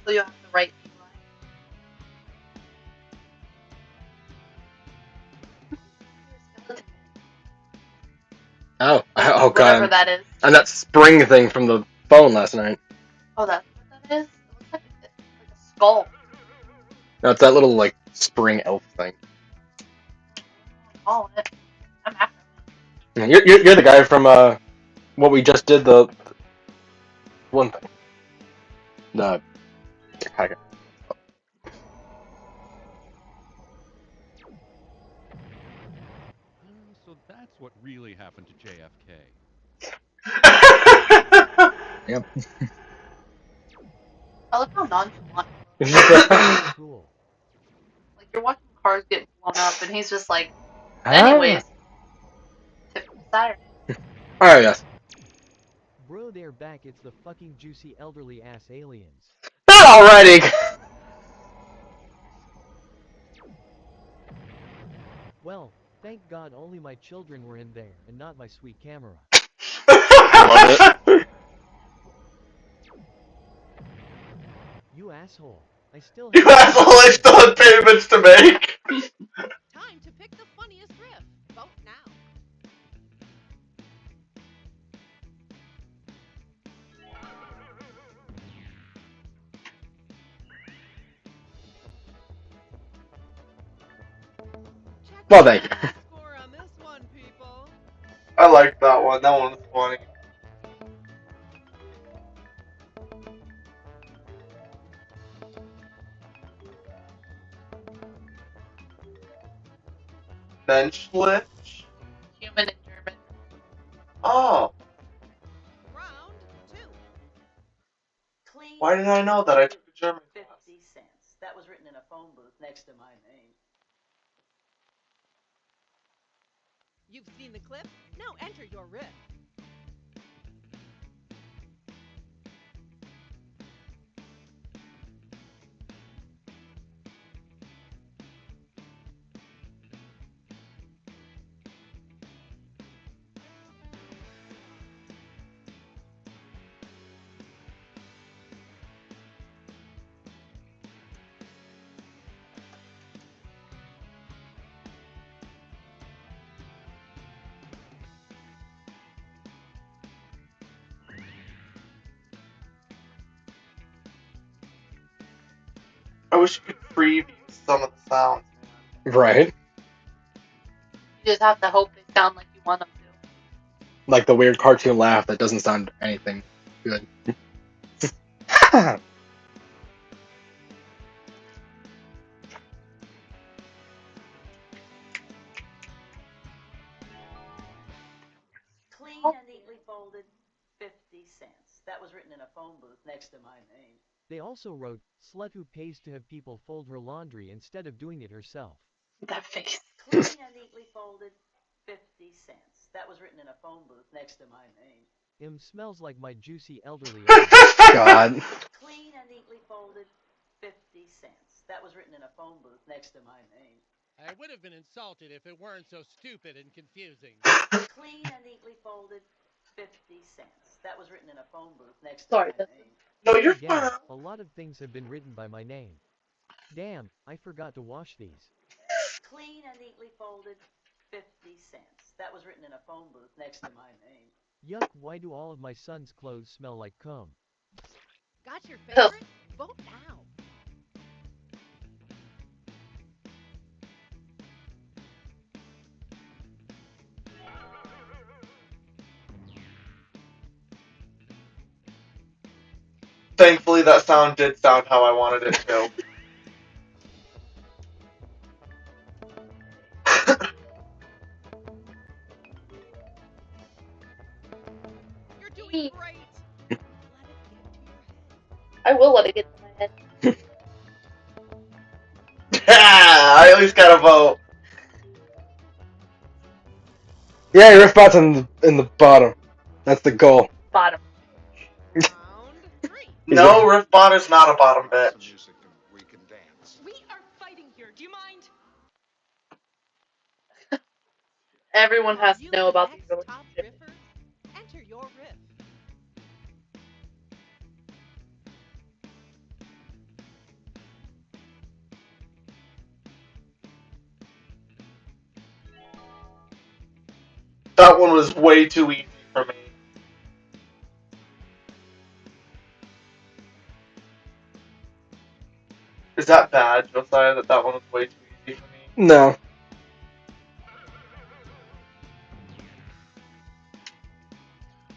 So you have to write Oh, oh god. whatever that is. And that spring thing from the phone last night. Oh, that's what that is? It looks like a skull. No, it's that little like spring elf thing. Oh, it. I'm after Yeah, you're the guy from what we just did, the one thing. The So that's what really happened to JFK. Yep. I love how nonchalant he That's cool. Like you're watching cars get blown up, and he's just like, Ah. anyways, typical Saturday. Oh yes. Bro, they're back. It's the fucking juicy elderly ass aliens. Not already. Well, thank God only my children were in there and not my sweet camera. Love it. You asshole. I still You have asshole, I still have payments to make. Time to pick the funniest riff. Vote now. Check Well, the thank you. final score on this one, people. I like that one. That one was funny. Menschlich? Human in German. Oh. Round 2. Clean Why did I know that? I took a German class. 50 cents. That was written in a phone booth next to my name. You've seen the clip? Now enter your riff. I wish you could preview some of the sounds, man. Right. You just have to hope they sound like you want them to. Like the weird cartoon laugh that doesn't sound anything good. Clean and neatly folded, 50 cents. That was written in a phone booth next to my name. They also wrote, slut who pays to have people fold her laundry instead of doing it herself. That face. Clean and neatly folded, 50 cents. That was written in a phone booth next to my name. Smells like my juicy elderly God. Clean and neatly folded, 50 cents. That was written in a phone booth next to my name. I would have been insulted if it weren't so stupid and confusing. Clean and neatly folded, 50 cents. That was written in a phone booth next to Sorry, my Justin. name. No, you're Again, fine. a lot of things have been written by my name. Damn, I forgot to wash these. Clean and neatly folded, 50 cents. That was written in a phone booth next to my name. Yuck, why do all of my son's clothes smell like cum? Got your favorite? Vote now. Thankfully, that sound did sound how I wanted it to. You're doing great. Let it get to your head. I will let it get to my head. Yeah, I at least got a vote. Yeah, your riff bot's in the bottom. That's the goal. Bottom. Round 3. No, Riffbot is not a bottom bitch. We are fighting here. Do you mind? Everyone Are has to you know the about these next top relationships. riffer? Enter your riff. That one was way too easy for me. Is that bad, Josiah, that one was way too easy for me? No.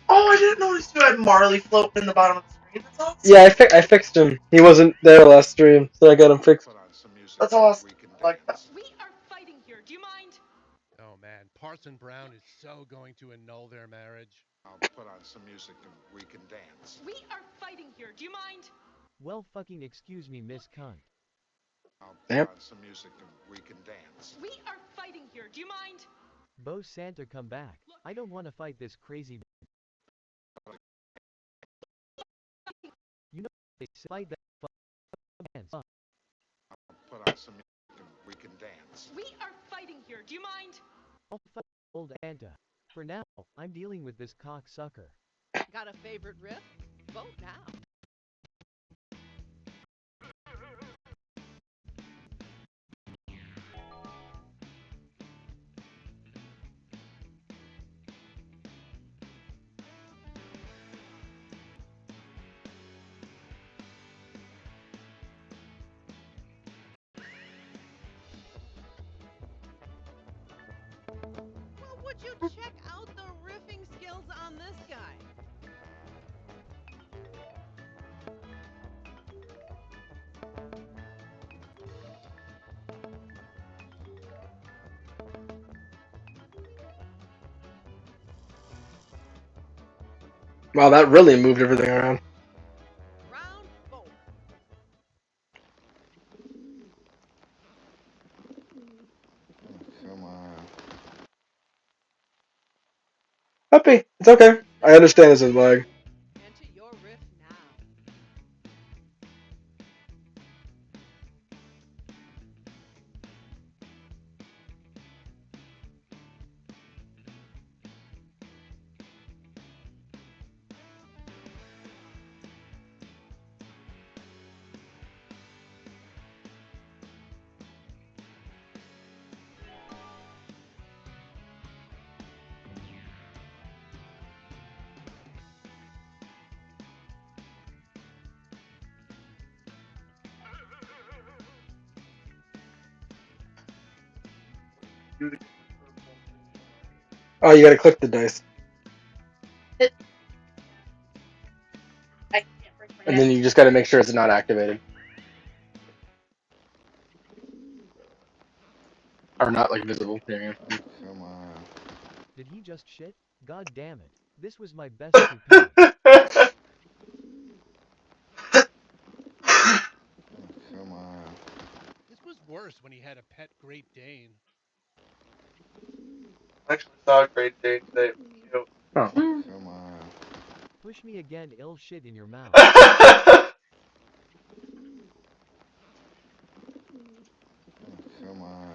Oh, I didn't notice you had Marley floating in the bottom of the screen. That's awesome. Yeah, I fixed him. He wasn't there last stream, so I got him fixed. That's awesome. I like that. We are fighting here. Do you mind? Oh man, Parson Brown is so going to annul their marriage. I'll put on some music and we can dance. We are fighting here. Do you mind? Well fucking excuse me, Miss Cunt. I'll put Yep. on some music and we can dance. We are fighting here. Do you mind? Bo Santa come back. I don't want to fight this crazy. You know they fight that hands. I'll put on some music and we can dance. We are fighting here. Do you mind? I'll fight old Santa. For now, I'm dealing with this cocksucker. Got a favorite riff? Vote now. Well, would you check out the riffing skills on this guy? Wow, that really moved everything around. Round 4. Come on. Happy. It's okay. I understand this is lag. Enter your riff now. Oh, you gotta click the dice. I can't break my And neck. then you just gotta make sure it's not activated. Or not, like, visible. Yeah. Come on. Did he just shit? God damn it. This was my best toupee. Come on. This was worse when he had a pet Great Dane. I actually saw a Great Dane today. It was cute. Oh. Come on. Push me again, ill shit in your mouth. Come on.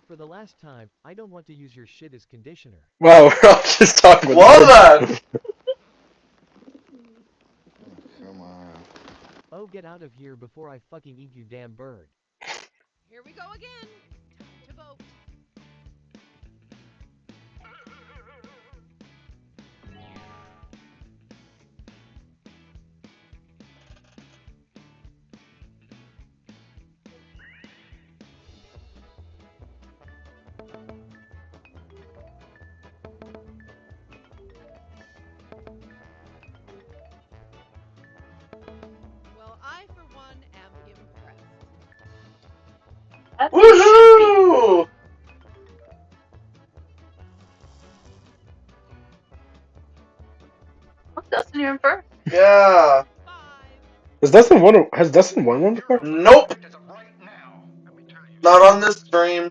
For the last time, I don't want to use your shit as conditioner. Wow, we're all just talking about Well this. then! Come on. Oh, get out of here before I fucking eat you, damn bird. Here we go again. Time to vote. Well, I, for one, am impressed. That's Woohoo! oh, Dustin, you're in first. Yeah. 5. Has Dustin won one before? Nope. Not on this stream.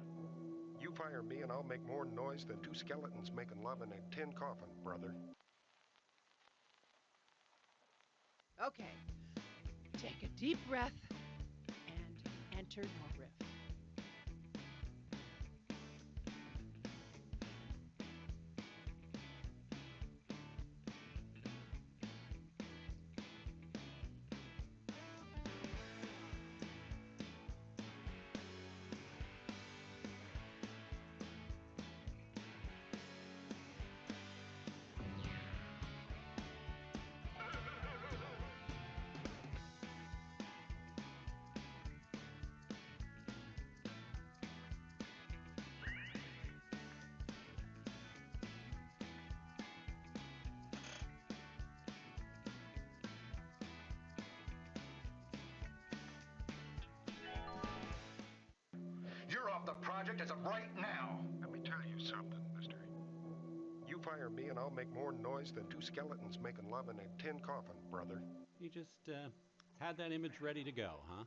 You fire me and and I'll make more noise than two skeletons making love in a tin coffin, brother. Okay. Take a deep breath and enter your riff. You're off the project as of right now. Let me tell you something, mister. You fire me and I'll make more noise than two skeletons making love in a tin coffin, brother. You just had that image ready to go, huh?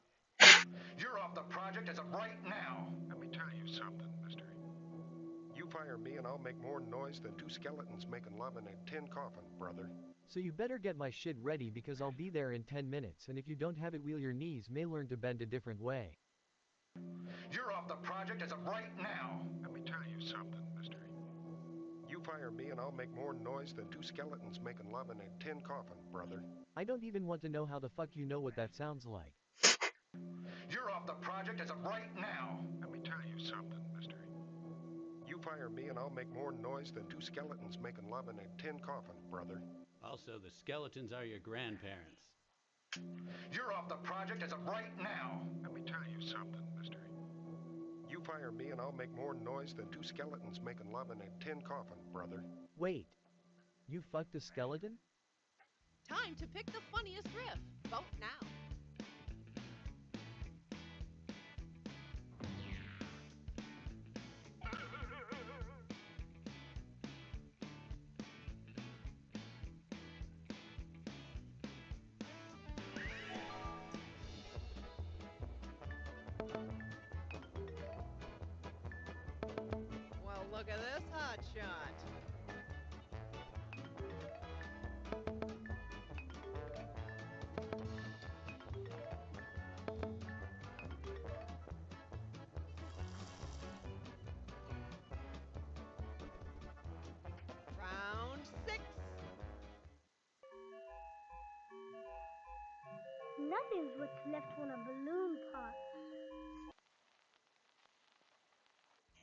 You're off the project as of right now. Let me tell you something, mister. You fire me and I'll make more noise than two skeletons making love in a tin coffin, brother. So you better get my shit ready because I'll be there in 10 minutes, and if you don't have it, wheel your knees may learn to bend a different way. You're off the project as of right now. Let me tell you something, mister. You fire me and I'll make more noise than two skeletons making love in a tin coffin, brother. I don't even want to know how the fuck you know what that sounds like. You're off the project as of right now. Let me tell you something, mister. You fire me and I'll make more noise than two skeletons making love in a tin coffin, brother. Also, the skeletons are your grandparents. You're off the project as of right now. Let me tell you something, mister. You fire me and I'll make more noise than two skeletons making love in a tin coffin, brother. Wait. You fucked a skeleton? Time to pick the funniest riff. Vote now. Well, look at this hot shot. Round 6. Nothing's what's left when a balloon pops.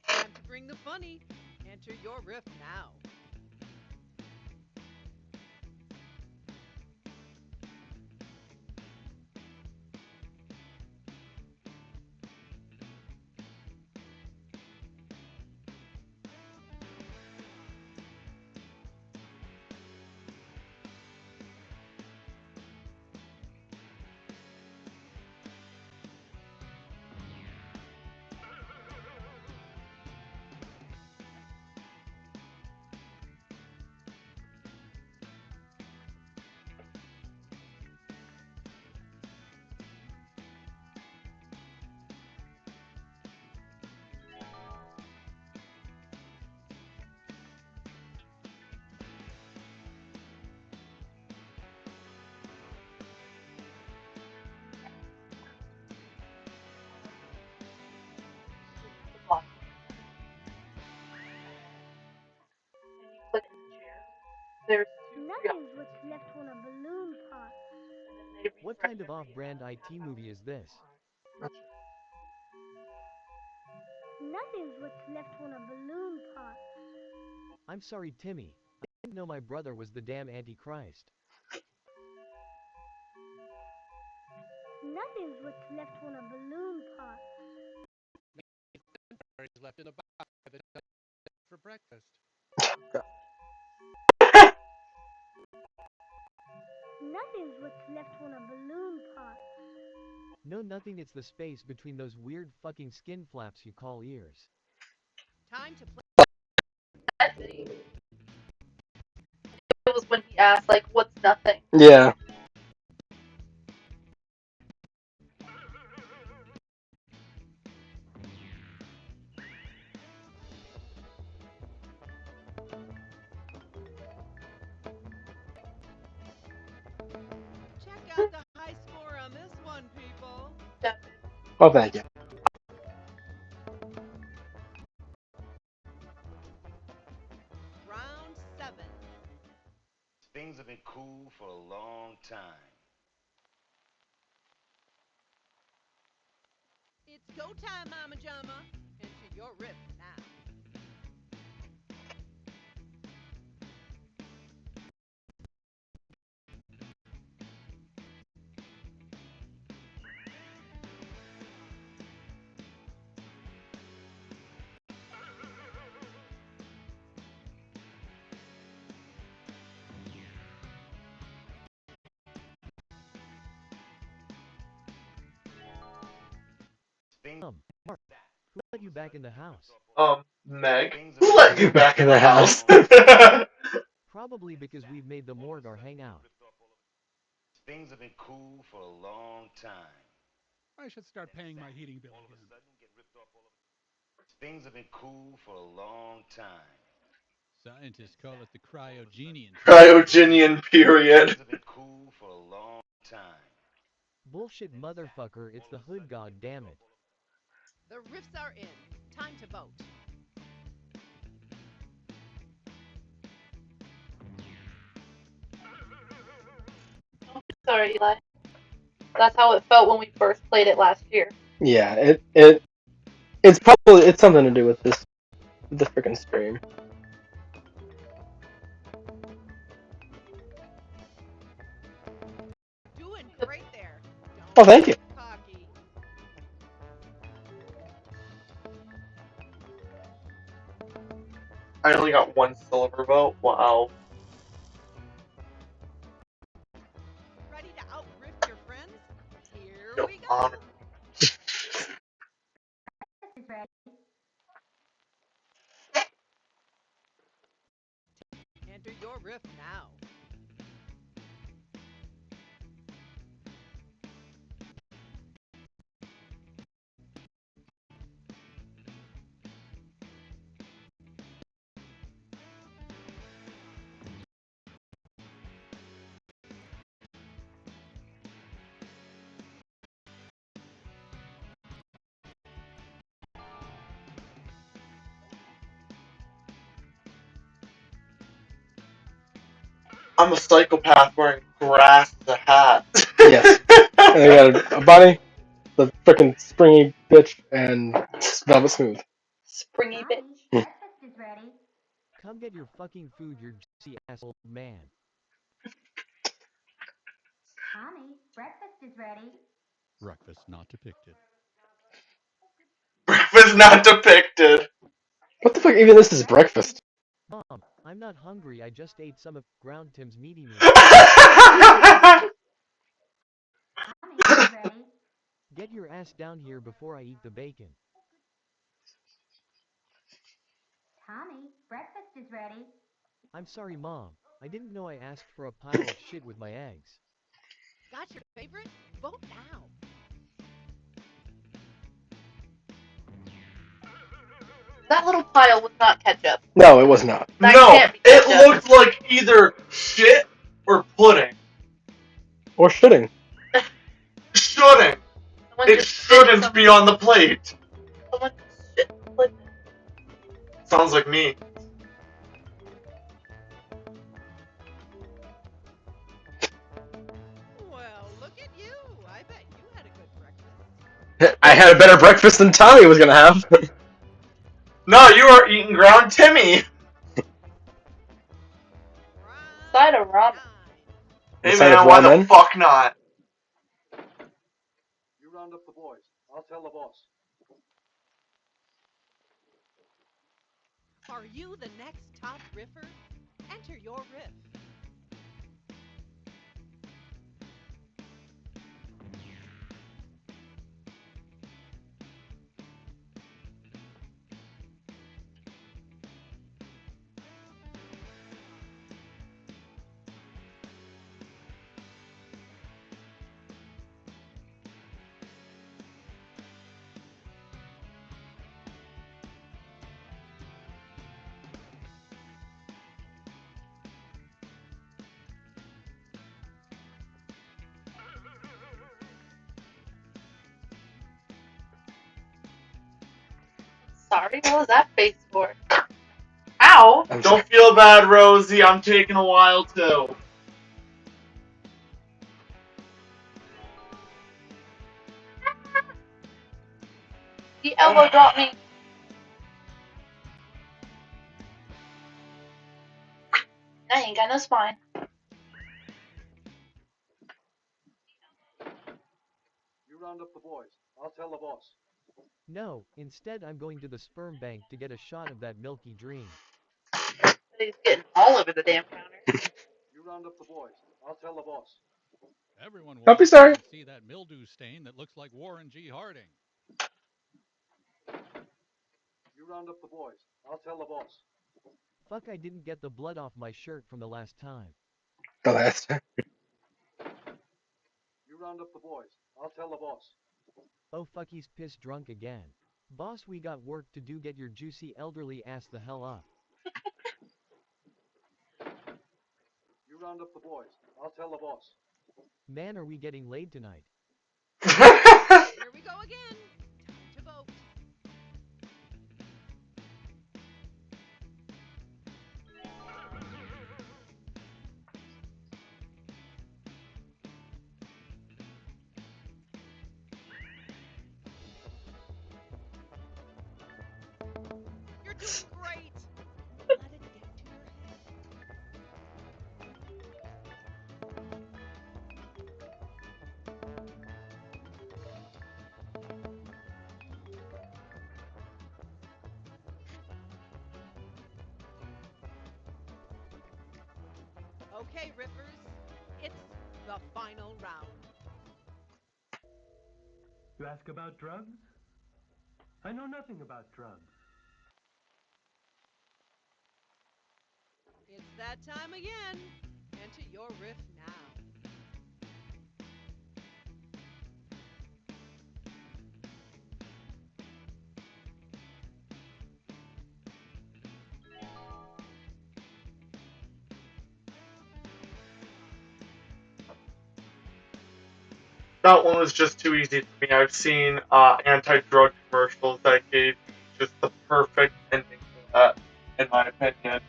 Time to bring the funny. Enter your riff now. Click in the chair. There's two Nothing's what's left when a balloon pops. What kind of off-brand IT movie is this? Nothing's what's left when a balloon pops. I'm sorry, Timmy. I didn't know my brother was the damn Antichrist. Nothing's what's left when a balloon pops. Is left in a box by the time for breakfast. Nothing's what's left when a balloon pops. No, nothing, it's the space between those weird fucking skin flaps you call ears. Time to play. It was when he asked, like, what's nothing? Yeah. Oh, thank you. Round 7. Things have been cool for a long time. It's go time, Mama Jama. Enter your riff now. Mark, who let you back in the house? Meg, who let you back in the house? Probably because we've made the morgue our hangout. Things have been cool for a long time. I should start paying my heating bill again. Things have been cool for a long time. Scientists call it the cryogenian. Cryogenian period. Things have been cool for a long time. Bullshit motherfucker, it's the hood, god damn it. The riffs are in. Time to vote. Sorry, Eli. That's how it felt when we first played it last year. Yeah, it's something to do with the freaking stream. Doing great there. Oh, thank you. Cocky. I only got one silver vote. Wow. Ready to out-riff your friends? Here Yo, we go. honor. Enter your riff now. I'm a psychopath wearing grass as a hat. Yes. And I got a bunny, the freaking springy bitch, and Velvet Smooth. Springy bitch. Breakfast is ready. Come get your fucking food, you juicy asshole man. Tommy, breakfast is ready. Breakfast not depicted. Breakfast not depicted. What the fuck even this is breakfast? Mom, I'm not hungry, I just ate some of Ground Tim's meaty meat. Tommy is ready. Get your ass down here before I eat the bacon. Tommy, breakfast is ready. I'm sorry, Mom. I didn't know I asked for a pile of shit with my eggs. Got your favorite? Vote now. That little pile was not ketchup. No, it was not. That No, can't be it ketchup. looked like either shit or pudding. Or shoulding. Shouldn't. Someone It just spit shouldn't some- be on the plate. Someone just shit in the plate. Sounds like me. Well, look at you. I bet you had a good breakfast. I had a better breakfast than Tommy was gonna have. No, you are eating ground Timmy. Side of ramen. Hey Side of man, why the ramen? fuck not? You round up the boys. I'll tell the boss. Are you the next top riffer? Enter your riff. Sorry, what was that face for? Ow! Don't feel bad, Rosie. I'm taking a while too. He elbow dropped me. I ain't got no spine. You round up the boys. I'll tell the boss. No, instead I'm going to the sperm bank to get a shot of that milky dream. He's getting all over the damn counter. You round up the boys. I'll tell the boss. Everyone Don't be wants sorry. to see that mildew stain that looks like Warren G. Harding. You round up the boys. I'll tell the boss. Fuck, I didn't get the blood off my shirt from the last time. The last time. You round up the boys. I'll tell the boss. Oh fuck, he's pissed drunk again. Boss, we got work to do, get your juicy elderly ass the hell up. You round up the boys. I'll tell the boss. Man, are we getting laid tonight? Here we go again. Time to vote. You're doing great. Let it get to your head. Okay, Rippers, it's the final round. You ask about drugs? I know nothing about drugs. It's that time again. Enter your riff now. That one was just too easy for me. I've seen anti-drug commercials that gave just the perfect ending for that, in my opinion.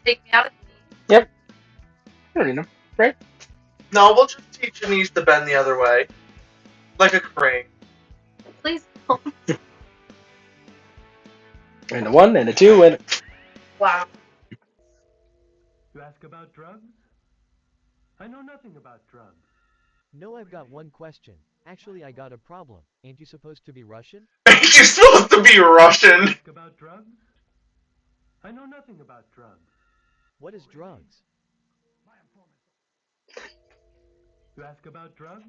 Take me out of Yep. I don't need them, right? No, we'll just teach Denise to bend the other way. Like a crane. Please don't. And a 1, and a 2, and... Wow. You ask about drugs? I know nothing about drugs. No, I've got one question. Actually, I got a problem. Ain't you supposed to be Russian? You're supposed to be Russian! You ask about drugs? I know nothing about drugs. What is drugs? You ask about drugs?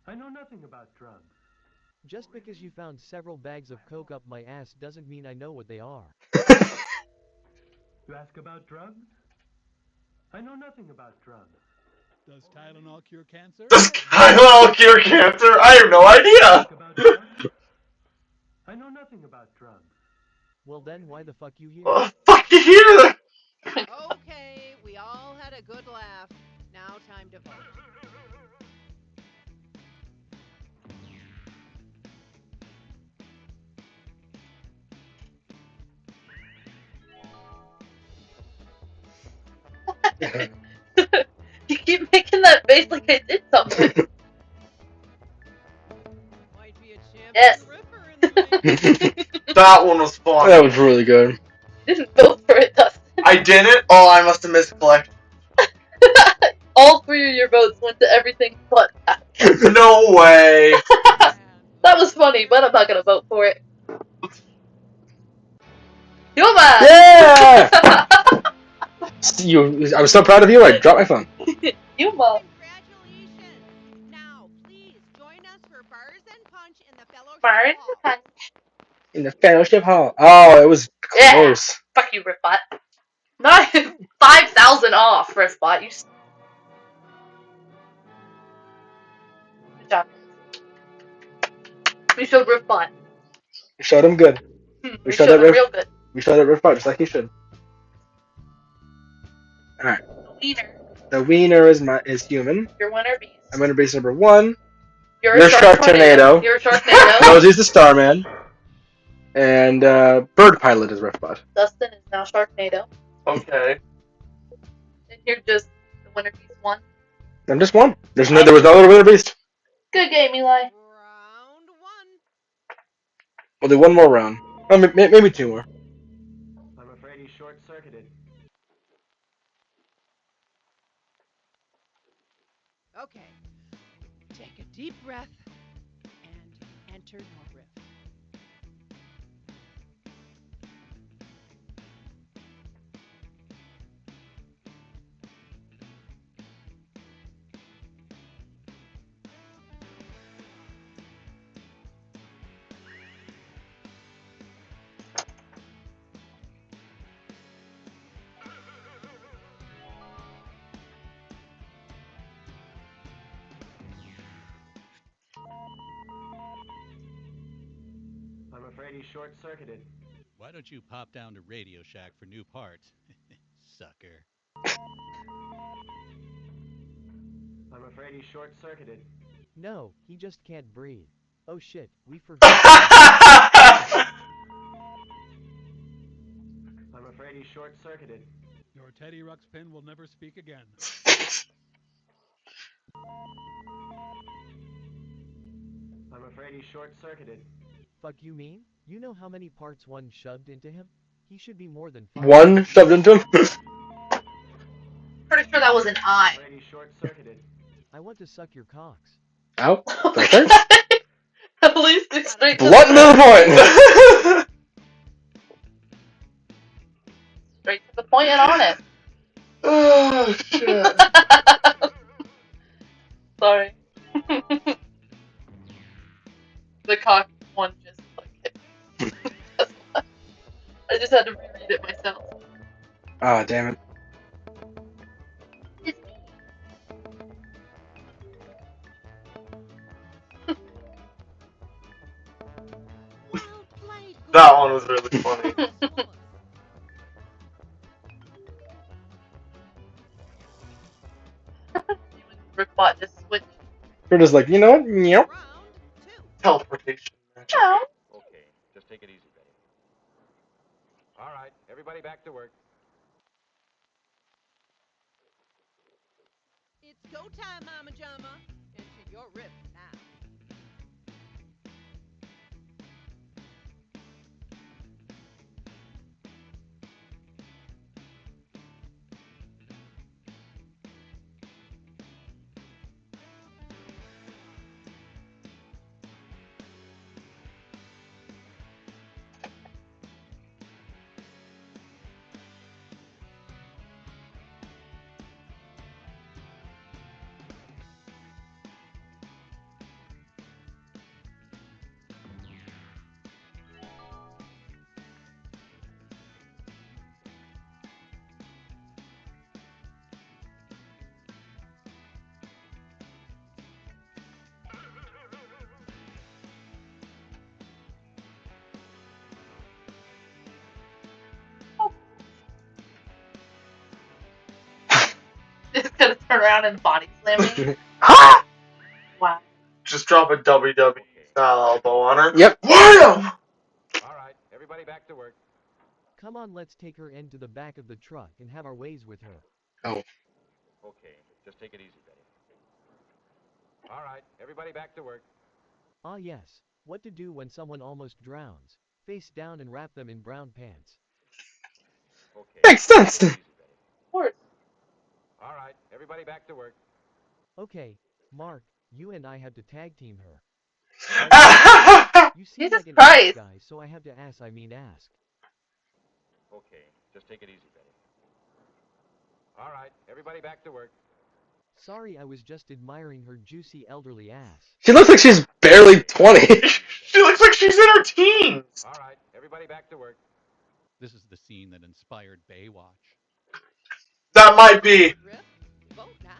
I know nothing about drugs. Just because you found several bags of coke up my ass doesn't mean I know what they are. You ask about drugs? I know nothing about drugs. Does Tylenol cure cancer? Does Tylenol cure cancer? I have no idea! About drugs? I know nothing about drugs. Well then, why the fuck you here? What the fuck you hear? Okay, we all had a good laugh. Now time to vote. You keep making that face like I did something. Might be a champion Yes. Ripper in the making. That one was funny. That was really good. You didn't vote for it, Dustin. I didn't? Oh, I must have missed collection. All 3 of your votes went to everything but that. No way! That was funny, but I'm not gonna vote for it. Human! Yeah! I was so proud of you, I dropped my phone. Human. Congratulations! Now, please join us for Bars and Punch in the Fellowship Burn Hall. punch. In the fellowship hall. Oh, it was Yeah. close. Fuck you, Riffbot. Not 5,000 off, Riffbot. You. Good job. You showed Riffbot. We showed him good. We We showed showed that him riff. real good. We showed it Riffbot just like he should. All right. Wiener. The wiener is human. Your winner beast. I'm winner beast number 1. You're You're a shark tornado. You're a Sharknado. Rosie's the Starman. And Bird Pilot is Riffbot. Dustin is now Sharknado. Okay. And you're just the winner beast 1. I'm just 1. There was no other winner beast. Good game, Eli. Round 1. We'll do one more round. Oh, maybe 2 more. I'm afraid he's short-circuited. Okay. Take a deep breath and enter your riff. I'm afraid he's short-circuited. Why don't you pop down to Radio Shack for new parts? Sucker. I'm afraid he's short-circuited. No, he just can't breathe. Oh shit, we forgot. I'm afraid he's short-circuited. Your Teddy Ruxpin will never speak again. I'm afraid he's short-circuited. Fuck you mean? You know how many parts 1 shoved into him? He should be more than 5. 1 shoved into him? Pretty sure that was an eye. I'm afraid he's short-circuited. I want to suck your cocks. Ow. Okay. At least it's straight to Blunt to the point. Straight to the point and honest. Oh, shit. Sorry. The cock one just like hit me. I just had to reread it myself. Ah, damn it. It's me. Well played. That one was really funny. You and Rickbot just switched. You're just like, you know what? Yep. Round 2. Teleportation. Ciao. Okay, just take it easy, Betty. All right, everybody back to work. It's go time, Mama Jama. Enter your riff now. Just gonna turn around and body slam me. Wow. Just drop a WWE style elbow on her. Yep. Wham! All right, everybody back to work. Come on, let's take her into the back of the truck and have our ways with her. Oh. Okay, just take it easy, Betty. All right, everybody back to work. Ah yes, what to do when someone almost drowns. Face down and wrap them in brown pants. Okay. Makes sense. Take it easy, Betty. Of course. All right, everybody back to work. Okay, Mark, you and I have to tag team her. You seem Jesus like an Christ. ass guy, so I have to ask. Okay, just take it easy, Betty. All right, everybody back to work. Sorry, I was just admiring her juicy elderly ass. She looks like she's barely 20. She looks like she's in her teens. All right, everybody back to work. This is the scene that inspired Baywatch. That might be. Riff, vote now.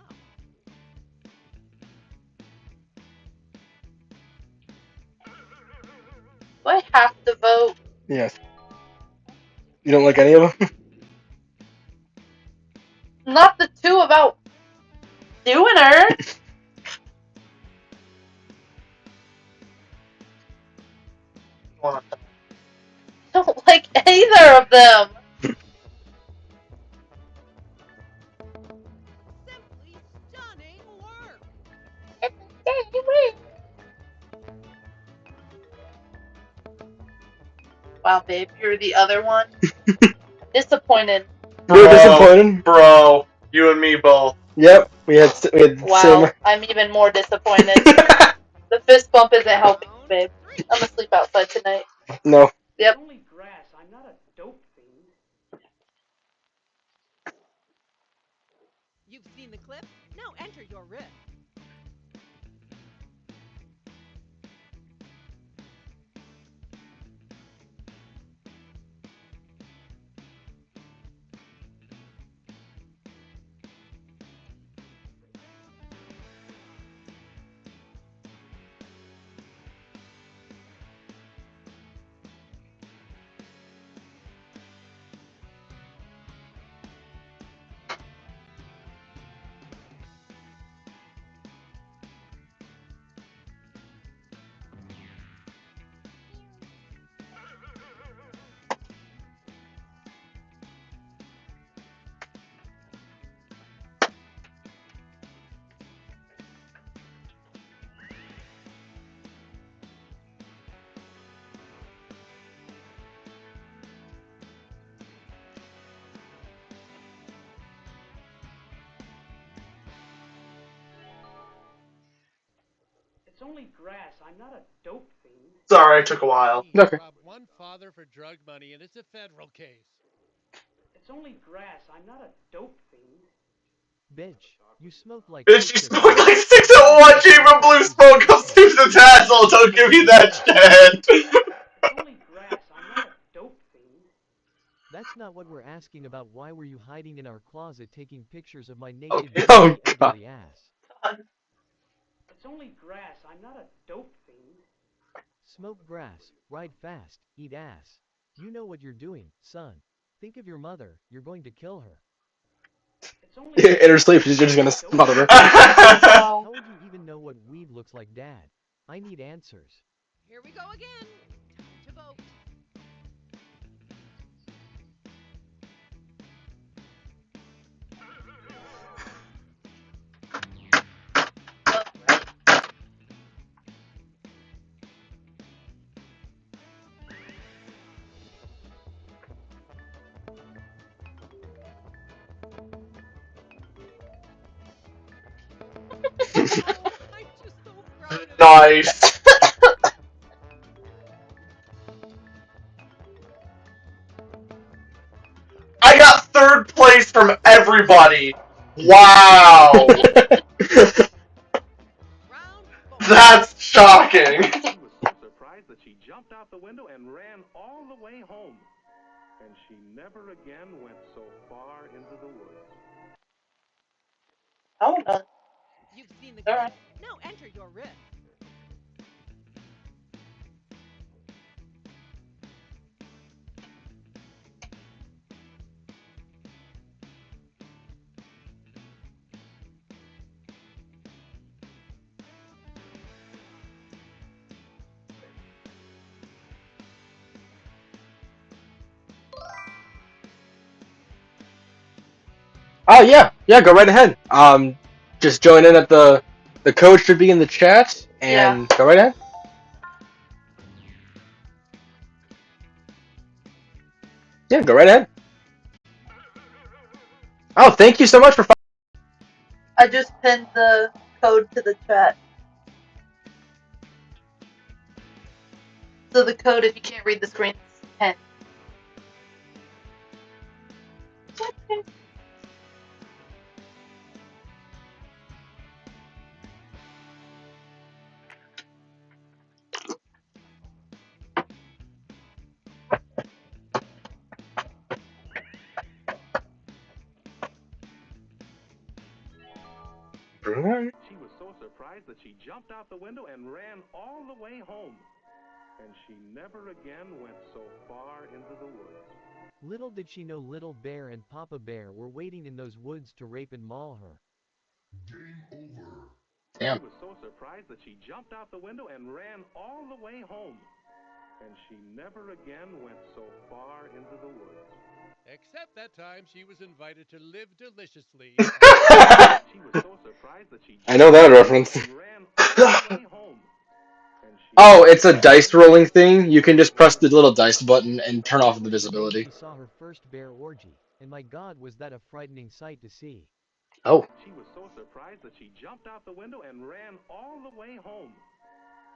Do I have to vote? Yes. You don't like any of them? Not the two about doing her. Don't like either of them. Simply stunning work. Wow, babe, you're the other one. Disappointed. You're disappointed? Bro, you and me both. Yep, we had the Wow, same. I'm even more disappointed. The fist bump isn't helping, babe. I'm gonna sleep outside tonight. No. Yep. Only grass. I'm not a dope fiend. You've seen the clip? Now enter your riff. It's only grass. I'm not a dope fiend. Sorry, it took a while. He robbed one father for drug money, and it's a federal case. It's only grass. I'm not a dope fiend. Bitch, you smoke like Bitch, you six smoke like at 6 at once, even blue smoke comes to the tassel. Don't give me that shit. It's only grass. I'm not a dope fiend. That's not what we're asking about. Why were you hiding in our closet taking pictures of my naked, Oh, greasy, God. elderly ass? It's only grass. I'm not a dope fiend. Smoke grass, ride fast, eat ass. You know what you're doing, son. Think of your mother, you're going to kill her. It's only In her sleep, she's just gonna smother her. How would you even know what weed looks like, Dad? I need answers. Here we go again. Time to vote. Oh, I'm just so proud of you. Nice. I got third place from everybody. Wow. That's shocking. She was so surprised that she jumped out the window and ran all the way home. And she never again went so far into the woods. Oh, no. You've seen the All clip. right. Now enter your riff. Oh yeah, go right ahead. Just join in at the code should be in the chat, and go right ahead. Yeah, go right ahead. Oh, thank you so much for. I just pinned the code to the chat. So the code, if you can't read the screen, is 10. She was so surprised that she jumped out the window and ran all the way home. And she never again went so far into the woods. Little did she know Little Bear and Papa Bear were waiting in those woods to rape and maul her. Damn. She was so surprised that she jumped out the window and ran all the way home. And she never again went so far into the woods. Except that time she was invited to live deliciously. She was so surprised that she I know that reference. and ran all the way home. Oh, it's a dice rolling thing. You can just press the little dice button and turn off the visibility. She saw her first bear orgy, and my God, was that a frightening sight to see. Oh. She was so surprised that she jumped out the window and ran all the way home.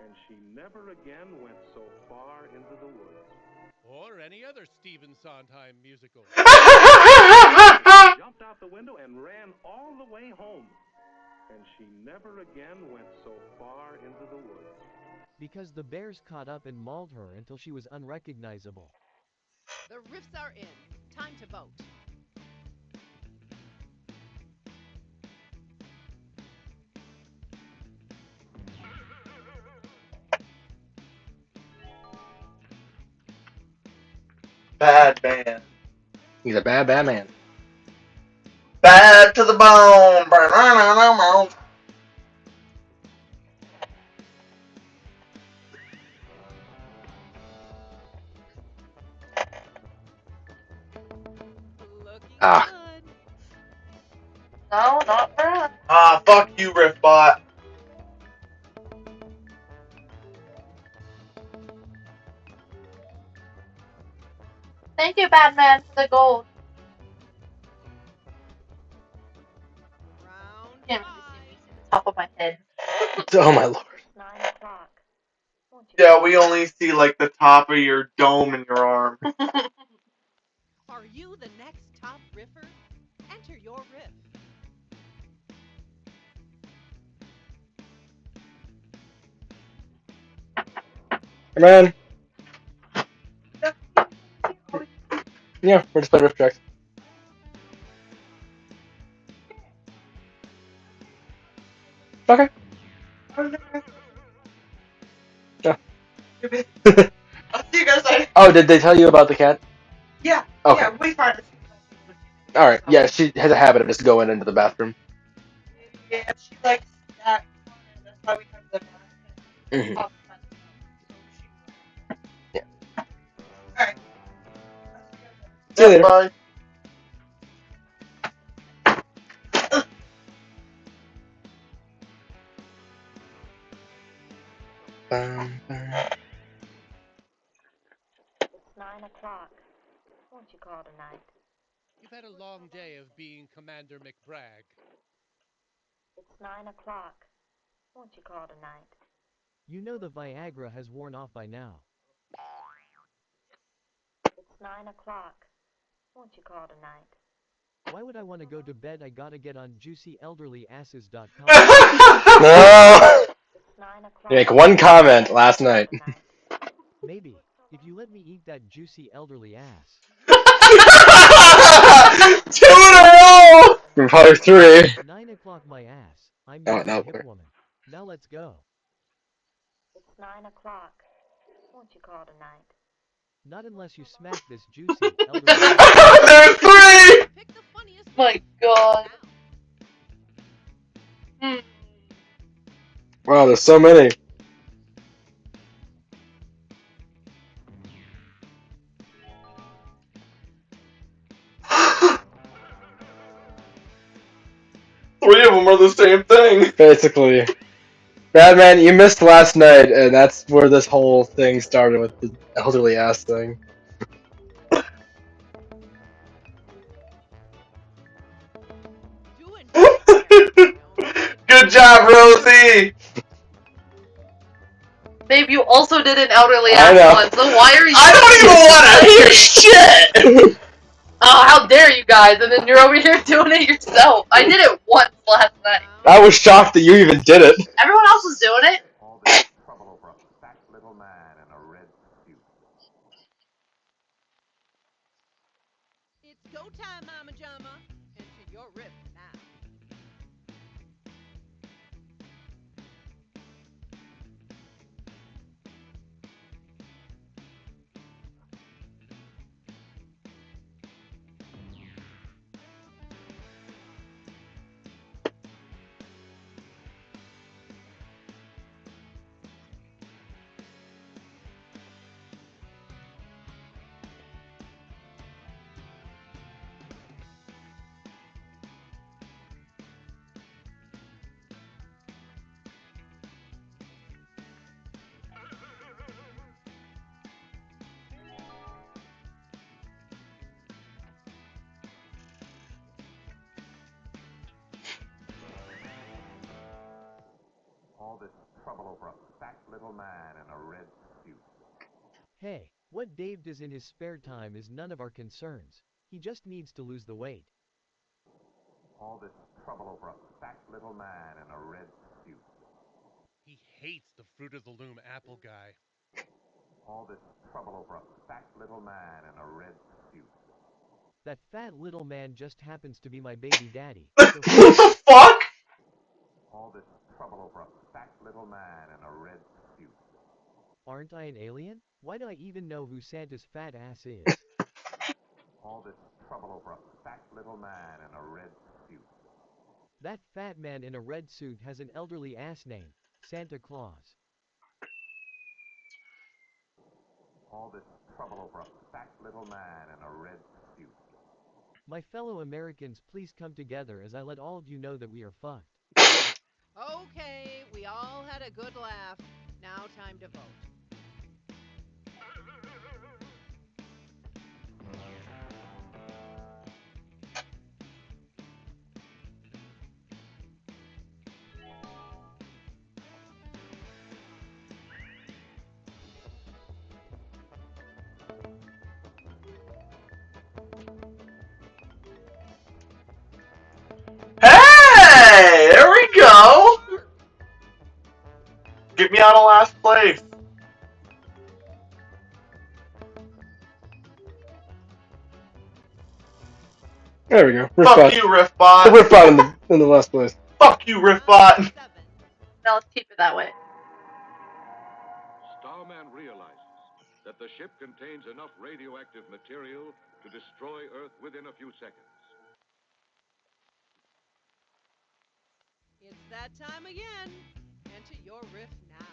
And she never again went so far into the woods. Or any other Stephen Sondheim musical. She jumped out the window and ran all the way home. And she never again went so far into the woods. Because the bears caught up and mauled her until she was unrecognizable. The riffs are in. Time to vote. Bad man. He's a bad, bad man. Bad to the bone. Looking Ah. good. No, not bad. Ah, fuck you, Riffbot. Thank you, Batman, for the gold. Round Can't really see me, see the top of my head. Oh my lord. 9 o'clock. Won't you Yeah, we only see like the top of your dome and your arm. Are you the next top riffer? Enter your riff. Come on. Yeah, we're just playing Rifftrax. Okay. Oh. I'll see you guys later. Oh, did they tell you about the cat? Yeah. Okay. Yeah, we find it. Alright, yeah, she has a habit of just going into the bathroom. Yeah, she likes that corner. That's why we have the Mm-hmm. Yeah. Alright. See you later. Bye. It's 9 o'clock. Won't you call tonight? You've had a long day of being Commander McBragg. It's 9 o'clock. Won't you call tonight? You know the Viagra has worn off by now. It's 9 o'clock. Won't you call tonight? Why would I want to go to bed? I gotta get on juicyelderlyasses.com. No! It's 9 o'clock. You make one comment last night. Maybe, if you let me eat that juicy elderly ass. 2 in a row! Probably 3. 9 o'clock my ass. I'm Oh, your no, hip where? woman. Now let's go. It's 9 o'clock. Won't you call tonight? Not unless you smack this juicy elderly There's 3! Pick the funniest My God. Wow, there's so many. Three of them are the same thing. Basically. Batman, you missed last night, and that's where this whole thing started with the elderly ass thing. Doing great there. Don't forget to Good job, Rosie! Babe, you also did an elderly I ass know. one, so why are you... I don't even want to hear shit! Oh, how dare you guys, and then you're over here doing it yourself. I did it once last night. I was shocked that you even did it. Everyone else was doing it. All this trouble over a fat little man in a red suit. It's go time, Mama Jama. Enter your riff now. All this trouble over a fat little man in a red suit. Hey, what Dave does in his spare time is none of our concerns. He just needs to lose the weight. All this trouble over a fat little man in a red suit. He hates the Fruit of the Loom apple guy. All this trouble over a fat little man in a red suit. That fat little man just happens to be my baby daddy. So What the fuck? All this trouble over a fat little man in a red suit. aren't I an alien? Why do I even know who Santa's fat ass is? All this trouble over a fat little man in a red suit. That fat man in a red suit has an elderly ass name, Santa Claus. All this trouble over a fat little man in a red suit. My fellow Americans, please come together as I let all of you know that we are fucked. Okay, we all had a good laugh. Now time to vote. Hey! There we go! Get me out of last place. There we go. Fuck Riffbot. you, Riffbot. Riffbot in the last place. Fuck you, Riffbot. Now let's keep it that way. Starman realizes that the ship contains enough radioactive material to destroy Earth within a few seconds. It's that time again. Enter your riff now.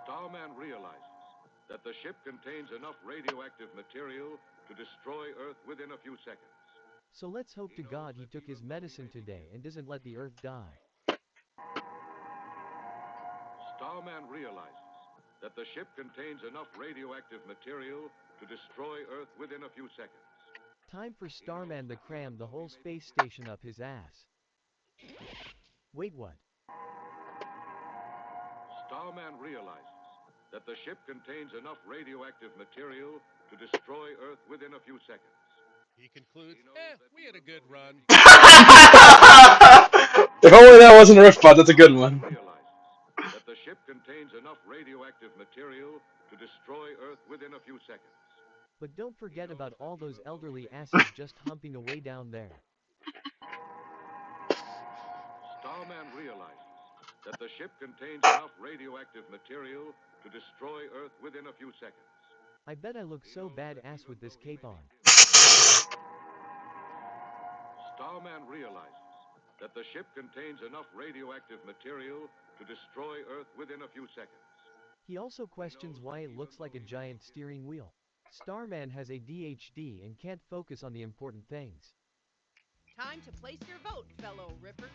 Starman realizes that the ship contains enough radioactive material to destroy Earth within a few seconds. So let's hope to God he took his medicine today and doesn't let the Earth die. Starman realizes that the ship contains enough radioactive material to destroy Earth within a few seconds. Time for Starman to cram the whole space station up his ass. Wait, what? Starman realizes that the ship contains enough radioactive material to destroy Earth within a few seconds. He concludes, we had a good run. If only that wasn't a Riffbot, that's a good one. That the ship contains enough radioactive material to destroy Earth within a few seconds. But don't forget about all those elderly asses just humping away down there. Starman realizes that the ship contains enough radioactive material to destroy Earth within a few seconds. I bet I look so badass with this cape on. Starman realizes that the ship contains enough radioactive material to destroy Earth within a few seconds. He also questions why it looks like a giant steering wheel. Starman has ADHD and can't focus on the important things. Time to place your vote, fellow riffers.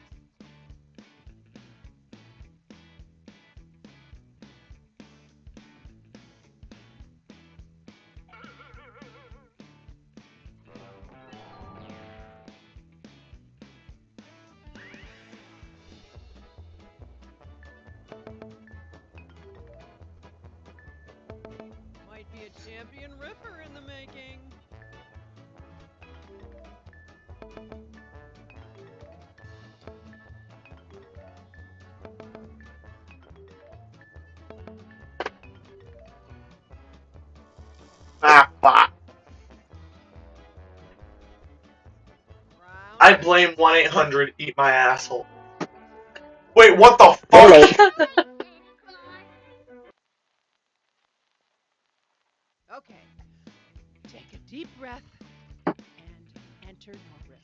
Might be a champion riffer in the making. Ah, fuck. I blame 1-800 Eat My Asshole. Wait, what the fuck? Oh, Okay. Take a deep breath and enter your riff.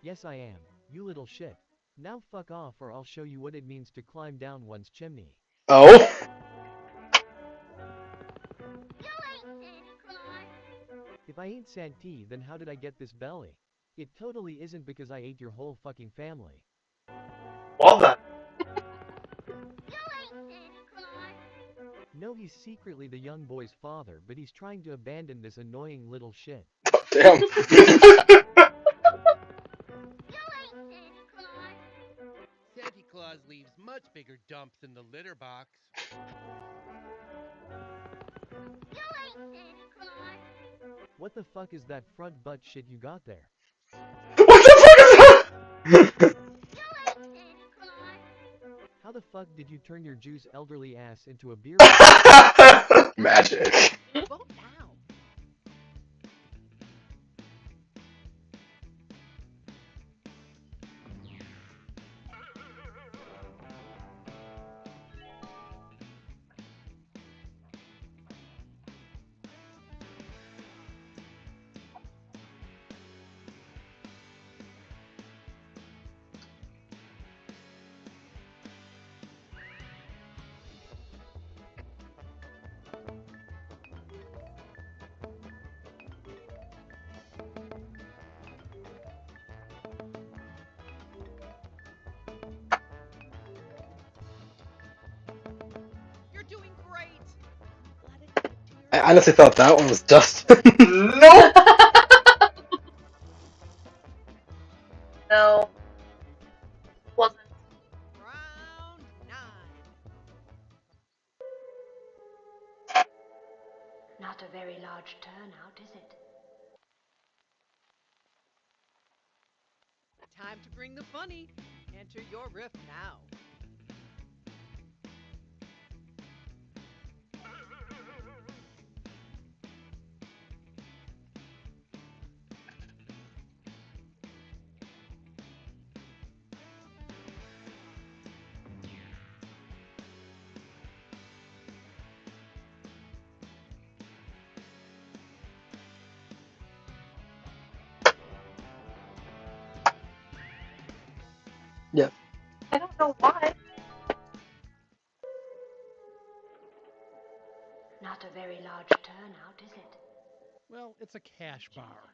Yes I am, you little shit. Now fuck off or I'll show you what it means to climb down one's chimney. Oh. If I ain't Santee, then how did I get this belly? It totally isn't because I ate your whole fucking family. Well then. No, he's secretly the young boy's father, but he's trying to abandon this annoying little shit. Damn. Santa Claus leaves much bigger dumps in the litter box. What the fuck is that front butt shit you got there? What the fuck is that? How the fuck did you turn your juice elderly ass into a beer? Magic. Vote now. You're doing great. Glad it clicked to your I honestly thought that one was Dustin. Nope. No. Wasn't. Round 9. Not a very large turnout, is it? Time to bring the funny. Enter your riff now. Yeah. I don't know why. Not a very large turnout, is it? Well, it's a cash bar.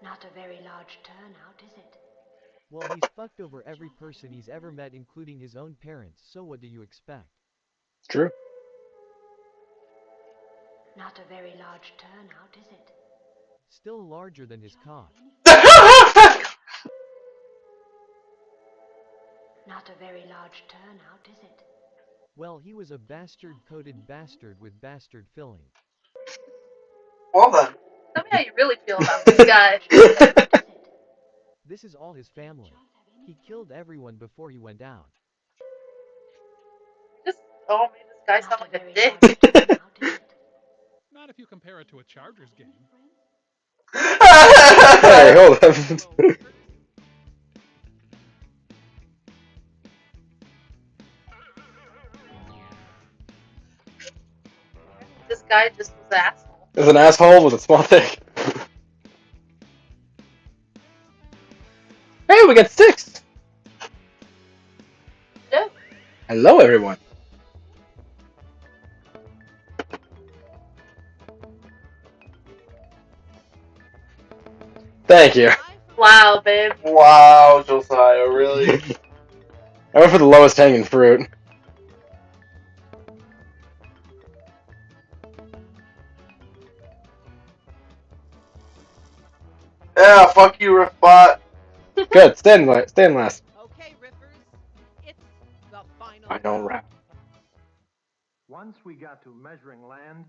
Not a very large turnout, is it? Well, he's fucked over every person he's ever met, including his own parents, so what do you expect? It's true. Not a very large turnout, is it? Still larger than his cock. Not a very large turnout, is it? Well, he was a bastard-coated bastard with bastard filling. Well then. Tell me how you really feel about this guy. This is all his family. He killed everyone before he went down. Just made this guy sound like a dick. Not if you compare it to a Chargers game. Hey, hold on. This guy just was an asshole. Is an asshole with a small dick. Hey, we got 6. No. Hello, everyone. Thank you. Wow, babe. Wow, Josiah, really? I went for the lowest hanging fruit. Yeah, fuck you, Riffbot. Good. Stay in last. Okay, Riffers, it's the final I don't round. rap. Once we got to measuring land,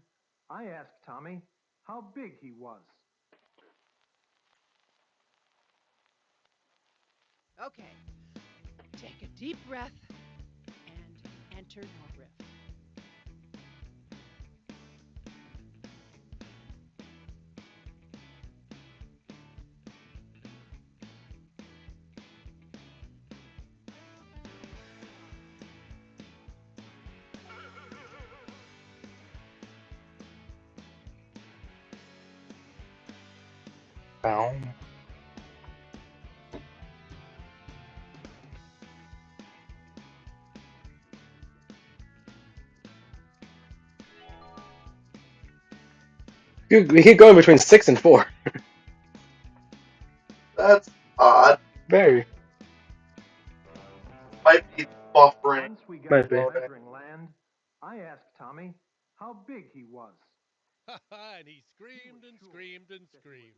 I asked Tommy how big he was. Okay, take a deep breath and enter your riff. Boom. We keep going between 6 and 4. That's odd. Very. Might be buffering. Once we got Might to be. measuring land, I asked Tommy how big he was. And he screamed and screamed and screamed.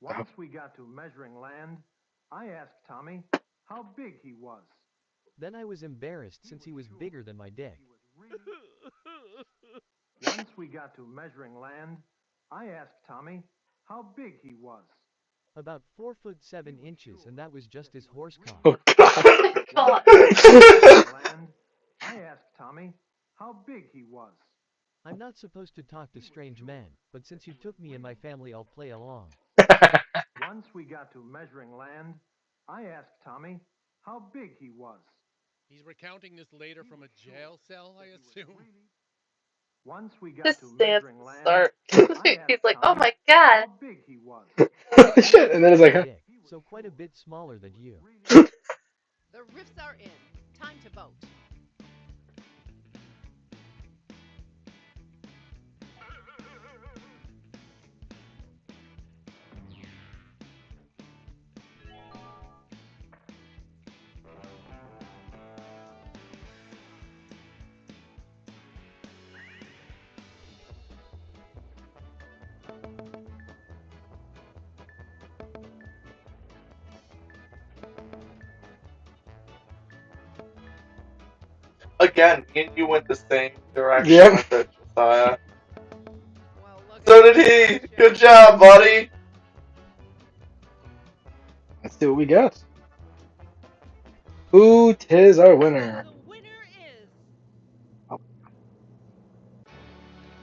Once we got to measuring land, I asked Tommy how big he was. Then I was embarrassed since he was bigger than my dick. Once we got to measuring land, I asked Tommy how big he was. About 4'7" and that was just his horse cock. Oh, God. God. Land, I asked Tommy how big he was. I'm not supposed to talk to strange men, but since you took me and my family, I'll play along. Once we got to measuring land, I asked Tommy how big he was. He's recounting this later from a jail cell, I assume. Once we His got to stance measuring to land, start. I asked He's like, oh Tommy my god. how big he was. Shit. And then it's like, huh? Dick, so quite a bit smaller than you. The riffs are in. Time to vote. Again, me and you went the same direction Yep. with it, Josiah. Well, look So at did he! that, Good Sheriff. job, buddy! Let's see what we got. Who tis our winner? The winner is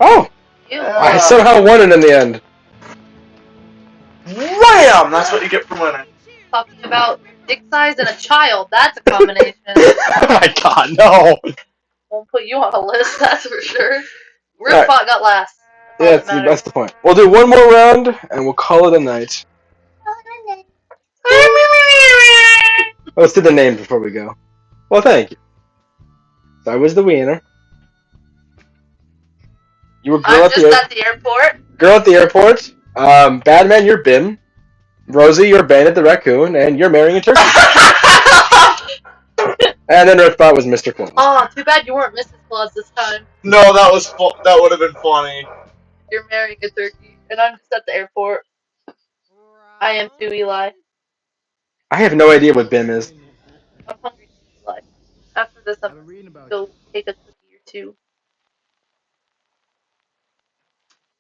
Oh! You. I Yeah. somehow won it in the end. Wham! That's what you get for winning. Talking about dick size and a child. That's a combination. Oh my God, no! Won't put you on a list, that's for sure. Alright. Riffbot got last. Yeah, that's the point. We'll do one more round, and we'll call it a night. Let's do the names before we go. Well, thank you. So I was the wiener. You were girl I'm at just the at the airport. girl at the airport. Badman, you're Bim. Rosie, you're Bandit the raccoon, and you're marrying a turkey. And then Riffbot was Mr. Claus. Oh, too bad you weren't Mrs. Claus this time. No, that was that would have been funny. You're marrying a turkey, and I'm just at the airport. I am too, Eli. I have no idea what Bim is. I'm hungry too, Eli. After this, I'm gonna go take a cookie or two.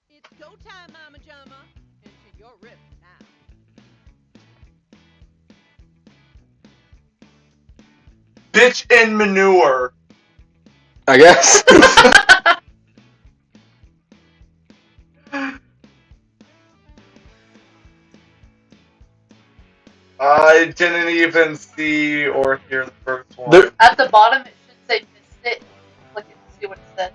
It's go time, Mama Jama. Enter your riff now. Bitch and manure. I guess. I didn't even see or hear the first one. There- At the bottom, it should say missed it. Click it to see what it said.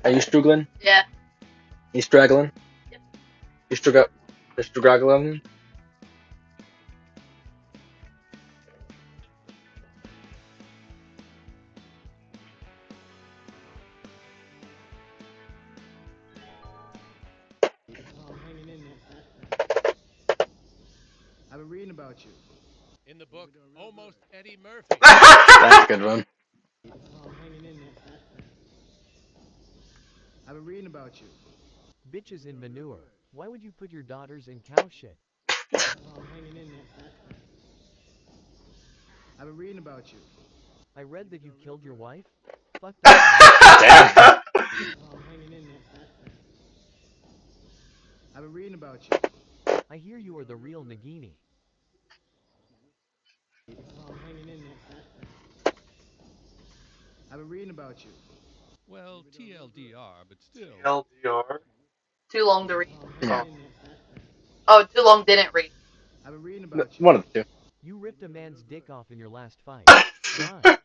Are you struggling? Yeah. You struggling? Yep. You struggling? I've been reading about you. In the book, Almost Eddie Murphy. That's a good one. I've been reading about you. Bitches in manure. Why would you put your daughters in cow shit? I've been reading about you. I read that you killed your wife? Fuck that. I've been reading about you. I hear you are the real Nagini. I've been reading about you. Well, TLDR, but still. LDR. Too long to read. Oh. Oh, too long didn't read. I've been reading about you. One of the two. You ripped a man's dick off in your last fight. Why?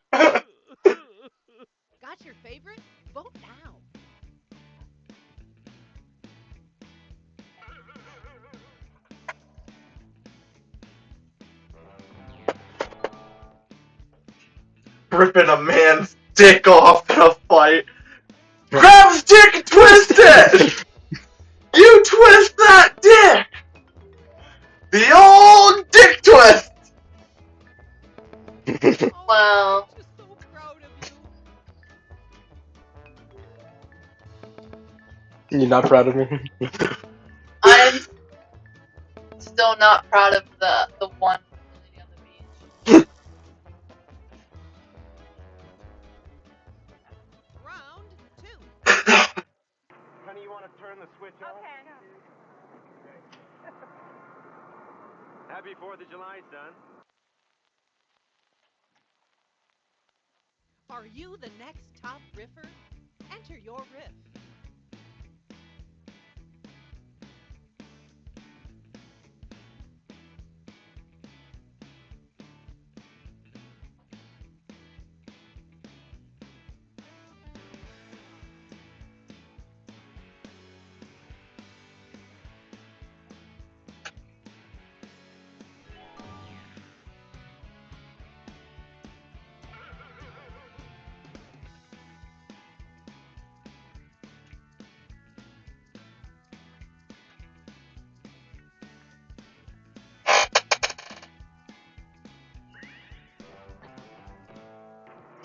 Got your favorite? Vote now. Ripping a man's dick off in a fight. Grab his dick and twist it! You twist that dick! The old dick twist! Wow. I'm just so proud of you. You're not proud of me? I'm still not proud of the one from the lady on the beach. Round 2. Honey, you want to turn the switch on? Happy 4th of July, son. Are you the next top riffer? Enter your riff.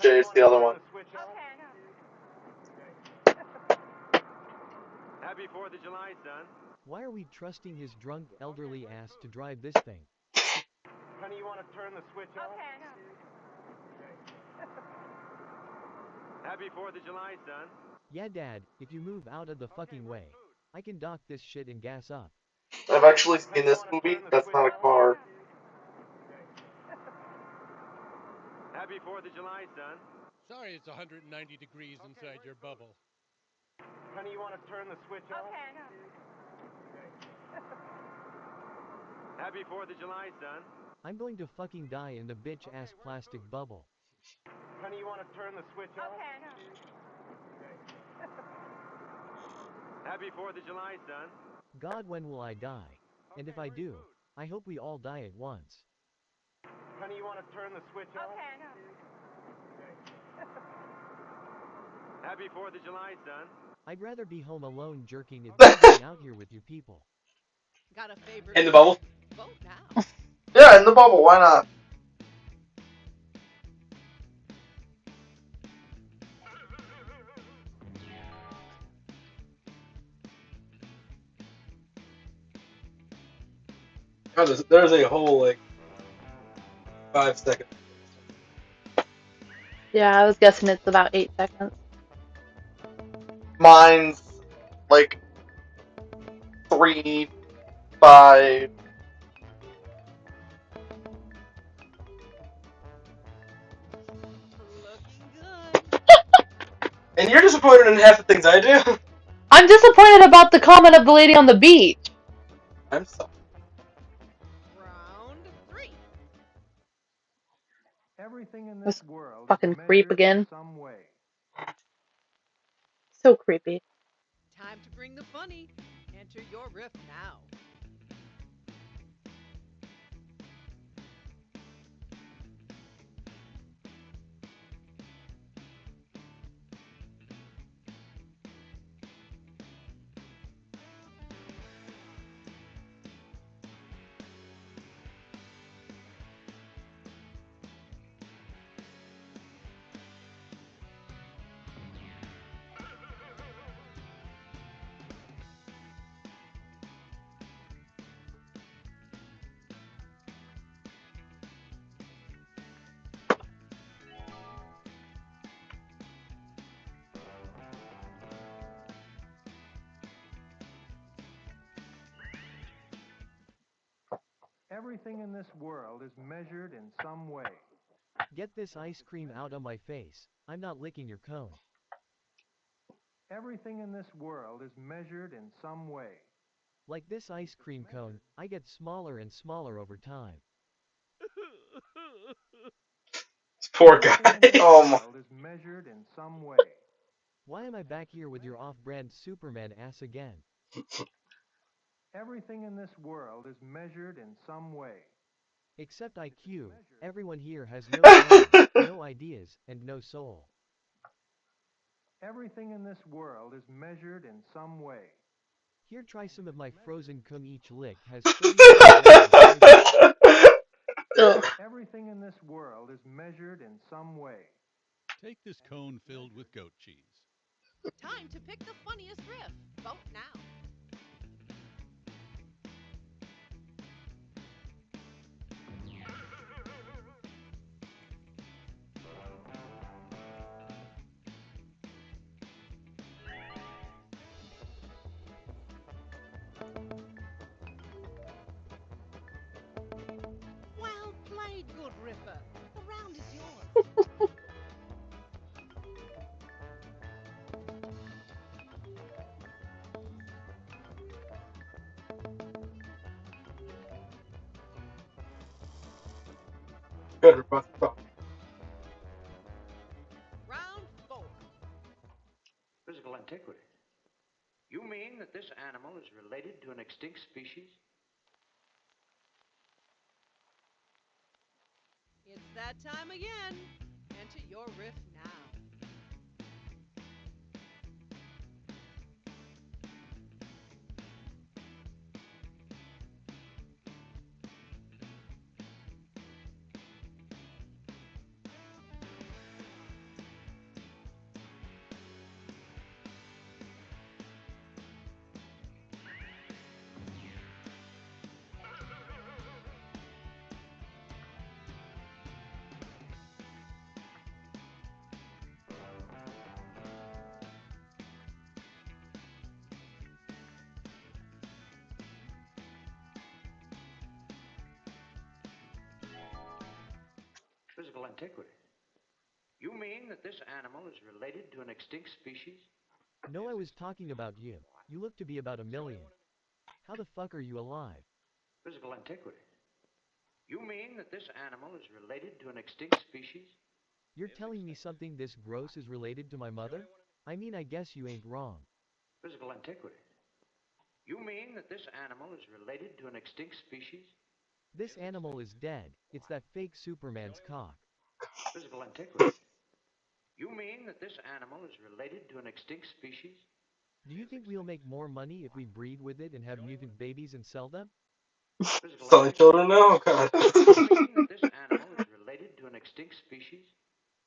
Jay's the other one. Happy 4th of July, son. Why are we trusting his drunk elderly ass to drive this thing? Honey, you want to turn the switch on? Happy 4th of July, son. Yeah, Dad, if you move out of the fucking way, I can dock this shit and gas up. I've actually seen this movie. That's not a car. Happy 4th of July, son. Sorry it's 190 degrees inside your bubble. Honey, you want to turn the switch on? Happy 4th of July, son. I'm going to fucking die in the bitch ass plastic bubble. Honey, you want to turn the switch on? Happy 4th of July, son. God, when will I die? And if I do, I hope we all die at once. Honey, you want to turn the switch on? Happy 4th of July, son. I'd rather be home alone jerking it than being out here with you people. Got a favorite? In the bubble? Vote now. Yeah, in the bubble, why not? Oh, there's a whole, like, 5 seconds. Yeah, I was guessing it's about 8 seconds. Mine's like 3, 5. Looking good. And you're disappointed in half the things I do? I'm disappointed about the comment of the lady on the beach. I'm sorry. Round 3. Everything in This this world fucking is creep measured in again. some way. So creepy. Time to bring the funny. Enter your riff now. Everything in this world is measured in some way. Get this ice cream out of my face. I'm not licking your cone. Everything in this world is measured in some way. Like this ice cream cone, I get smaller and smaller over time. Poor guy. Oh my. World is measured in some way. Why am I back here with your off-brand Superman ass again? Everything in this world is measured in some way. Except IQ, everyone here has no brain, no ideas, and no soul. Everything in this world is measured in some way. Here, try some of my frozen cone. Each lick has 35 grams of flavor. Everything in this world is measured in some way. Take this cone filled with goat cheese. Time to pick the funniest riff. Vote now. Well played, good riffer. The round is yours. Good rebuff. Round 4. Physical antiquity. You mean that this animal is related to an extinct species? It's that time again. Enter your riff now. Physical antiquity. You mean that this animal is related to an extinct species? No, I was talking about you. You look to be about 1 million. How the fuck are you alive? Physical antiquity. You mean that this animal is related to an extinct species? You're telling me something this gross is related to my mother? I mean, I guess you ain't wrong. Physical antiquity. You mean that this animal is related to an extinct species? This animal is dead. It's that fake Superman's cock. Physical antiquity. You mean that this animal is related to an extinct species? Do you think we'll make more money if we breed with it and have mutant babies and sell them? Selling children now? Oh, God. You mean that this animal is related to an extinct species?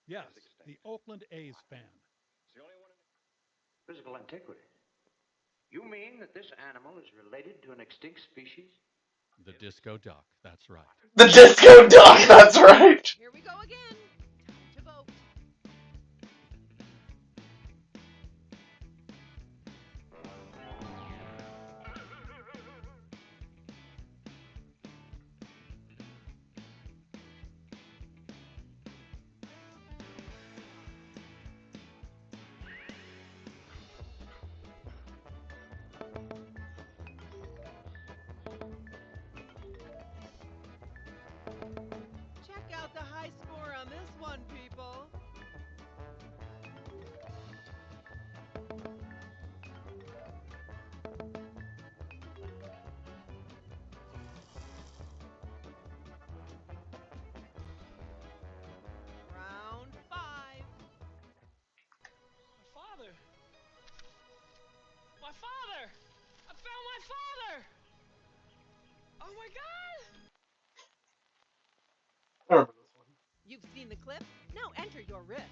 Yes, the Oakland A's fan. Physical antiquity. You mean that this animal is related to an extinct species? The disco duck, that's right. The disco duck, that's right. Here we go again. Time to vote. Check out the high score on this one, people. Round 5. My father! My father! I found my father! Oh my god! I remember this one. You've seen the clip? Now enter your riff.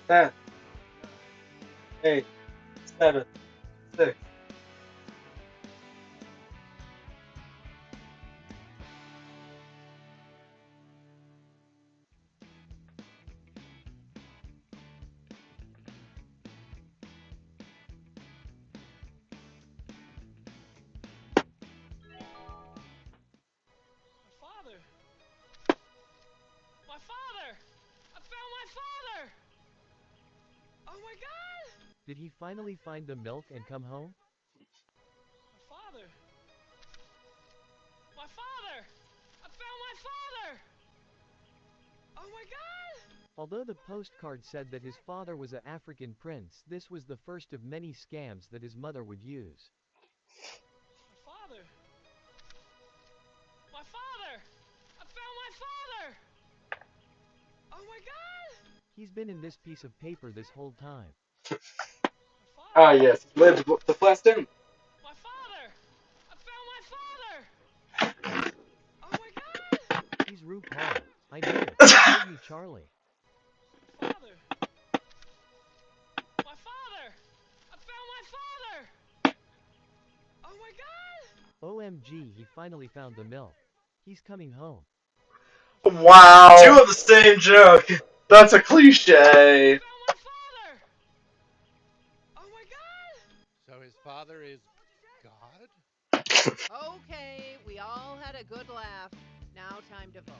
10, 8, 7, 6. Father! My father! I found my father! Oh my god! Did he finally find the milk and come home? My father! My father! I found my father! Oh my god! Although the postcard said that his father was an African prince, this was the first of many scams that his mother would use. My father! My father! I found my father! Oh my god! He's been in this piece of paper this whole time. Ah, yes, he lived the flat stem. My father! I found my father! Oh my god! He's RuPaul. I knew it. I told you, Charlie. My father! My father! I found my father! Oh my god! OMG, he finally found the milk. He's coming home. Wow. Two of the same joke. That's a cliche. Oh my god! So his father is God? Okay, we all had a good laugh. Now time to vote.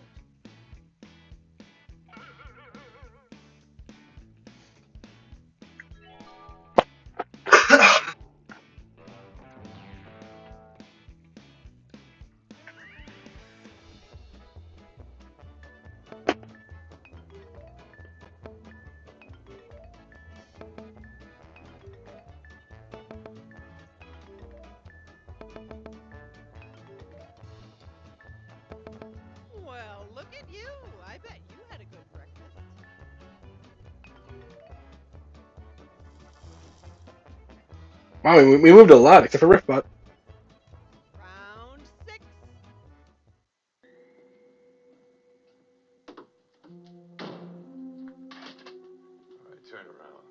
Well, look at you. I bet you had a good breakfast. Wow, we moved a lot, except for Riffbot. Round 6. Alright, turn around.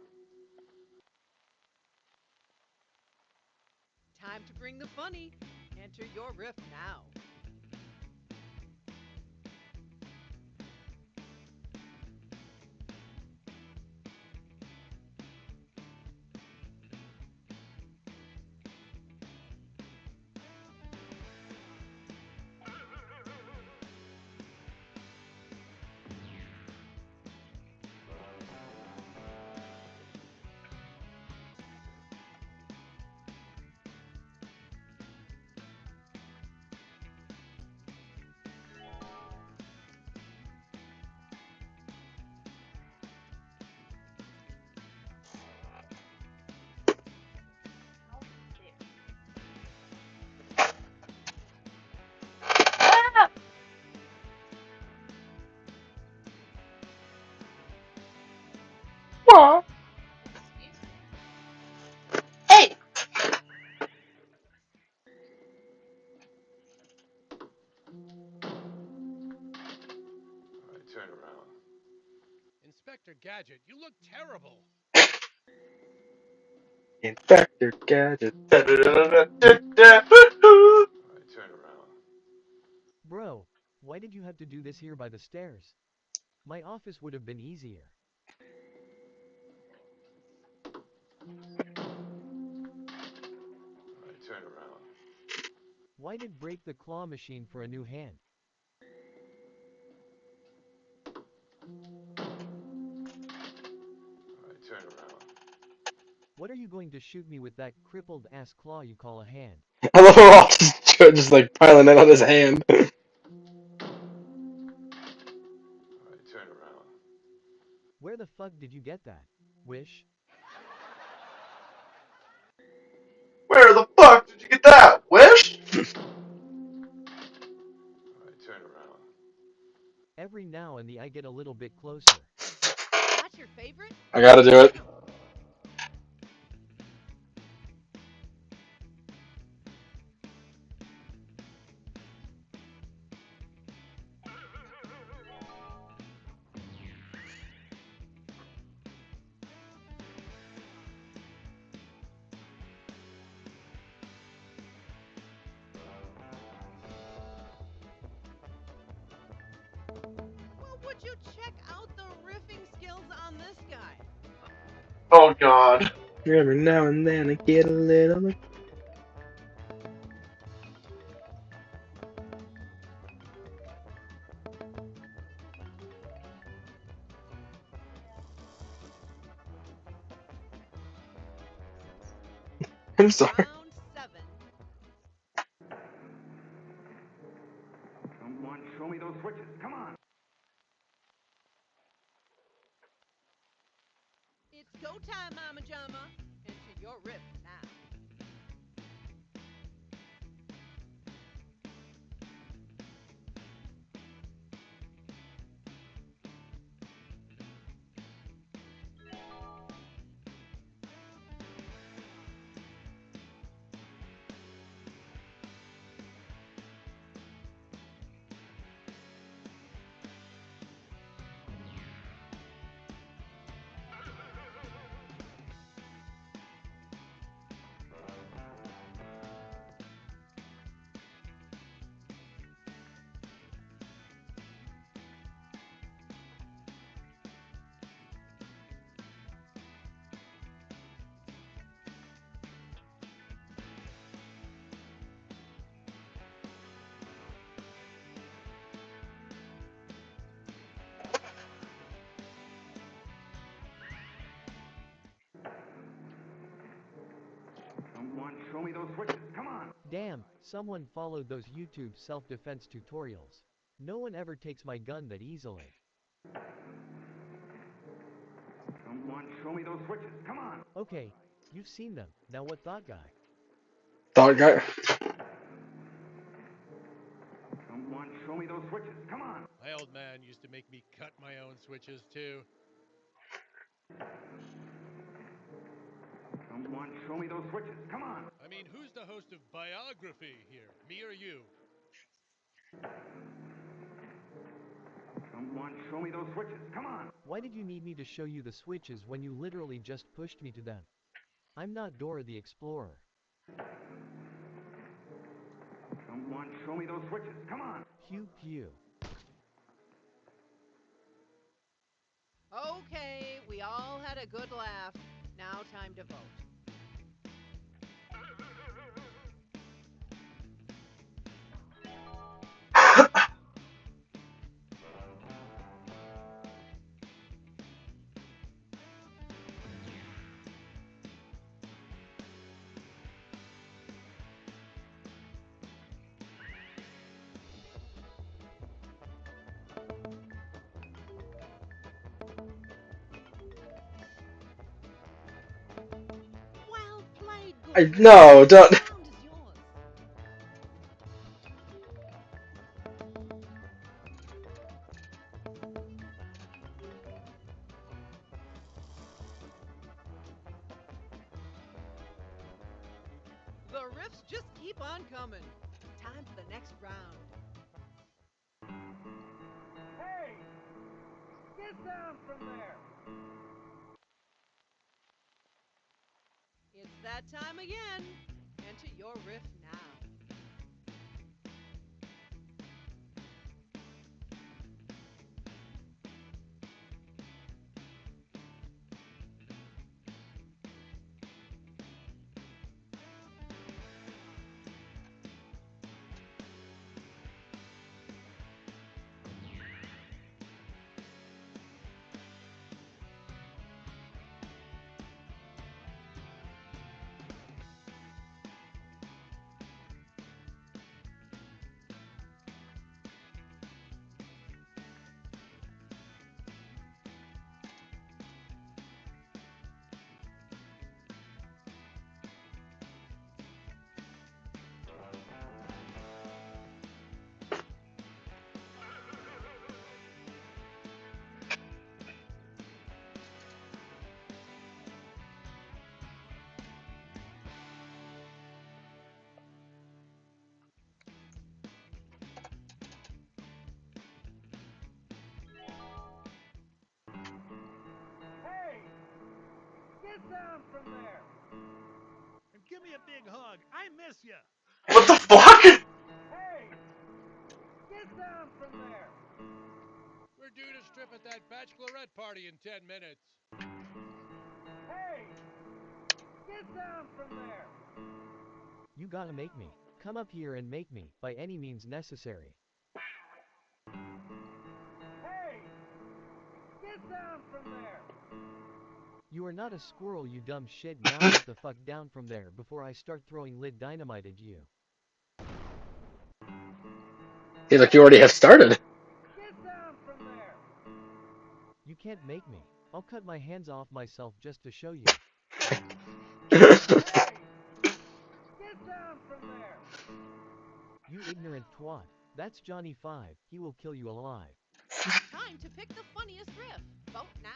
Time to bring the funny. Enter your riff now. Aw. Hey! Alright, turn around. Inspector Gadget, you look terrible. Inspector Gadget. Alright, turn around. Bro, why did you have to do this here by the stairs? My office would have been easier. Alright, turn around. Why did break the claw machine for a new hand? Alright, turn around. What are you going to shoot me with that crippled ass claw you call a hand? I love how we're all just like piling in on his hand. Alright, turn around. Where the fuck did you get that? Wish? Where the fuck did you get that? Wish? Alright, turn around. Every now and then I get a little bit closer. That's your favorite? I gotta do it. Well, would you check out the riffing skills on this guy? Oh god. Every now and then I get a little. I'm sorry. Round 7. Someone show me those switches. Come on. It's go time, Mama Jama. Enter your riff now. Someone show me those switches. Come on. Damn, someone followed those YouTube self-defense tutorials. No one ever takes my gun that easily. Someone show me those switches. Come on. Okay, you've seen them. Now what thought guy? Thought guy. Someone show me those switches. Come on. My old man used to make me cut my own switches too. Someone show me those switches. Come on. I mean, who's the host of Biography here? Me or you? Someone show me those switches. Come on. Why did you need me to show you the switches when you literally just pushed me to them? I'm not Dora the Explorer. Someone show me those switches. Come on. Pew pew. Okay, we all had a good laugh. Now time to vote. Well played, I good no, riff. don't. The round is yours. The riffs just keep on coming. Time for the next round. Hey! Get down from there! It's that time again. Enter your riff now. Hey! Get down from there! And give me a big hug. I miss you. What the fuck? Hey! Get down from there! due to strip at that bachelorette party in 10 minutes. Hey! Get down from there! You gotta make me. Come up here and make me, by any means necessary. Hey! Get down from there! You are not a squirrel, you dumb shit. Now get the fuck down from there before I start throwing lit dynamite at you. Hey, look, you already have started. Get down from there! You can't make me. I'll cut my hands off myself just to show you. Hey! Get down from there! You ignorant twat. That's Johnny 5. He will kill you alive. Time to pick the funniest riff. Vote now.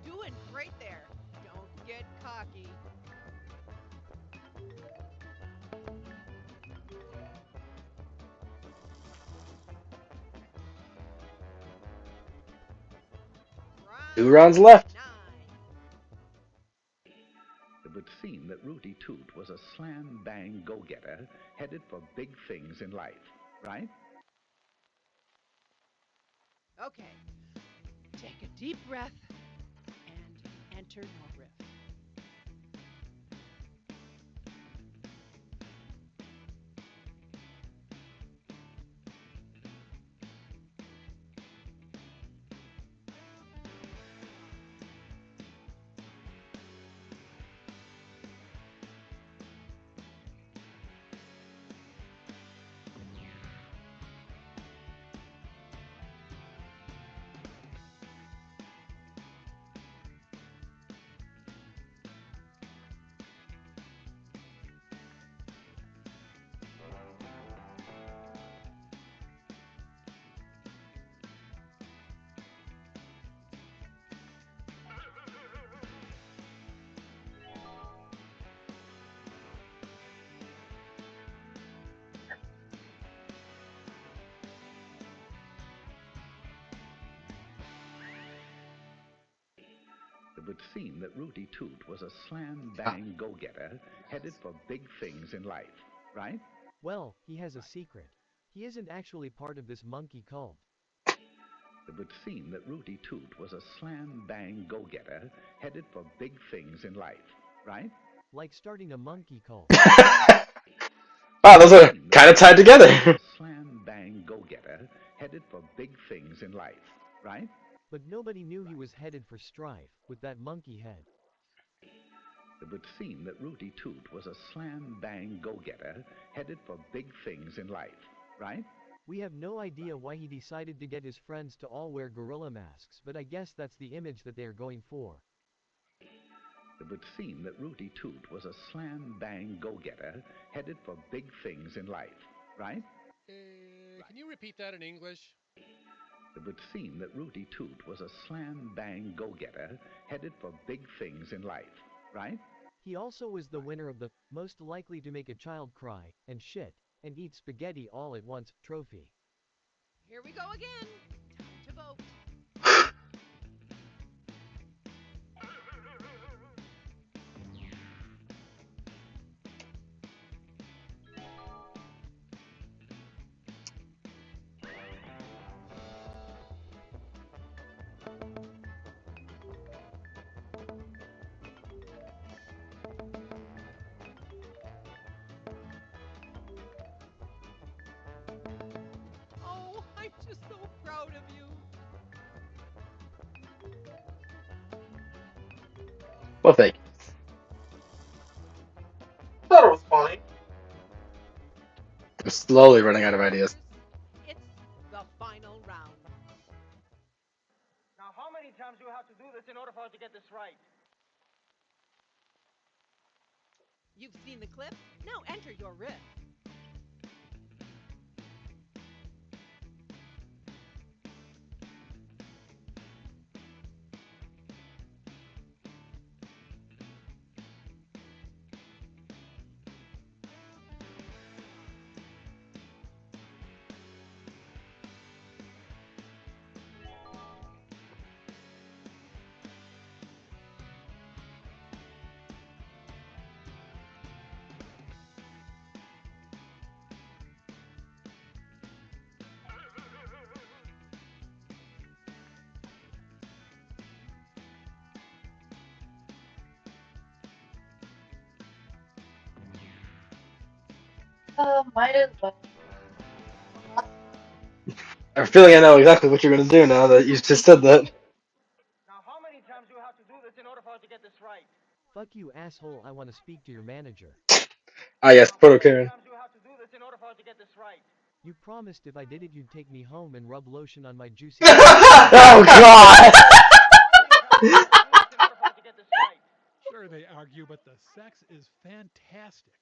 Doing great there. Don't get cocky. Two rounds left. It would seem that Rudy Toot was a slam-bang go-getter headed for big things in life, right? Okay. Take a deep breath and enter your riff. It would seem that Rudy Toot was a slam-bang go-getter headed for big things in life, right? Well, he has a secret. He isn't actually part of this monkey cult. It would seem that Rudy Toot was a slam-bang go-getter headed for big things in life, right? Like starting a monkey cult. Wow, those are kind of tied together. Slam-bang go-getter headed for big things in life, right? But nobody knew he was headed for strife with that monkey head. It would seem that Rudy Toot was a slam-bang go-getter headed for big things in life, right? We have no idea why he decided to get his friends to all wear gorilla masks, but I guess that's the image that they are going for. It would seem that Rudy Toot was a slam-bang go-getter headed for big things in life, right? Can you repeat that in English? It would seem that Rudy Toot was a slam-bang go-getter headed for big things in life, right? He also was the winner of the most likely to make a child cry and shit and eat spaghetti all at once trophy. Here we go again. Time to vote. Oh, I'm just so proud of you. Well, thank you. Thought it was funny. I'm slowly running out of ideas. It's the final round. Now, how many times do you have to do this in order for us to get this right? You've seen the clip. Now enter your riff. Might as well. I'm feeling I know exactly what you're gonna do now that you just said that. Now, how many times do you have to do this in order for us to get this right? Fuck you, asshole. I want to speak to your manager. Ah, yes, Proto Karen. Times do you have to do this in order for us to get this right? You promised if I did it, you'd take me home and rub lotion on my juicy. Oh God! Sure, they argue, but the sex is fantastic.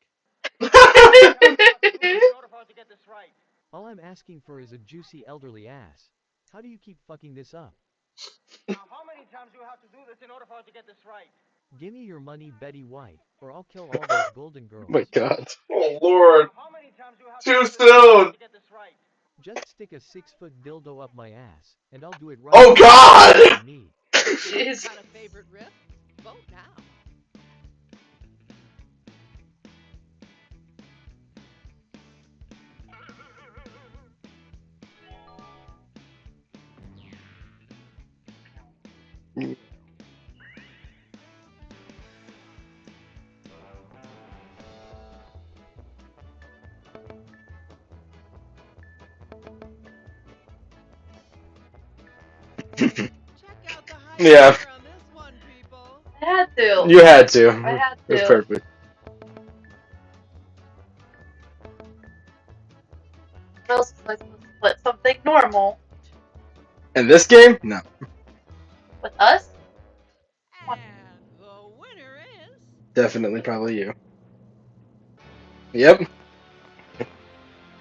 All I'm asking for is a juicy elderly ass. How do you keep fucking this up? Now, how many times do you have to do this in order for us to get this right? Give me your money, Betty White, or I'll kill all those golden girls. Oh my God. Oh Lord. How many times do you have Too to do this in order for us soon. to get this right? Just stick a 6-foot dildo up my ass, and I'll do it right. Oh God! Me. Jeez. Got a favorite riff? Vote now. Check out the Yeah. highlighter on this one, people. I had to. You had to. I had It was to. perfect. What else was I supposed to put? Something normal. In this game? No. With us? And the winner is... Definitely probably you. Yep. Good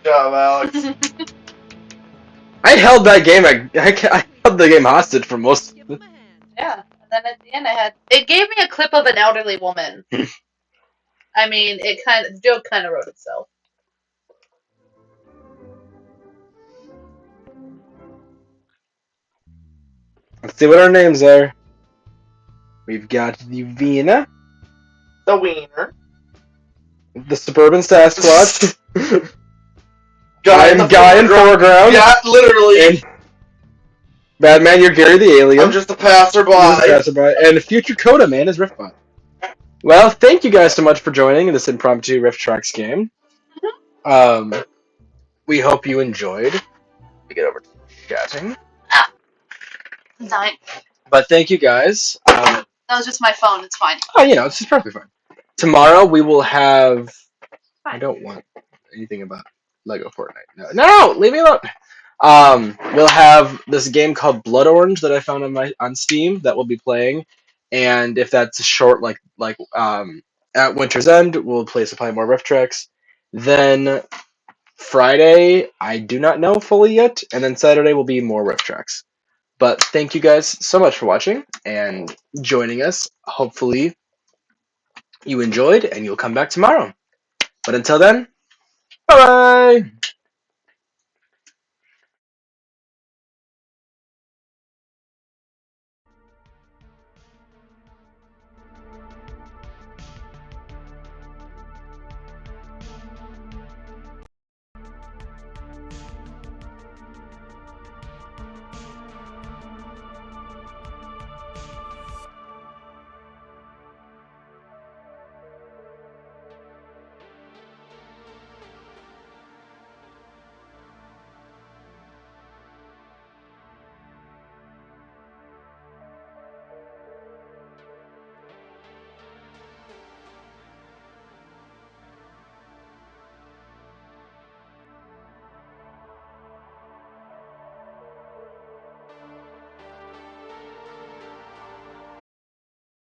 job, Alex. I held that game. I held the game hostage for most. Yeah. And then at the end it gave me a clip of an elderly woman. I mean, the joke kind of wrote itself. Let's see what our names are. We've got the Vina, The wiener. the Suburban Sasquatch. Guy I'm Guy in foreground. Yeah, literally. And Batman, you're Gary the alien. I'm just a passerby. And future Coda Man is Riffbot. Well, thank you guys so much for joining in this impromptu Rifftrax game. We hope you enjoyed. Let me get over to chatting. I'm dying. But thank you guys. That was just my phone. It's fine. Oh, it's just perfectly fine. Tomorrow we will have. I don't want anything about Lego Fortnite. No, leave me alone. We'll have this game called Blood Orange that I found on Steam that we'll be playing, and if that's short, at Winter's End, we'll play more Rifftrax. Then Friday, I do not know fully yet, and then Saturday will be more Rifftrax. But thank you guys so much for watching and joining us. Hopefully you enjoyed and you'll come back tomorrow. But until then, bye bye!